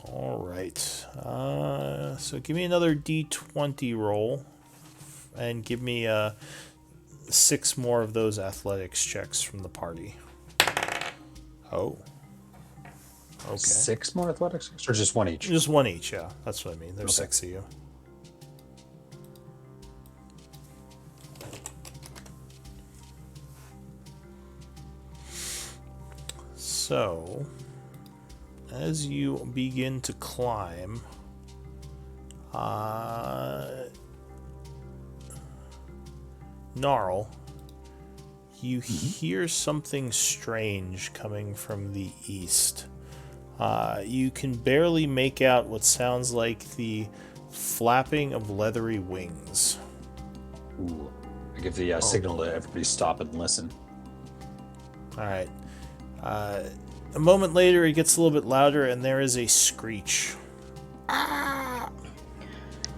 All right. So give me another d20 roll, and give me 6 more of those athletics checks from the party. Oh. Okay. 6 more athletics, or just 1 each? Just 1 each, yeah. That's what I mean. There's Okay. 6 of you. So, as you begin to climb, Gnarl, you hear something strange coming from the east. You can barely make out what sounds like the flapping of leathery wings. Ooh. I give the signal to everybody stop and listen. All right. A moment later, it gets a little bit louder, and there is a screech.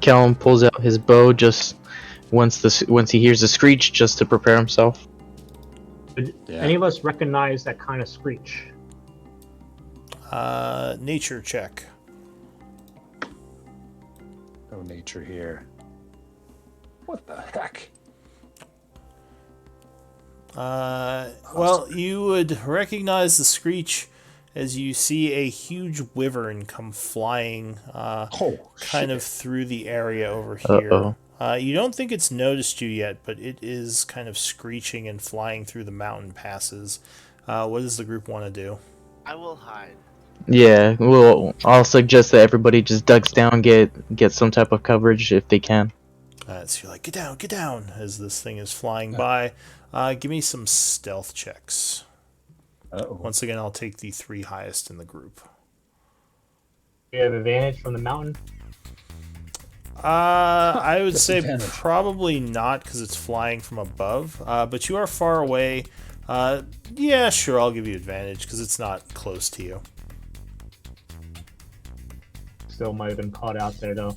Callum pulls out his bow just once he hears the screech, just to prepare himself. Did Yeah. any of us recognize that kind of screech? Nature check. No nature here. What the heck? Well, you would recognize the screech as you see a huge wyvern come flying kind of through the area over here. You don't think it's noticed you yet, but it is kind of screeching and flying through the mountain passes. What does the group want to do? I will hide. Yeah, well, I'll suggest that everybody just ducks down, get some type of coverage if they can. So you're like, get down, as this thing is flying by. Give me some stealth checks. Once again, I'll take the 3 highest in the group. You have advantage from the mountain? I would say probably not because it's flying from above. But you are far away. Yeah, sure, I'll give you advantage because it's not close to you. Still might have been caught out there, though.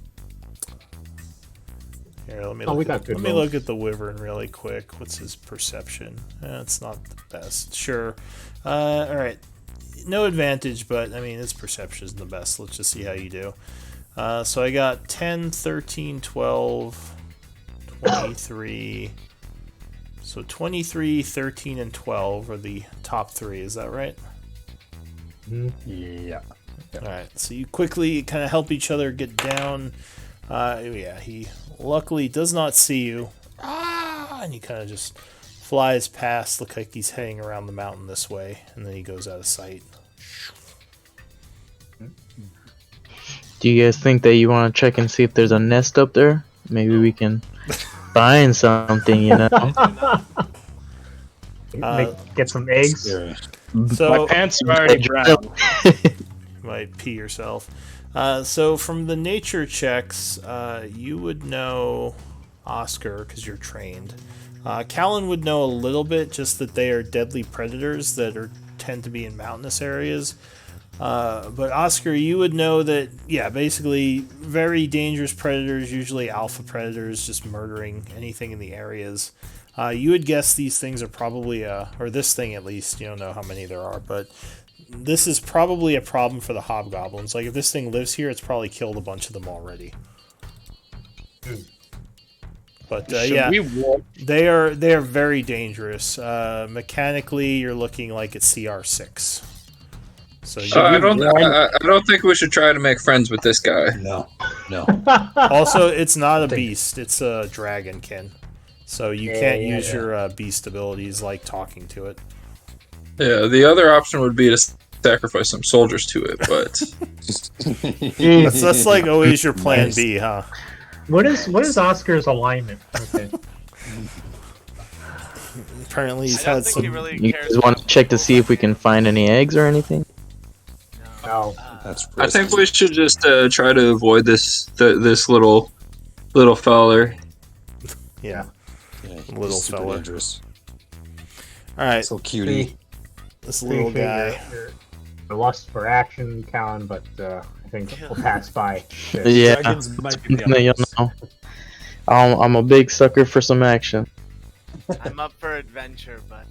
Here, let me look at the wyvern really quick. What's his perception? It's not the best. Sure. All right. No advantage, but I mean his perception isn't the best. Let's just see how you do. So I got 10, 13, 12, 23. So 23, 13, and 12 are the top 3. Is that right? Yeah. All right. So you quickly kind of help each other get down. Yeah, he luckily does not see you. And he kind of just flies past. Look like he's heading around the mountain this way, and then he goes out of sight. Do you guys think that you want to check and see if there's a nest up there? Maybe we can find something, you know? Get some eggs. So My pants are already brown. you might pee yourself. So from the nature checks, you would know Oscar because you're trained. Callan would know a little bit, just that they are deadly predators that tend to be in mountainous areas. But Oscar, you would know that, yeah, basically very dangerous predators, usually alpha predators, just murdering anything in the areas. You would guess these things are probably, or this thing at least, you don't know how many there are, but this is probably a problem for the hobgoblins. Like, if this thing lives here, it's probably killed a bunch of them already. But yeah, they are very dangerous. Mechanically, you're looking like it's CR6. So I don't think we should try to make friends with this guy. No. Also, it's not a beast; it's a dragonkin. So you can't use your beast abilities like talking to it. Yeah, the other option would be to sacrifice some soldiers to it, but that's like always your plan B, huh? What is Oscar's alignment? Okay. Apparently, he's I don't had think some. he really You cares guys want to check to see if we can find any eggs or anything? No. That's I think we should just try to avoid this little feller. Yeah, little he's super fella. dangerous. All right, So cutie. this little guy. The lust for action, Callan, but I think we'll pass by. Yeah, Dragons might be the you others. know. I'm a big sucker for some action. I'm up for adventure, but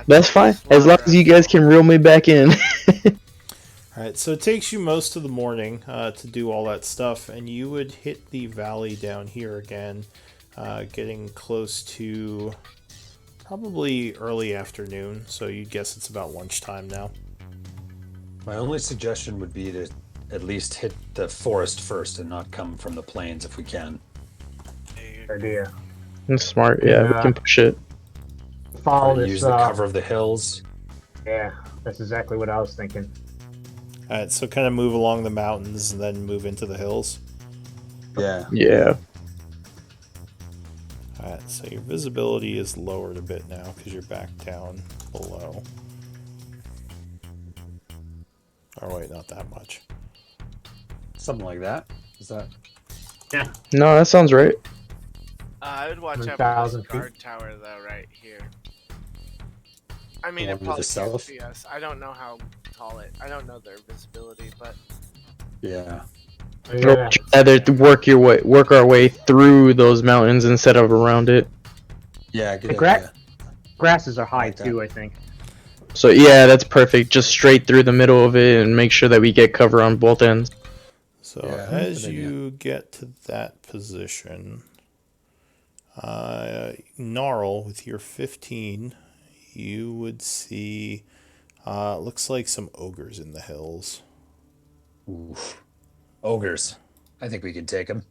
That's fine, as long as you guys can reel me back in. Alright, so it takes you most of the morning to do all that stuff, and you would hit the valley down here again, getting close to probably early afternoon, so you'd guess it's about lunchtime now. My only suggestion would be to at least hit the forest first and not come from the plains if we can. Idea. That's smart, yeah, we can push it. Follow Or this. use the cover of the hills. Yeah, that's exactly what I was thinking. Alright, so kind of move along the mountains and then move into the hills. Yeah. Yeah. Alright, so your visibility is lowered a bit now because you're back down below. Oh wait, not that much. Something like that. Is that? No, that sounds right. I would watch out for 1,000 this guard tower though, right here. I mean, The it one to probably the can't south? see us. I don't know how tall it. I don't know their visibility, but Yeah. Yeah. Either work our way through those mountains instead of around it. Yeah, good The gra- idea. Grasses are high Like that. too, I think. So yeah, that's perfect. Just straight through the middle of it and make sure that we get cover on both ends. So Yeah, as good idea. you get to that position, Gnarl, with your 15, you would see, looks like some ogres in the hills. Oof. Ogres. I think we can take them.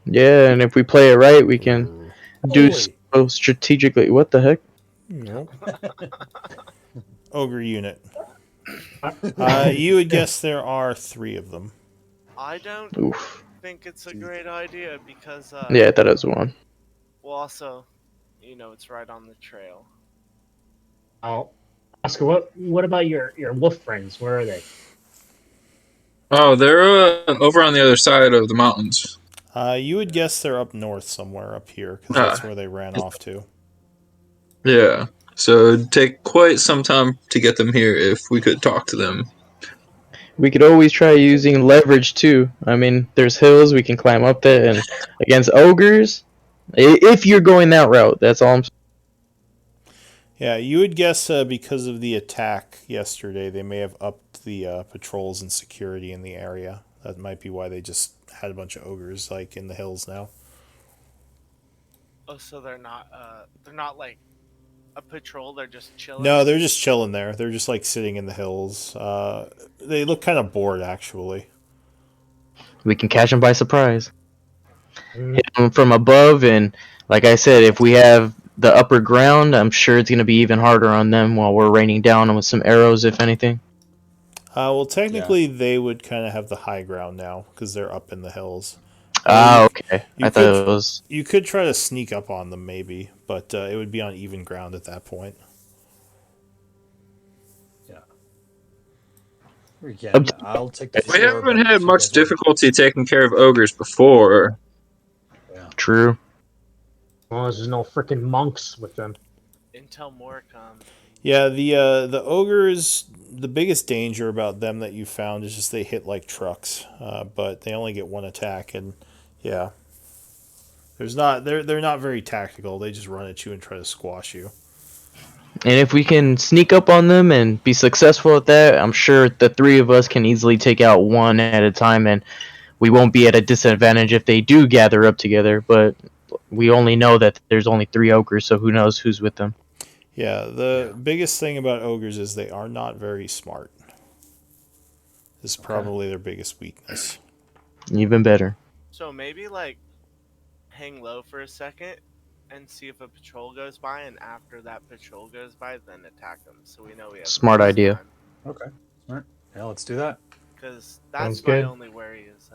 Yeah, and if we play it right, we can do Holy. so strategically. What the heck? Nope. Ogre unit. I, You would guess there are 3 of them. I don't Oof. think it's a great idea because, Yeah, that is one. well, also, it's right on the trail. I'll Oscar, what about your wolf friends? Where are they? Oh, they're over on the other side of the mountains. You would guess they're up north somewhere up here, because that's Ah, where they ran off to. yeah. So it'd take quite some time to get them here if we could talk to them. We could always try using leverage too. I mean, there's hills we can climb up there, and against ogres, if you're going that route, that's all I'm saying. Yeah, you would guess because of the attack yesterday, they may have upped the patrols and security in the area. That might be why they just had a bunch of ogres like in the hills now. Oh, so they're not like a patrol. They're just chilling. No, they're just chilling there. They're just like sitting in the hills. They look kind of bored actually. We can catch them by surprise. Mm, Hit them from above, and like I said, if we have the upper ground, I'm sure it's going to be even harder on them while we're raining down with some arrows, if anything. Well, technically, they would kind of have the high ground now because they're up in the hills. Ah, okay. You I thought could it was. you could try to sneak up on them maybe, but it would be on even ground at that point. Yeah. We Up can. I'll take the We floor. haven't But had if you much guys want- difficulty taking care of ogres before. Yeah. True. as long as there's no freaking monks with them. Until more come. Yeah, the ogres. The biggest danger about them that you found is just they hit like trucks, but they only get one attack, and yeah, they're not very tactical. They just run at you and try to squash you. And if we can sneak up on them and be successful at that, I'm sure the 3 of us can easily take out one at a time, and we won't be at a disadvantage if they do gather up together. But we only know that there's only 3 ogres, so who knows who's with them. Yeah, the biggest thing about ogres is they are not very smart. This is probably their biggest weakness. Even better. So maybe like hang low for a second and see if a patrol goes by, and after that patrol goes by, then attack them. So we know we have Smart idea. Okay. All right. Yeah, let's do that. Because Sounds that's my good. only worry is,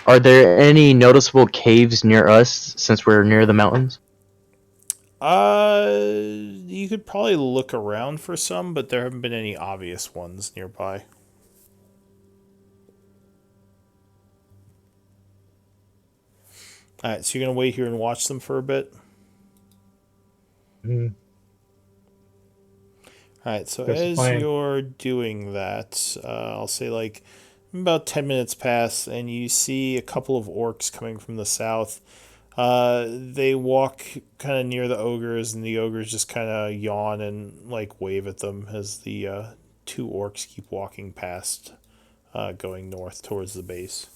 Are there any noticeable caves near us since we're near the mountains? You could probably look around for some, but there haven't been any obvious ones nearby. All right, so you're gonna wait here and watch them for a bit. Mm, All right, so That's the as plan. you're doing that, I'll say like about 10 minutes pass, and you see a couple of orcs coming from the south. They walk kind of near the ogres, and the ogres just kind of yawn and like wave at them as the 2 orcs keep walking past, going north towards the base.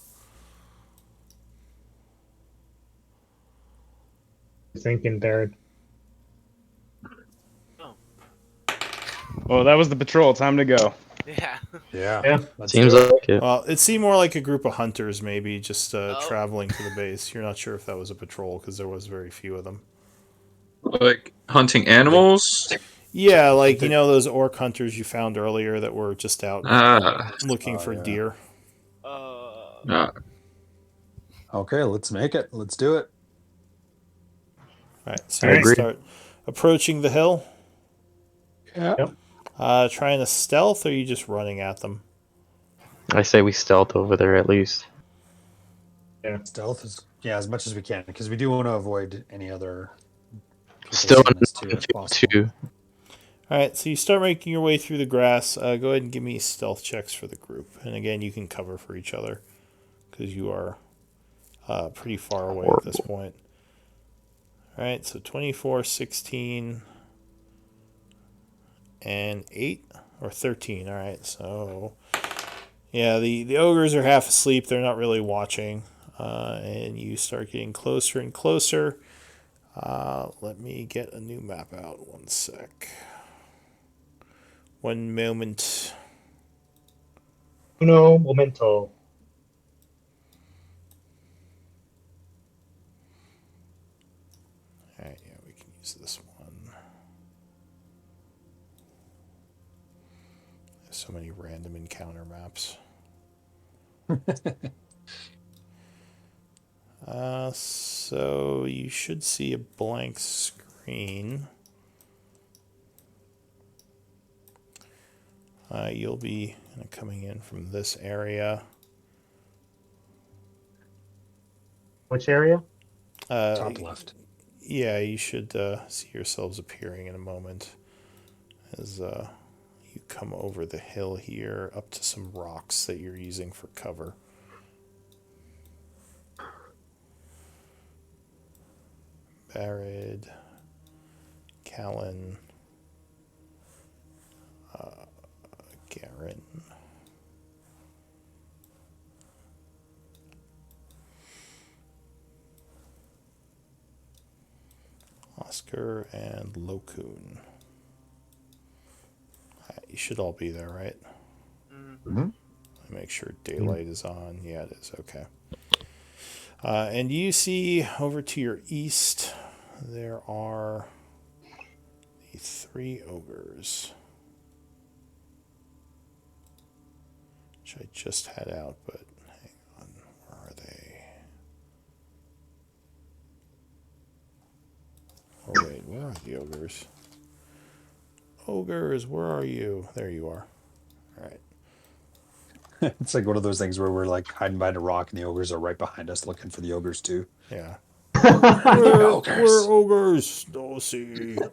Thinking, Baird. Oh, that was the patrol. Time to go. yeah. Yeah. Yeah. Let's Seems do it. like it. Well, it seemed more like a group of hunters, maybe just Oh. traveling to the base. You're not sure if that was a patrol because there was very few of them. Like hunting animals? Yeah, like you know those orc hunters you found earlier that were just out Ah. looking for yeah. deer. Ah. Okay, let's make it. Let's do it. All right, so I you agree. start approaching the hill. Yeah. Yep. Trying to stealth, or are you just running at them? I say we stealth over there at least. Stealth is as much as we can because we do want to avoid any other people Still seeing us too if possible. too. All right, so you start making your way through the grass. Go ahead and give me stealth checks for the group, and again, you can cover for each other because you are pretty far away at this point. All right, so 24, 16. and 8 or 13. All right, so yeah, the ogres are half asleep. They're not really watching, and you start getting closer and closer. Let me get a new map out. One sec. One moment. Uno momento. All right, yeah, we can use this one. There's so many random encounter maps. So you should see a blank screen. You'll be coming in from this area. Which area? Top left. Yeah, you should see yourselves appearing in a moment as you come over the hill here up to some rocks that you're using for cover. Barid, Callan, Garen. Oscar and Lokun. You should all be there, right? Mm-hmm. Make sure daylight is on. Yeah, it is. Okay. And you see over to your east, there are the 3 ogres, which I just had out, but hang on, where are they? Oh wait, where are the ogres? Ogres, where are you? There you are. All right. It's like one of those things where we're like hiding behind a rock and the ogres are right behind us looking for the ogres too. Yeah. Ogres. We're ogres. Oh, see. All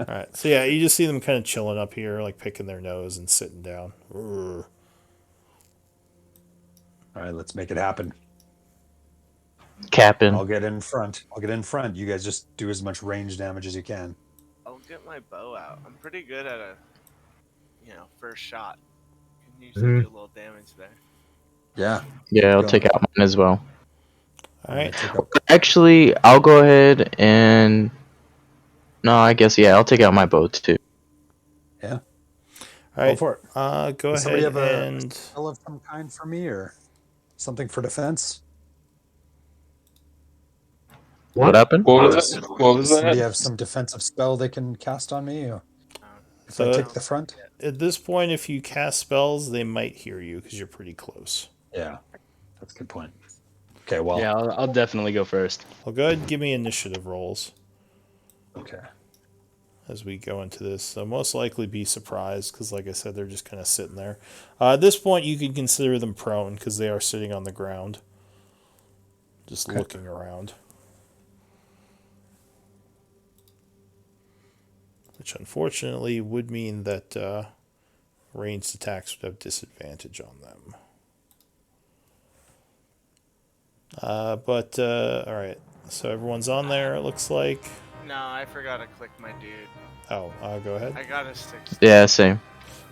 right. So yeah, you just see them kind of chilling up here, like picking their nose and sitting down. All right, let's make it happen. Captain. I'll get in front. You guys just do as much range damage as you can. I'll get my bow out. I'm pretty good at a, first shot. Can usually do a little damage there. Yeah. Yeah, I'll Go. take out mine as well. All right. Actually, I'll go ahead and. No, I guess, yeah, I'll take out my bow too. Yeah. All right. Go for it. Go Does ahead somebody have and. a spell of some kind for me or something for defense? What happened? What was that? What was Does somebody that? have some defensive spell they can cast on me if So I take the front? At this point, if you cast spells, they might hear you because you're pretty close. Yeah, that's a good point. Okay, well. Yeah, I'll definitely go first. Well, go ahead and give me initiative rolls Okay. as we go into this. They'll most likely be surprised because, like I said, they're just kind of sitting there. At this point, you can consider them prone because they are sitting on the ground, just looking around. Which unfortunately would mean that ranged attacks would have disadvantage on them. But all right, so everyone's on there. It looks like. No, I forgot to click my dude. Oh, go ahead. I got a 6. Yeah, same.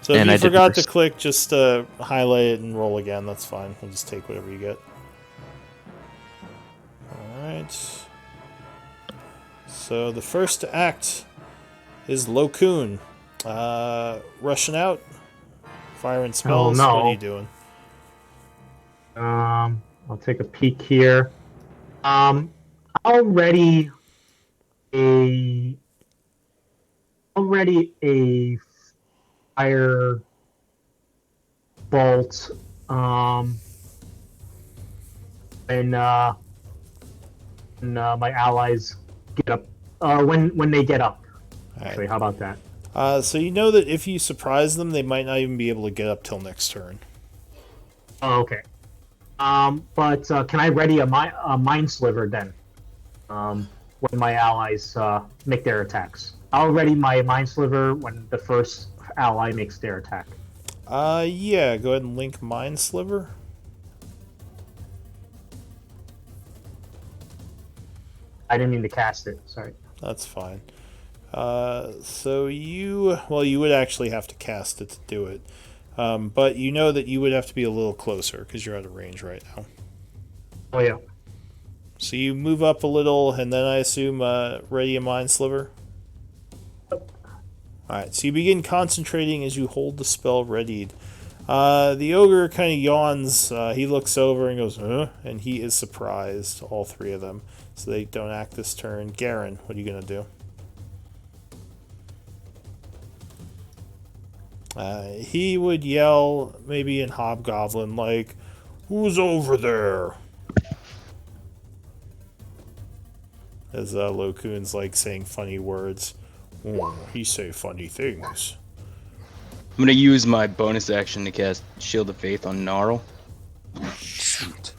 So if And you I did forgot to first. click, just highlight it and roll again. That's fine. We'll just take whatever you get. All right. So the first to act is Lokun. Rushing out, firing spells. no. What are you doing? I'll take a peek here. Already a fire bolt. And my allies get up. When they get up. Actually, how about that? So you know that if you surprise them, they might not even be able to get up till next turn. Oh, okay. But can I ready a mind sliver then? When my allies make their attacks. I'll ready my mind sliver when the first ally makes their attack. Yeah. Go ahead and link Mind Sliver. I didn't mean to cast it. Sorry. That's fine. So you would actually have to cast it to do it. But you know that you would have to be a little closer because you're out of range right now. Oh yeah. So you move up a little, and then I assume ready a mind sliver. Alright, so you begin concentrating as you hold the spell readied. The ogre kind of yawns. He looks over and goes, huh? And he is surprised, all three of them. So they don't act this turn. Garen, what are you going to do? He would yell, maybe in Hobgoblin, like, who's over there? As Lokun's like saying funny words. Oh, he say funny things. I'm gonna use my bonus action to cast Shield of Faith on Gnarl. Shoot.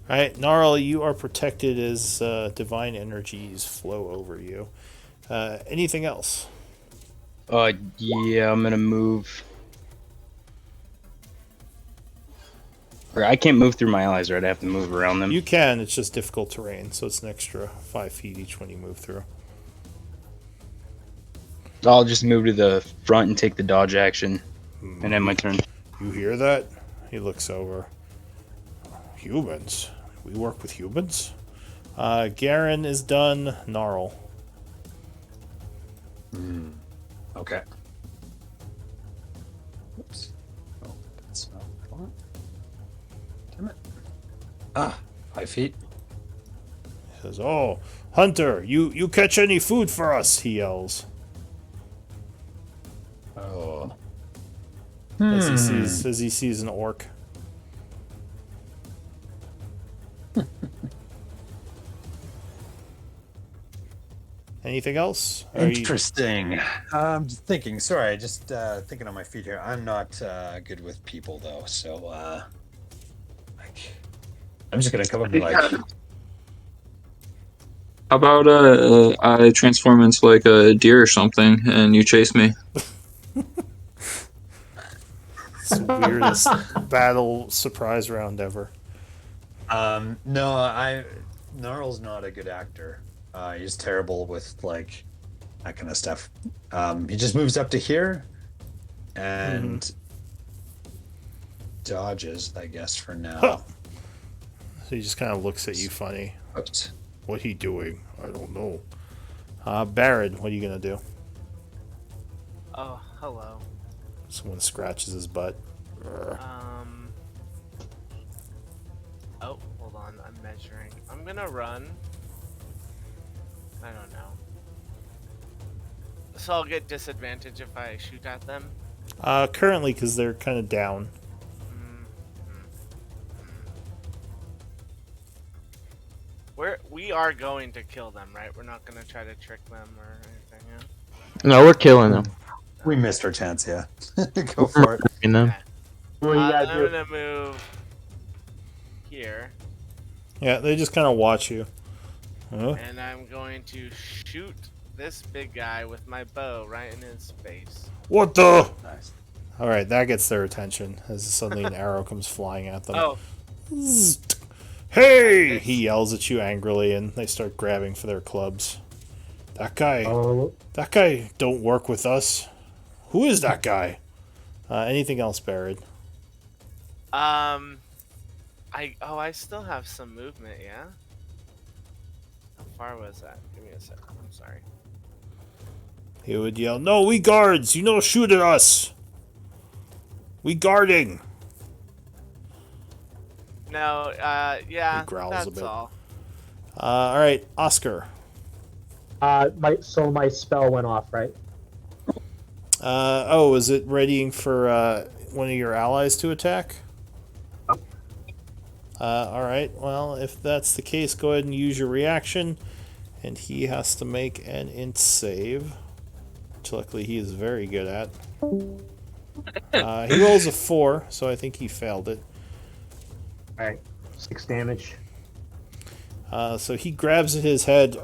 Alright, Gnarl, you are protected as divine energies flow over you. Anything else? Yeah, I'm gonna move. Or I can't move through my allies, right? I have to move around them. You can, it's just difficult terrain, so it's an extra 5 feet each when you move through. I'll just move to the front and take the dodge action, and end my turn. You hear that? He looks over. Humans? We work with humans? Garen is done. Gnarl. Okay. Oops. Oh, that's not what I want. Damn it. 5 feet. He says, oh, Hunter, you catch any food for us? He yells. Oh. As he sees an orc. Anything else? Interesting. I'm just thinking. Sorry, just thinking on my feet here. I'm not good with people though, so like, I'm just gonna come up and be like, How about I transform into like a deer or something, and you chase me? It's the weirdest battle surprise round ever. no, Gnarl's not a good actor. He's terrible with like that kind of stuff. He just moves up to here and dodges, I guess, for now. Huh. So he just kind of looks at you funny. Oops. What he doing? I don't know. Barrett, what are you gonna do? Oh, hello. Someone scratches his butt. Oh, hold on. I'm measuring. I'm gonna run. I don't know. So I'll get disadvantage if I shoot at them. Currently, because they're kind of down. We are going to kill them, right? We're not gonna try to trick them or anything. Yeah? No, we're killing them. We missed our chance, yeah. Go for it. You know? What do you Then gotta I'm do? gonna move here, Yeah, they just kind of watch you. Huh? and I'm going to shoot this big guy with my bow right in his face. What the? Nice. All right, that gets their attention as suddenly an arrow comes flying at them. Oh, Zzzt. Hey! He yells at you angrily, and they start grabbing for their clubs. That guy don't work with us. Who is that guy? Anything else, Barrett? I still have some movement. Yeah. How far was that? Give me a second. I'm sorry. He would yell, "No, we guards! You no shoot at us! We guarding!" No, yeah, He growls a that's bit. all. All right, Oscar. My spell went off, right? Is it readying for one of your allies to attack? All right. Well, if that's the case, go ahead and use your reaction, and he has to make an int save, which luckily he is very good at. He rolls a 4, so I think he failed it. Alright. 6 damage. So he grabs at his head,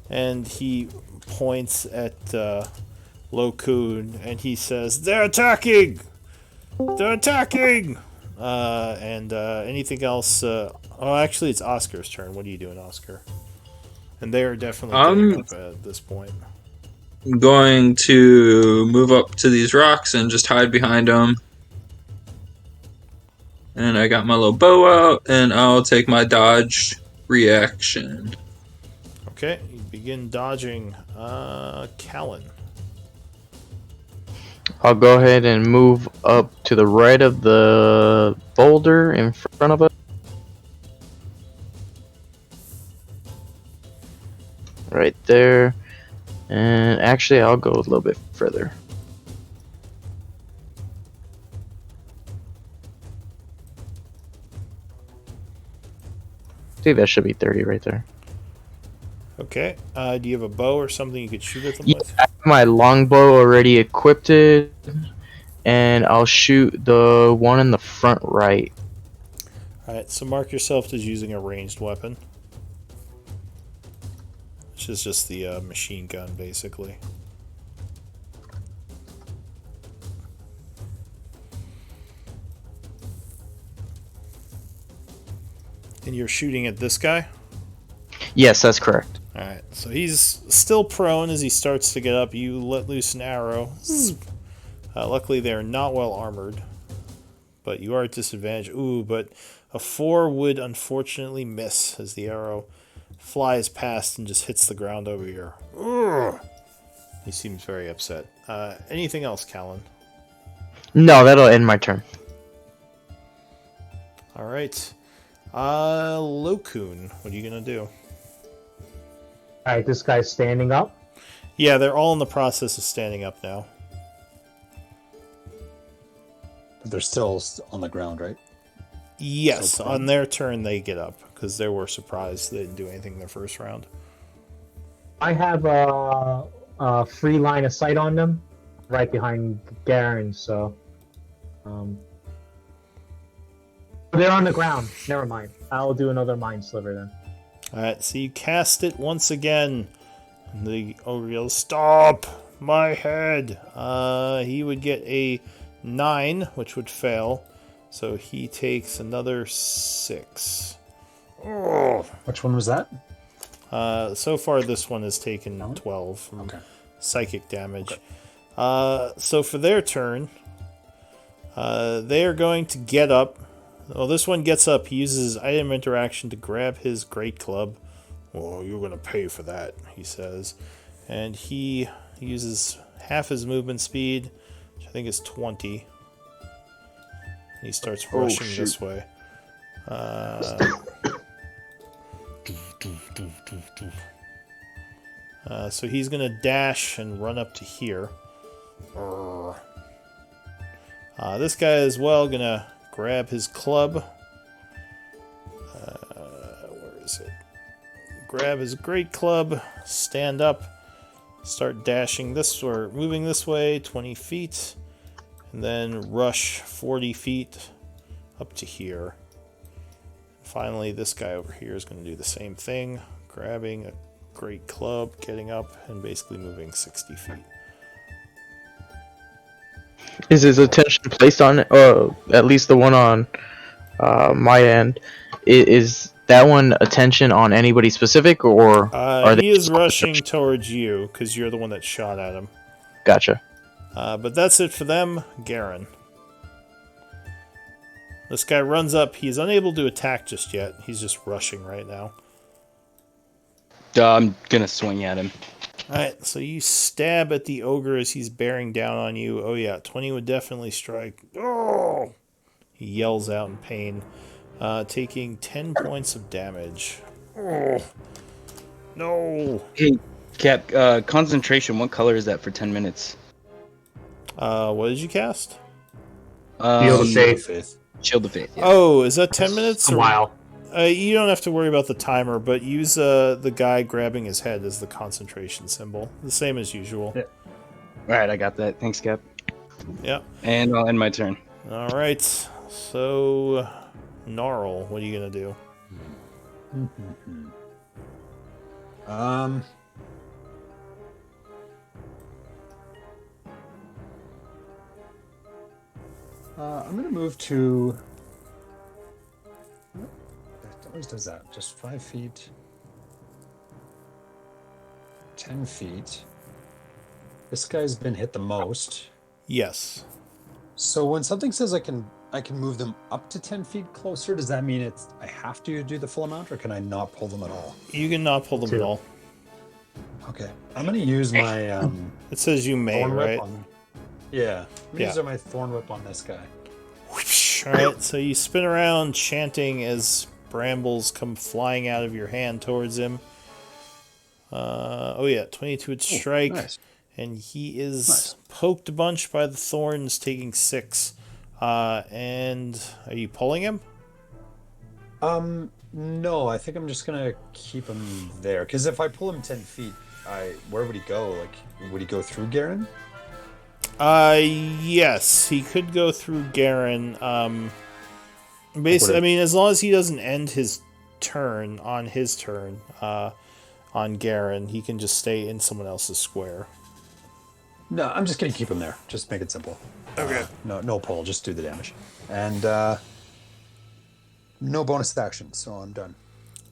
and he points at Lokun, and he says, "They're attacking! They're attacking!" Anything else? Actually, it's Oscar's turn. What are you doing, Oscar? And they are definitely getting up at this point. going to move up to these rocks and just hide behind them. And I got my little bow out, and I'll take my dodge reaction. Okay, you begin dodging. Callan. I'll go ahead and move up to the right of the boulder in front of us. Right there. And actually, I'll go a little bit further. I think that should be 30 right there. Okay. Do you have a bow or something you could shoot at them Yeah, with? I have my longbow already equipped, and I'll shoot the one in the front right. Alright, so mark yourself as using a ranged weapon. Which is just the machine gun, basically. And you're shooting at this guy? Yes, that's correct. Alright, so he's still prone as he starts to get up. You let loose an arrow. Luckily, they're not well armored. But you are at disadvantage. Ooh, but a 4 would unfortunately miss as the arrow flies past and just hits the ground over here. Ugh. He seems very upset. Anything else, Callan? No, that'll end my turn. Alright. Lokun, what are you going to do? Alright, this guy's standing up. Yeah, they're all in the process of standing up now. But they're still on the ground, right? Yes, So on their turn they get up because they were surprised they didn't do anything in their first round. I have a free line of sight on them, right behind Garen. So, they're on the ground. Never mind. I'll do another mind sliver then. Alright, so you cast it once again. And the ogre yells, "Stop! My head!" He would get a 9, which would fail. So he takes another 6. Oh. Which one was that? So far, this one has taken 12 from psychic damage. Okay. So for their turn, they are going to get up. Well, this one gets up. He uses his item interaction to grab his great club. "Well, you're going to pay for that," he says. And he uses half his movement speed, which I think is 20. And he starts rushing this way. So he's going to dash and run up to here. This guy as well going to grab his club. Where is it? Grab his great club, stand up, start dashing this or moving this way 20 feet, and then rush 40 feet up to here. Finally, this guy over here is going to do the same thing, grabbing a great club, getting up, and basically moving 60 feet. Is his attention placed on, at least the one on my end? Is that one attention on anybody specific, or are they? He is rushing towards you because you're the one that shot at him. Gotcha. But that's it for them. Garen. This guy runs up. He's unable to attack just yet. He's just rushing right now. I'm gonna swing at him. Alright, so you stab at the ogre as he's bearing down on you. Oh yeah, 20 would definitely strike. Oh! He yells out in pain, taking 10 points of damage. Oh! No! Hey, Cap, concentration, what color is that for 10 minutes? What did you cast? Shield of Faith. Shield of Faith, yeah. Oh, is that 10 minutes? A while. You don't have to worry about the timer, but use the guy grabbing his head as the concentration symbol. The same as usual. Yeah. Alright, I got that. Thanks, Cap. Yep. And I'll end my turn. Alright, so Gnarl, what are you going to do? I'm going to move to... It always does that. Just 5 feet. 10 feet. This guy's been hit the most. Yes. So when something says I can move them up to 10 feet closer, does that mean I have to do the full amount, or can I not pull them at all? You can not pull them at all. Okay. I'm gonna use my It says you may, thorn right? whip on. Yeah. I'm gonna Yeah. use my thorn whip on this guy. Alright, so you spin around chanting as brambles come flying out of your hand towards him. Oh yeah, 22 would strike. Nice. And he is Nice. poked a bunch by the thorns, taking 6. And are you pulling him? No, I think I'm just gonna keep him there. Because if I pull him 10 feet, where would he go? Like, would he go through Garen? Yes, he could go through Garen. Basically, I mean, as long as he doesn't end his turn on his turn, on Garen, he can just stay in someone else's square. No, I'm just gonna keep him there. Just make it simple. Okay. No pull, just do the damage. And no bonus action, so I'm done.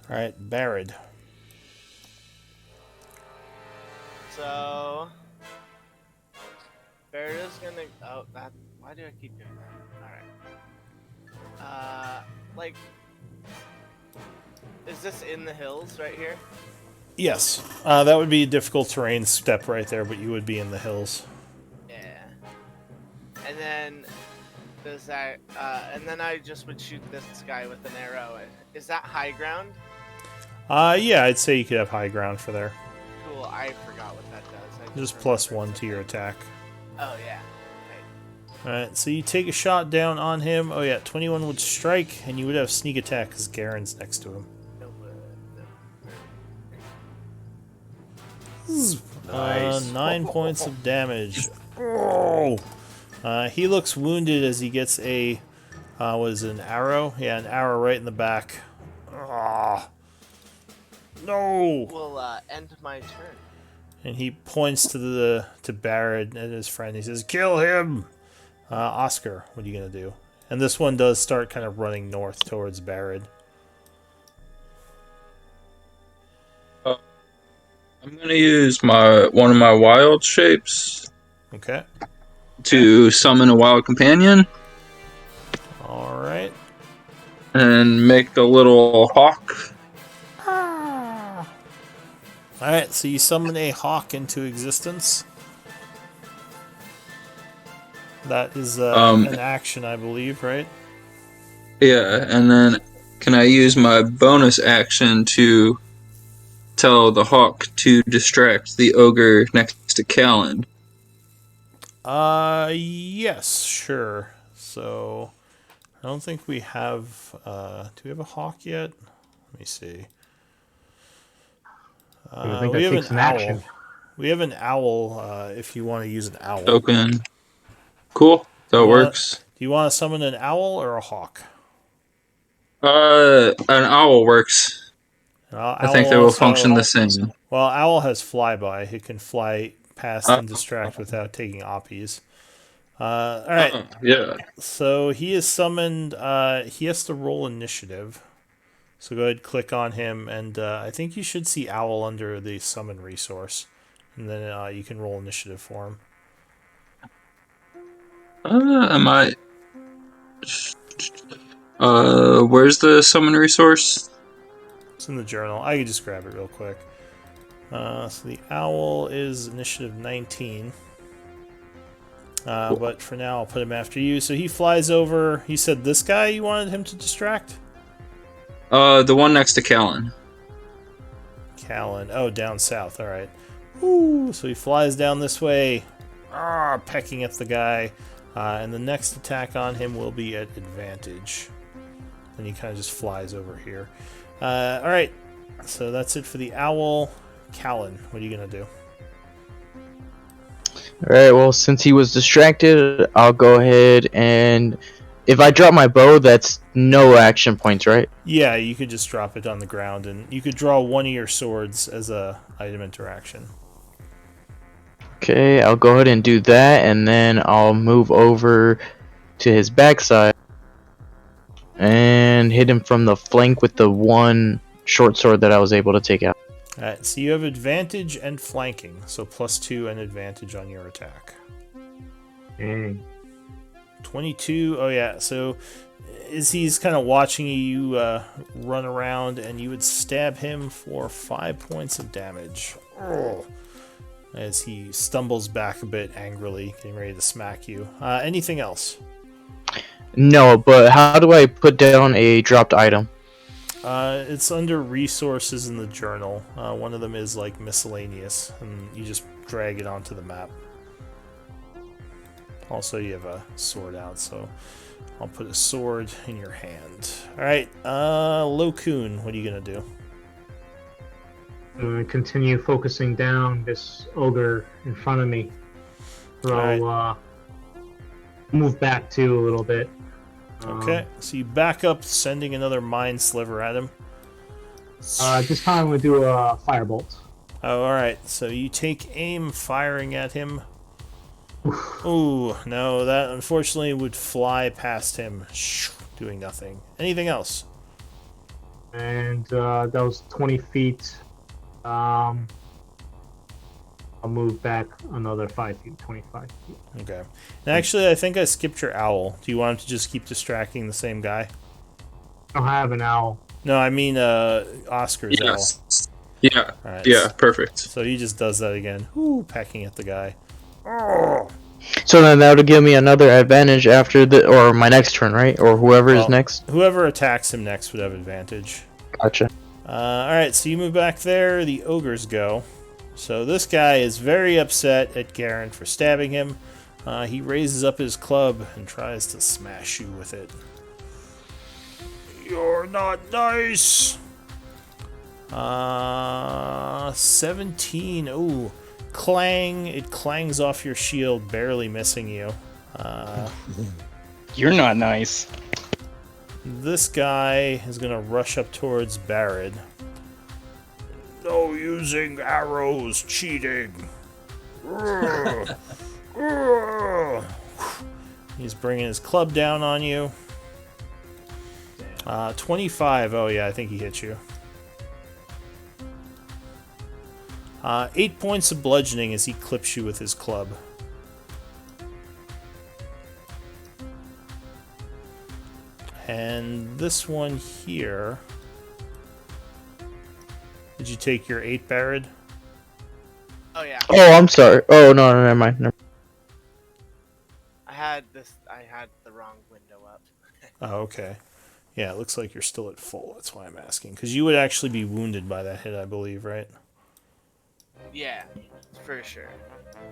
All right, Barad. So Barada's gonna. Oh, that. Why do I keep doing that? All right. Like, is this in the hills right here? Yes, that would be a difficult terrain step right there, but you would be in the hills. Yeah. And then does that? And then I just would shoot this guy with an arrow. Is that high ground? Yeah, I'd say you could have high ground for there. Cool. I forgot what that does. Just +1 to your attack. Oh yeah. Okay. Alright, so you take a shot down on him. Oh yeah, 21 would strike, and you would have sneak attack because Garen's next to him. Nice. 9 points of damage. Oh! He looks wounded as he gets a, what is it, an arrow? Yeah, an arrow right in the back. Ah! No! Will end my turn. And he points to Barad and his friend. He says, "Kill him!" Oscar, what are you gonna do? And this one does start kind of running north towards Barad. I'm gonna use one of my wild shapes Okay. to summon a wild companion All right. and make a little hawk. All right. So you summon a hawk into existence. That is an action, I believe, right? Yeah, and then can I use my bonus action to tell the hawk to distract the ogre next to Callan? Yes, sure. So I don't think we have. Do we have a hawk yet? Let me see. I think We that have takes an an owl. action. We have an owl. If you want to use an owl. Token. Cool. That works. Do you want to summon an owl or a hawk? An owl works. I think they will function the same. Well, owl has flyby. It can fly past and distract without taking oppies. All right. Yeah. So he is summoned. He has to roll initiative. So go ahead, click on him, and I think you should see owl under the summon resource, and then you can roll initiative for him. Am I? Where's the summon resource? It's in the journal. I can just grab it real quick. So the owl is initiative 19. But for now, I'll put him after you. So he flies over. He said this guy you wanted him to distract? The one next to Callan. Callan. Oh, down south. All right. Ooh, so he flies down this way, pecking at the guy. And the next attack on him will be at advantage. And he kind of just flies over here. All right. So that's it for the owl. Callan, what are you going to do? Alright, well, since he was distracted, I'll go ahead and... If I drop my bow, that's no action points, right? Yeah, you could just drop it on the ground, and you could draw one of your swords as a item interaction. Okay, I'll go ahead and do that, and then I'll move over to his backside and hit him from the flank with the one short sword that I was able to take out. Alright, so you have advantage and flanking, so +2 and advantage on your attack. Dang. 22, oh yeah, so as he's kind of watching you run around, and you would stab him for 5 points of damage. Oh. As he stumbles back a bit angrily, getting ready to smack you. Anything else? No, but how do I put down a dropped item? It's under resources in the journal. One of them is like miscellaneous, and you just drag it onto the map. Also, you have a sword out, so I'll put a sword in your hand. Alright, Lokun, what are you gonna do? I'm gonna continue focusing down this ogre in front of me. So I'll move back too a little bit. Okay, so you back up, sending another mind sliver at him. This time I'm gonna do a firebolt. Oh, alright, so you take aim firing at him. Ooh, no, that unfortunately would fly past him, doing nothing. Anything else? And that was 20 feet. I'll move back another 5 feet, 25 feet. Okay. And actually, I think I skipped your owl. Do you want him to just keep distracting the same guy? I don't have an owl. No, I mean Oscar's owl. Yes. Yeah. Alright, Yeah. Perfect. so he just does that again. Ooh, pecking at the guy. Oh. So then that would give me another advantage after or my next turn, right? Or whoever is next. Whoever attacks him next would have advantage. Gotcha. Alright, so you move back there. The ogres go. So this guy is very upset at Garen for stabbing him. He raises up his club and tries to smash you with it. You're not nice! 17. Ooh. Clang. It clangs off your shield, barely missing you. You're not nice. This guy is going to rush up towards Barad. No using arrows, cheating. He's bringing his club down on you. 25. Oh yeah, I think he hit you. 8 points of bludgeoning as he clips you with his club. And this one here... Did you take your 8, Barad? Oh yeah. Oh, I'm sorry. Oh, no, never mind. I had the wrong window up. Oh, okay. Yeah, it looks like you're still at full. That's why I'm asking. Because you would actually be wounded by that hit, I believe, right? Yeah, for sure.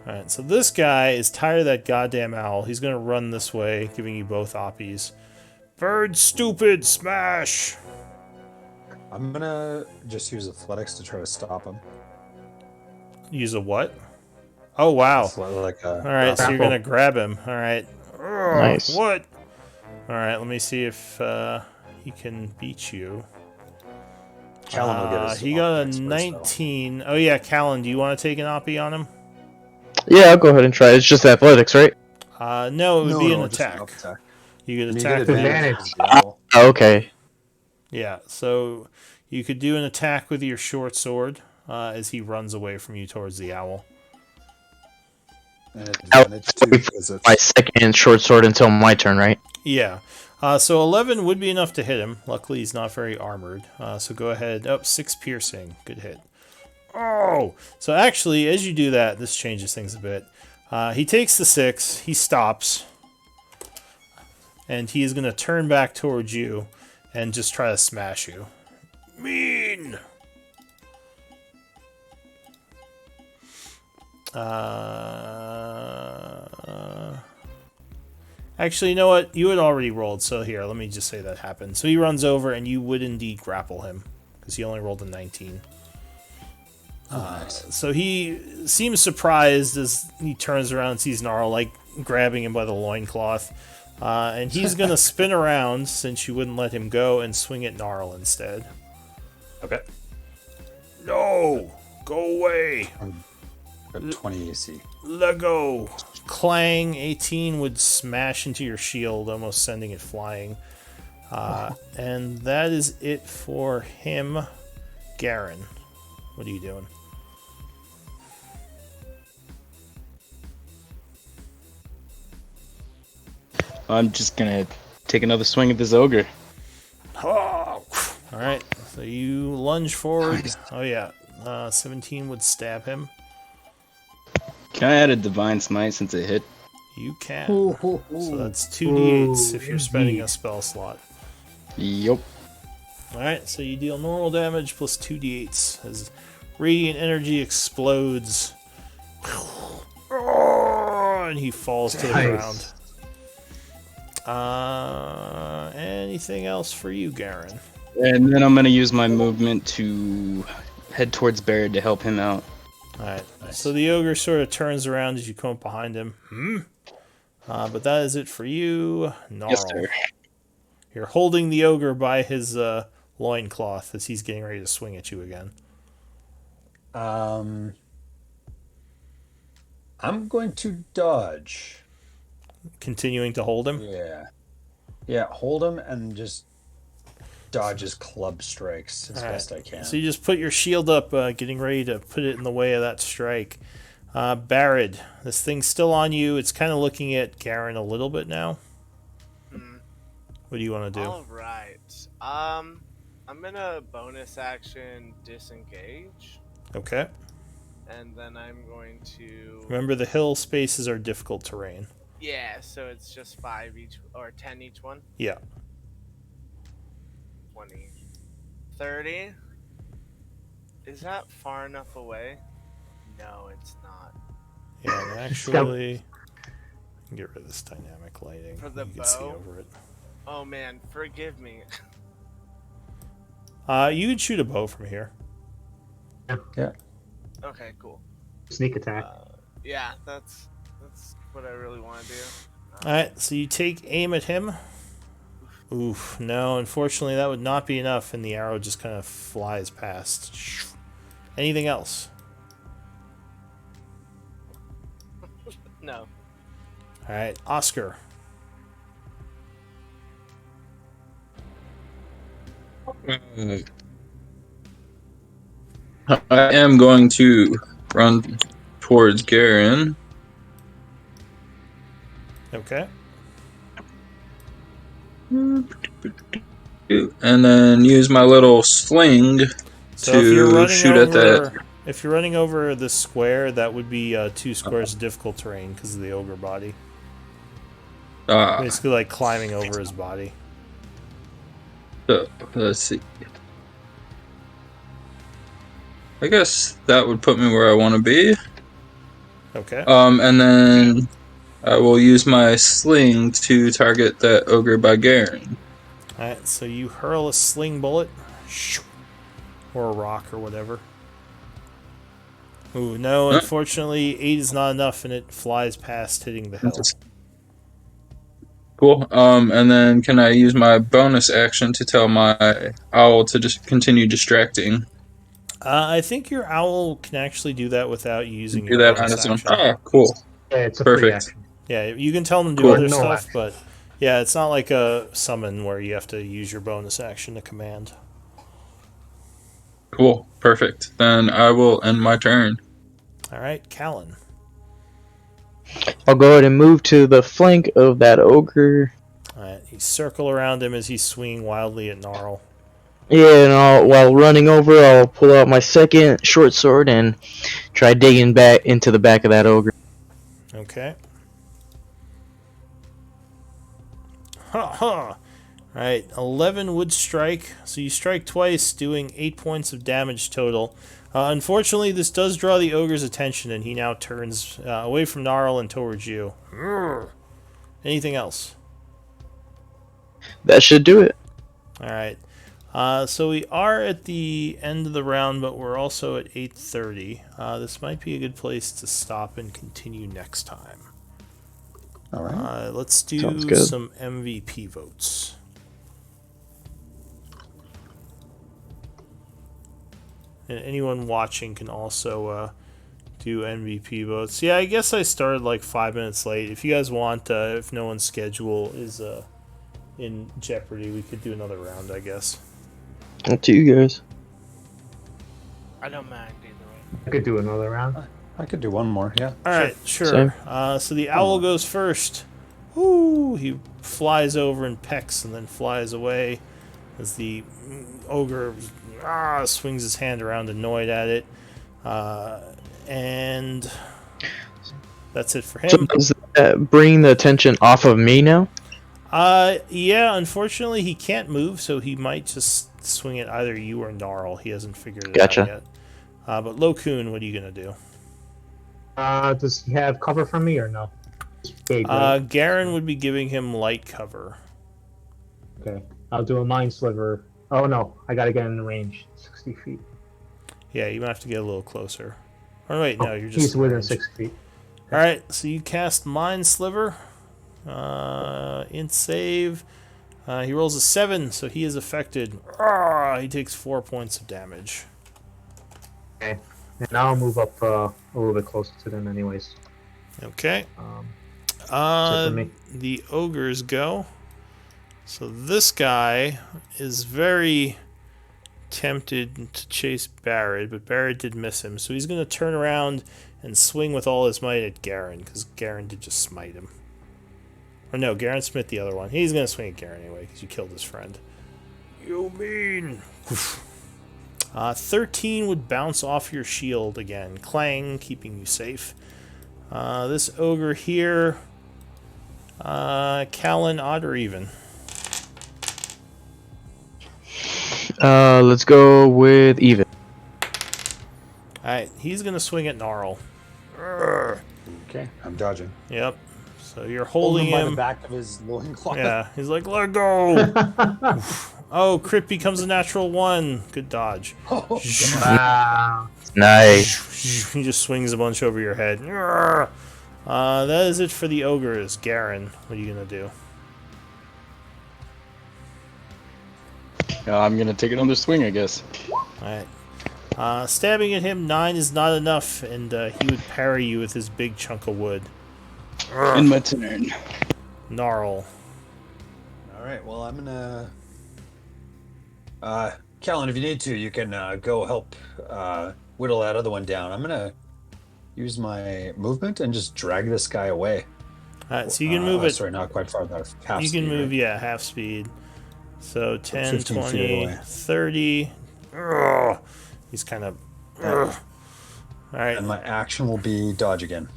Alright, so this guy is tired of that goddamn owl. He's going to run this way, giving you both oppies. Bird stupid, smash! I'm gonna just use athletics to try to stop him. Use a what? Oh, wow. Like a Alright, so you're going to grab him. Alright. Nice. What? Alright, let me see if he can beat you. Callan will get his He got a athletics first, 19. Oh, yeah, Callan, do you want to take an oppie on him? Yeah, I'll go ahead and try. It's just athletics, right? No, it would be an just an attack. up attack. You could And you attack get with advantage your... because of the owl. Oh, okay. Yeah, so you could do an attack with your short sword as he runs away from you towards the owl. And advantage too, because it's My second short sword until my turn, right? Yeah. So 11 would be enough to hit him. Luckily, he's not very armored. So go ahead. Oh, 6 piercing. Good hit. Oh! So actually, as you do that, this changes things a bit. He takes the 6. He stops. And he is going to turn back towards you and just try to smash you. Mean! Actually, you know what? You had already rolled, so here, let me just say that happened. So he runs over, and you would indeed grapple him, because he only rolled a 19. nice. So he seems surprised as he turns around and sees Gnarl, like, grabbing him by the loincloth. And he's going to spin around, since you wouldn't let him go, and swing at Gnarl instead. Okay. No! Go away! Got 20 AC. Let go! Clang, 18 would smash into your shield, almost sending it flying. And that is it for him. Garen. What are you doing? I'm just gonna take another swing at this ogre. Oh! All right. So you lunge forward. Oh yeah. 17 would stab him. Can I add a divine smite since it hit? You can. Ooh, ooh, So ooh. that's 2d8s if Ooh, you're spending indeed. a spell slot. Yup. Alright, so you deal normal damage plus 2d8s as radiant energy explodes. And he falls to the ground. Anything else for you, Garen? And then I'm gonna use my movement to head towards Barrett to help him out. Alright, so the ogre sort of turns around as you come up behind him. But that is it for you, Gnarl. Yes, sir. You're holding the ogre by his loincloth as he's getting ready to swing at you again. I'm going to dodge. Continuing to hold him? Yeah, hold him and just dodge his club strikes as best I can. So you just put your shield up, getting ready to put it in the way of that strike. Barrett, this thing's still on you. It's kind of looking at Garen a little bit now. What do you want to do? All right. I'm gonna bonus action disengage, Okay. and then I'm going to. Remember, the hill spaces are difficult terrain. Yeah, so it's just 5 each or 10 each one. Yeah. 20, 30. Is that far enough away? No, it's not. Yeah, and actually, get rid of this dynamic lighting. For the you can see bow? over it. Oh man, forgive me. You could shoot a bow from here. Yeah. Okay, cool. Sneak attack. Yeah, that's what I really want to do. Alright, so you take aim at him. Oof, no, unfortunately that would not be enough, and the arrow just kind of flies past. Anything else? No. Alright, Oscar. I am going to run towards Garen. Okay. And then use my little sling So if you're to running shoot over, at that. if you're running over the square, that would be 2 squares of difficult terrain because of the ogre body. Basically, like climbing over his body. So, let's see. I guess that would put me where I want to be. Okay. And then I will use my sling to target that ogre by Garen. Alright, so you hurl a sling bullet. Or a rock or whatever. Ooh, no, unfortunately, 8 is not enough and it flies past hitting the hill. Cool. And then can I use my bonus action to tell my owl to just continue distracting? I think your owl can actually do that without using Do your that on bonus its own. action. Ah, cool. Yeah, it's a free Perfect. action. Yeah, you can tell them to do Cool. other No stuff, action. but yeah, it's not like a summon where you have to use your bonus action to command. Cool. Perfect. Then I will end my turn. Alright, Callan. I'll go ahead and move to the flank of that ogre. Alright, you circle around him as he's swinging wildly at Gnarl. Yeah, and while running over, I'll pull out my second short sword and try digging back into the back of that ogre. Okay. Ha ha! Alright, 11 would strike. So you strike twice, doing 8 points of damage total. Unfortunately, this does draw the ogre's attention, and he now turns away from Gnarl and towards you. Anything else? That should do it. Alright. So we are at the end of the round, but we're also at 8:30. This might be a good place to stop and continue next time. All right. Let's Sounds do good. some MVP votes. And anyone watching can also do MVP votes. Yeah, I guess I started like 5 minutes late. If you guys want, if no one's schedule is in jeopardy, we could do another round, I guess. Up to you guys. I don't mind either way. I could do another round. I could do one more. Yeah. All right, Same. sure. So the owl goes first. Woo! He flies over and pecks and then flies away as the ogre swings his hand around, annoyed at it. And that's it for So him. does that bring the attention off of me now? Yeah, unfortunately he can't move, so he might just swing at either you or Gnarl. He hasn't figured it Gotcha. out yet. But Lokun, what are you going to do? Does he have cover from me or no? Gage, right? Garen would be giving him light cover. Okay. I'll do a mind sliver. Oh no, I gotta get in the range. 60 feet. Yeah, you might have to get a little closer. Or wait, no, you're just He's in within range. 6 feet. Alright, so you cast Mind Sliver. Int save. He rolls a 7, so he is affected. He takes 4 points of damage. Okay. And I'll move up a little bit closer to them anyways. Okay. That's it for me. The ogres go. So this guy is very tempted to chase Barrett, but Barrett did miss him. So he's going to turn around and swing with all his might at Garen, because Garen did just smite him. Or no, Garen smit the other one. He's going to swing at Garen anyway, because you killed his friend. You mean... 13 would bounce off your shield again. Clang, keeping you safe. This ogre here... Callan, odd or even? Let's go with even. Alright, he's going to swing at Gnarl. Okay. I'm dodging. Yep. So you're Holding holding by the him. back of his loincloth. Yeah, he's like, let go! Oh, crit becomes a natural 1. Good dodge. Oh, Wow. Nice. He just swings a bunch over your head. That is it for the ogres. Garen, what are you going to do? I'm gonna take another swing, I guess. Alright. Stabbing at him, 9 is not enough, and he would parry you with his big chunk of wood. In my turn. Gnarl. All right. Well, I'm gonna. Callan, if you need to, you can go help whittle that other one down. I'm gonna use my movement and just drag this guy away. Alright, so you can move it. Sorry, not quite far enough. Half You can speed, move, right? yeah, half speed. So 10, 15 feet 20, away. 30. Ugh. He's kind of... Alright, And my action will be dodge again.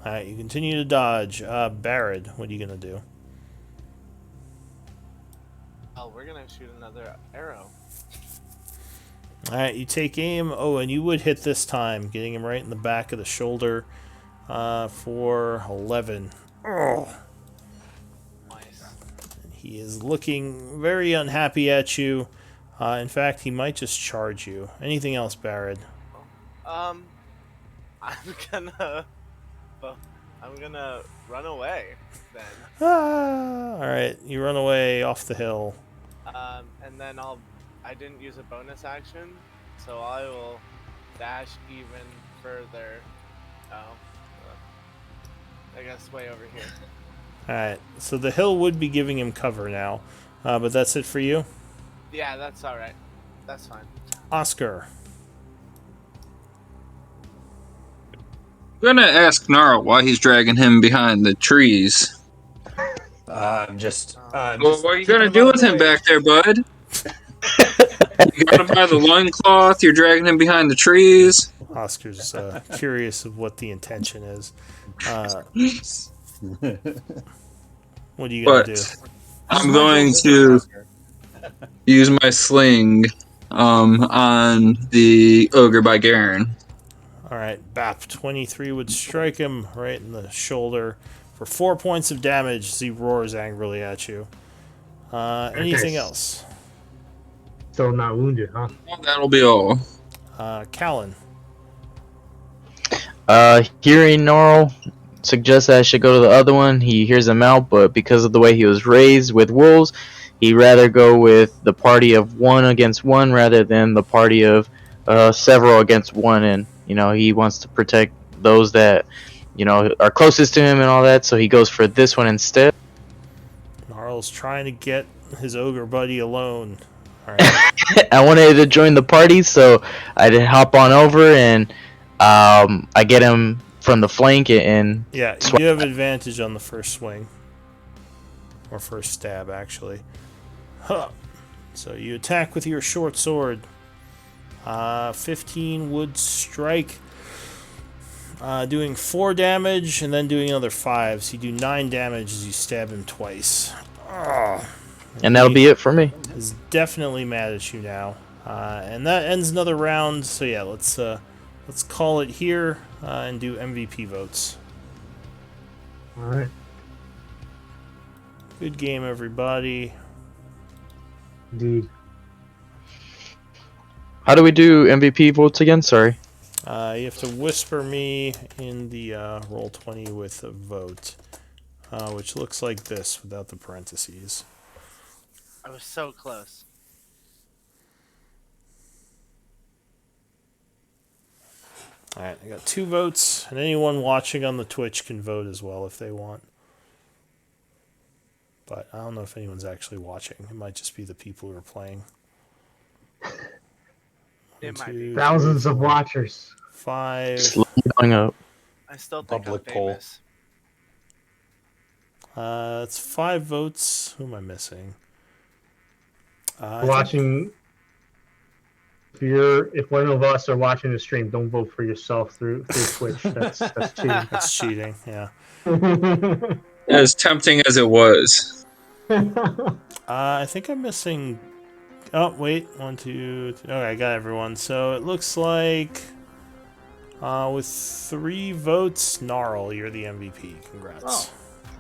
alright, you continue to dodge. Barrett, what are you going to do? Oh, we're gonna shoot another arrow. Alright, you take aim. Oh, and you would hit this time, getting him right in the back of the shoulder for 11. Oh. Nice. He is looking very unhappy at you. In fact, he might just charge you. Anything else, Barrett? I'm gonna, well, I'm gonna run away then. Alright, you run away off the hill. And then I didn't use a bonus action, so I will dash even further. I guess way over here. Alright, so the hill would be giving him cover now. But that's it for you? Yeah, that's alright. That's fine. Oscar. I'm gonna ask Gnarl why he's dragging him behind the trees. I'm just. Well, what are you gonna do with him back there, bud? You got him by the loincloth, you're dragging him behind the trees. Oscar's curious of what the intention is. What are you going to do? I'm going to use my sling on the ogre by Garen. Alright, Bap 23 would strike him right in the shoulder for 4 points of damage as he roars angrily at you. Anything else? Still not wounded, huh? That'll be all. Callan. Hearing Gnarl suggests that I should go to the other one. He hears him out, but because of the way he was raised with wolves, he'd rather go with the party of 1 against 1 rather than the party of several against 1. And, you know, he wants to protect those that, you know, are closest to him and all that, so he goes for this one instead. Gnarl's trying to get his ogre buddy alone. All right. I wanted to join the party, so I did hop on over and I get him from the flank and Yeah, you swipe. do have advantage on the first swing. Or first stab, actually. Huh. So you attack with your short sword. 15 would strike. Doing 4 damage and then doing another 5. So you do 9 damage as you stab him twice. And that'll be it for me. He's definitely mad at you now. And that ends another round. So yeah, let's call it here and do MVP votes. All right. Good game, everybody. Indeed. How do we do MVP votes again? Sorry. You have to whisper me in the Roll20 with a vote, which looks like this without the parentheses. I was so close. Alright, I got 2 votes, and anyone watching on the Twitch can vote as well if they want. But I don't know if anyone's actually watching. It might just be the people who are playing. It might be. Thousands of watchers. 5. Slowly going up. I still think Public I'm poll. famous. It's 5 votes. Who am I missing? I think- Watching. If one of us are watching the stream, don't vote for yourself through Twitch. That's cheating. That's cheating, yeah. As tempting as it was. I think I'm missing... Oh, wait. 1, 2, 3. Okay, I got everyone. So it looks like... with 3 votes, Gnarl, you're the MVP. Congrats. Oh.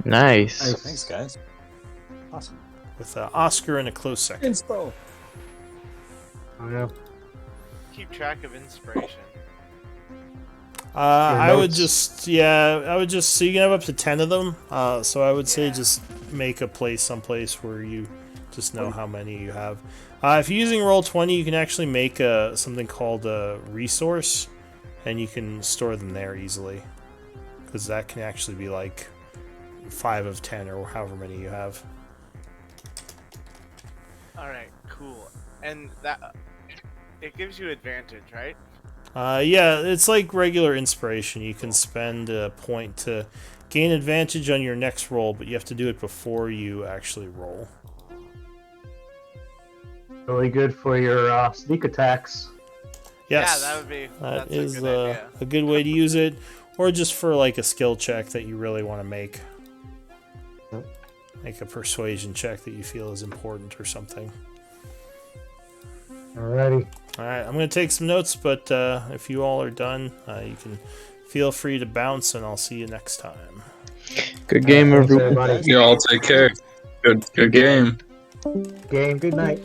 Nice. Thanks, guys. Awesome. With Oscar in a close second. Inspo. Oh, yeah. Keep track of inspiration. I would notes. just, so you can have up to 10 of them. So I would say just make a place someplace where you just know how many you have. If you're using Roll20, you can actually make something called a resource, and you can store them there easily. Because that can actually be like 5 of 10 or however many you have. Alright, cool. And that... It gives you advantage, right? Yeah, it's like regular inspiration. You can spend a point to gain advantage on your next roll, but you have to do it before you actually roll. Really good for your sneak attacks. Yes, Yeah, that would be... that That's is a good idea. a good way to use it, or just for like a skill check that you really want to make. Make a persuasion check that you feel is important or something. Alrighty. Alright, I'm going to take some notes, but if you all are done, you can feel free to bounce, and I'll see you next time. Good game, Thanks, everyone. everybody. You all take care. Good game. Game. Good night.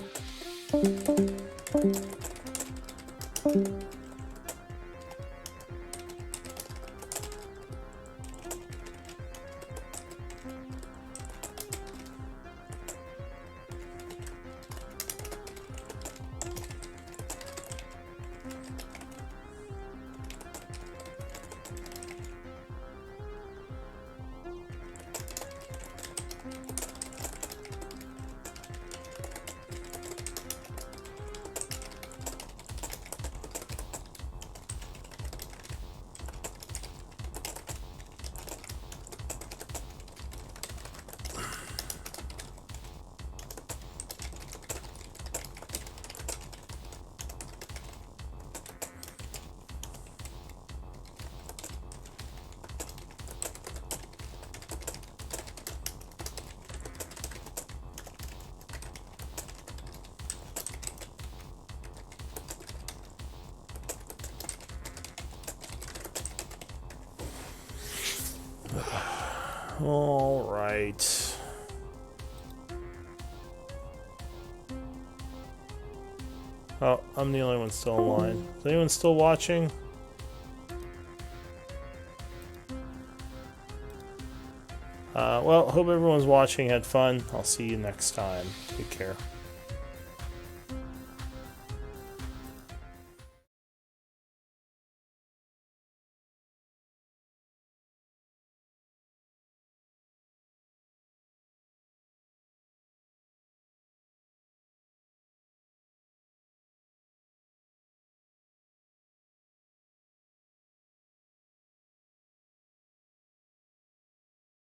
All right. Oh, I'm the only one still online. Is anyone still watching? Well, hope everyone's watching, had fun. I'll see you next time. Take care.